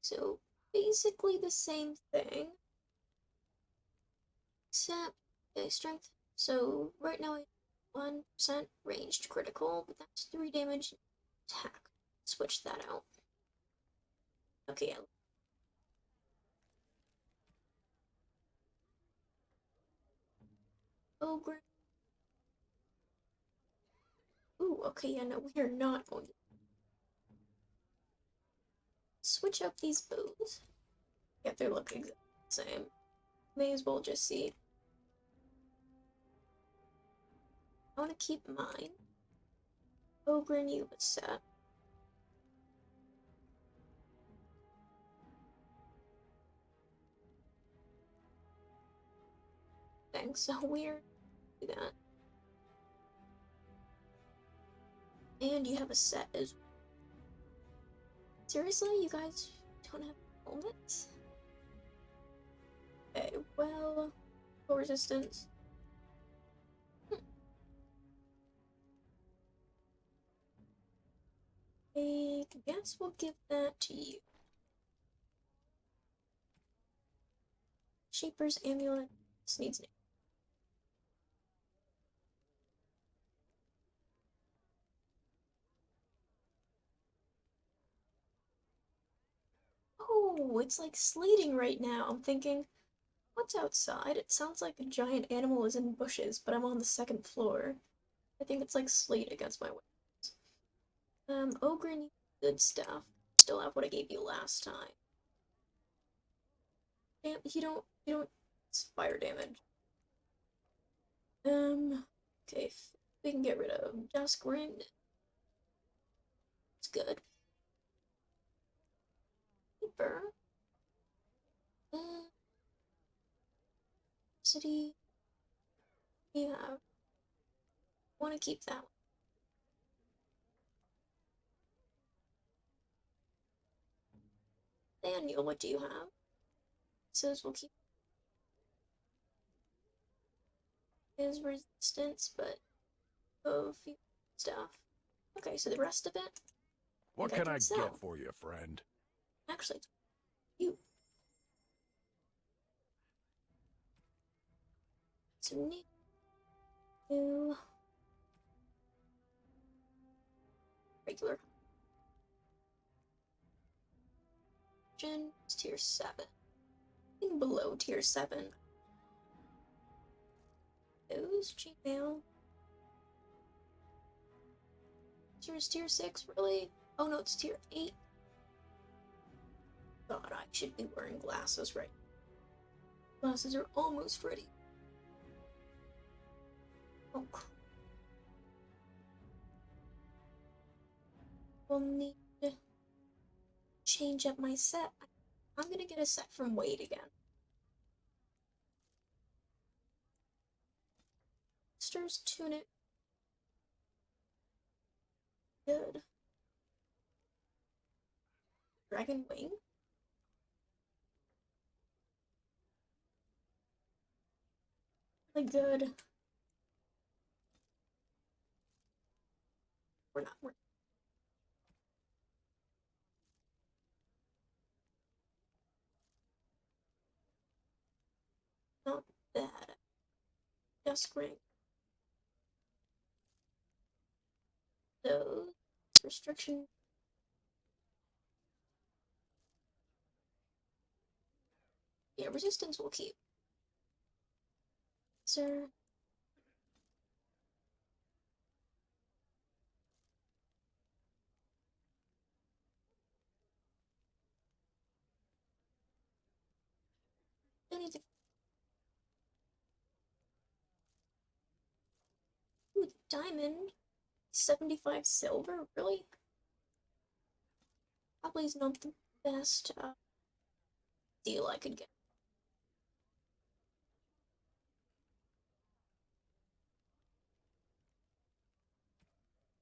So basically the same thing, except strength. So right now I have 1% ranged critical, but that's 3 damage attack. Switch that out. Okay, Ogre. Ooh, okay, yeah, no, we are not going to switch up these bows. Yeah, they're looking exactly the same. May as well just see. I want to keep mine. Ogre and you set. Dang, so weird. Do that. And you have a set as well. Seriously, you guys don't have helmets? Okay, well, full resistance. I guess we'll give that to you. Shaper's Amulet. This needs name. Oh, it's like sleeting right now. I'm thinking, what's outside? It sounds like a giant animal is in bushes, but I'm on the 2nd floor. I think it's like sleet against my windows. Ogre and good stuff. Still have what I gave you last time. Damn, you don't, it's fire damage. Okay, if we can get rid of Dusk Ring. It's good. Keeper. City. Yeah. Want to keep that one. Daniel, what do you have? Says we'll keep his resistance, but of stuff. Okay, so the rest of it. What can I sell. get for you, friend? Actually, it's you. So new regular. It's tier 7. Anything below tier 7. Those Gmail. Here's tier 6, really? Oh no, it's tier 8. God, I should be wearing glasses right now. Glasses are almost ready. Oh, crap. We'll need to change up my set. I'm gonna get a set from Wade again. Monster's Tunic. Good. Dragon Wing. Really good. We're not bad. Dusk Ring. Those restriction. Yeah, resistance will keep. Sir. Anything. Ooh, diamond. 75 silver? Really? Probably is not the best deal I could get.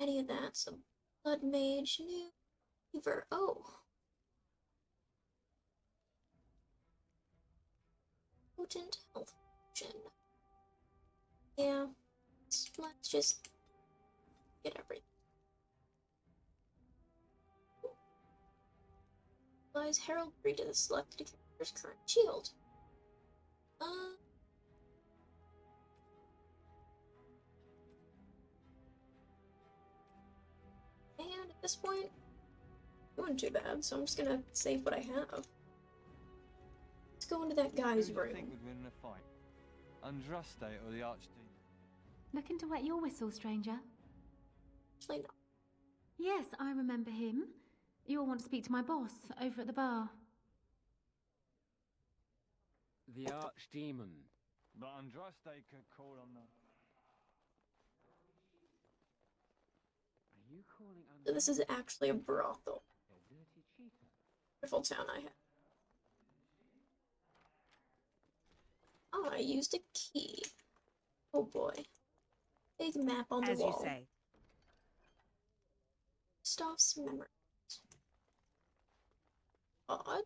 Any of that. So, Blood Mage, New Fever. Oh. Potent Health Potion. Yeah. Let's just get everything. Applies heraldry to the selected character's current shield. And at this point, doing too bad, so I'm just gonna save what I have. Let's go into that guy's Who do you room. think would win in a fight? Andraste or the Archdemon? Looking to wet your whistle, stranger? Actually, no. Yes, I remember him. You'll want to speak to my boss over at the bar. The Archdemon. But Andraste could call on the... Are you calling So this is actually a brothel. a dirty cheater? Wonderful town I had. Oh, I used a key. Oh boy. Big map on the As wall. you say. Stoff's memory. Odd.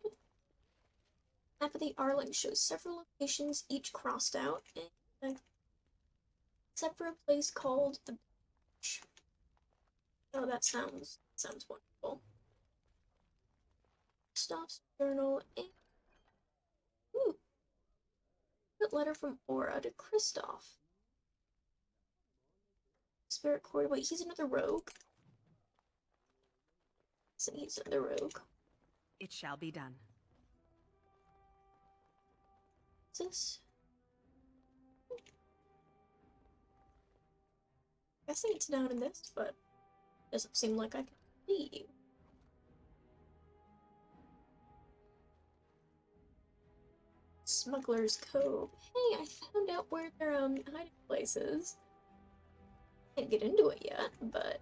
Map of the Arling shows several locations, each crossed out, except for a place called the Beach. Oh, that sounds wonderful. Stoff's journal and ooh, a letter from Aura to Kristoff. Spirit Cord. Wait, he's another rogue. So he's another rogue. It shall be done. What's this? Guessing it's down in this, but doesn't seem like I can leave. Smuggler's Cove. Hey, I found out where their hiding place is. Can't get into it yet, but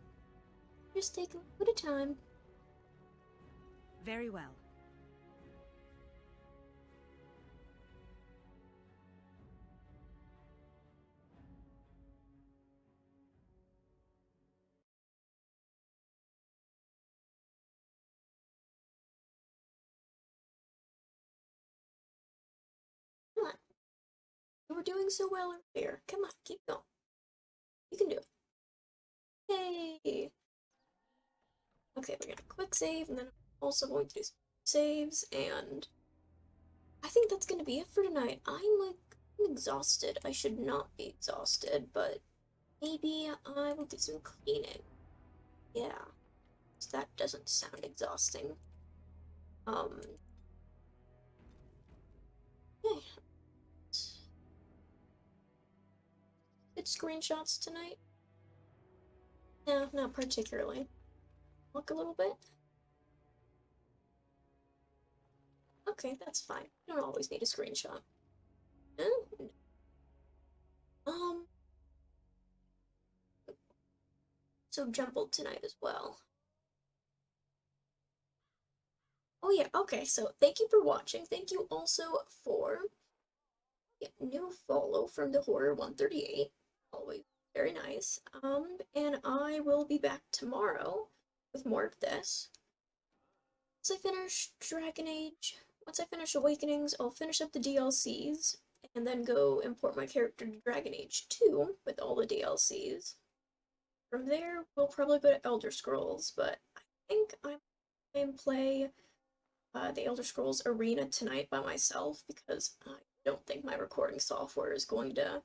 just take a bit of time. Very well. Come on. You were doing so well earlier. Come on, keep going. You can do it. Yay! Okay, we're gonna quick save, and then I'm also going to do some saves, and I think that's gonna be it for tonight. I'm exhausted. I should not be exhausted, but maybe I will do some cleaning. Yeah, so that doesn't sound exhausting. Okay. Good screenshots tonight? No, not particularly. Look a little bit. Okay, that's fine. You don't always need a screenshot. No? So jumbled tonight as well. Oh yeah, okay, so thank you for watching. Thank you also for new follow from the Horror 138. Always very nice. And I will be back tomorrow with more of this. Once I finish Dragon Age, once I finish Awakenings, I'll finish up the DLCs and then go import my character to Dragon Age 2 with all the DLCs. From there, we'll probably go to Elder Scrolls, but I think I'm going to play the Elder Scrolls Arena tonight by myself because I don't think my recording software is going to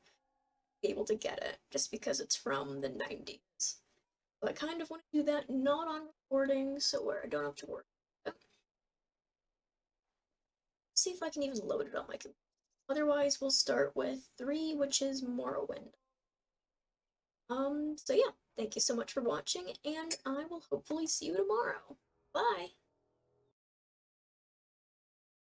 be able to get it just because it's from the 90s. So I kind of want to do that not on recording, so where I don't have to worry. See if I can even load it on my computer. Otherwise, we'll start with 3, which is Morrowind. So yeah, thank you so much for watching, and I will hopefully see you tomorrow. Bye!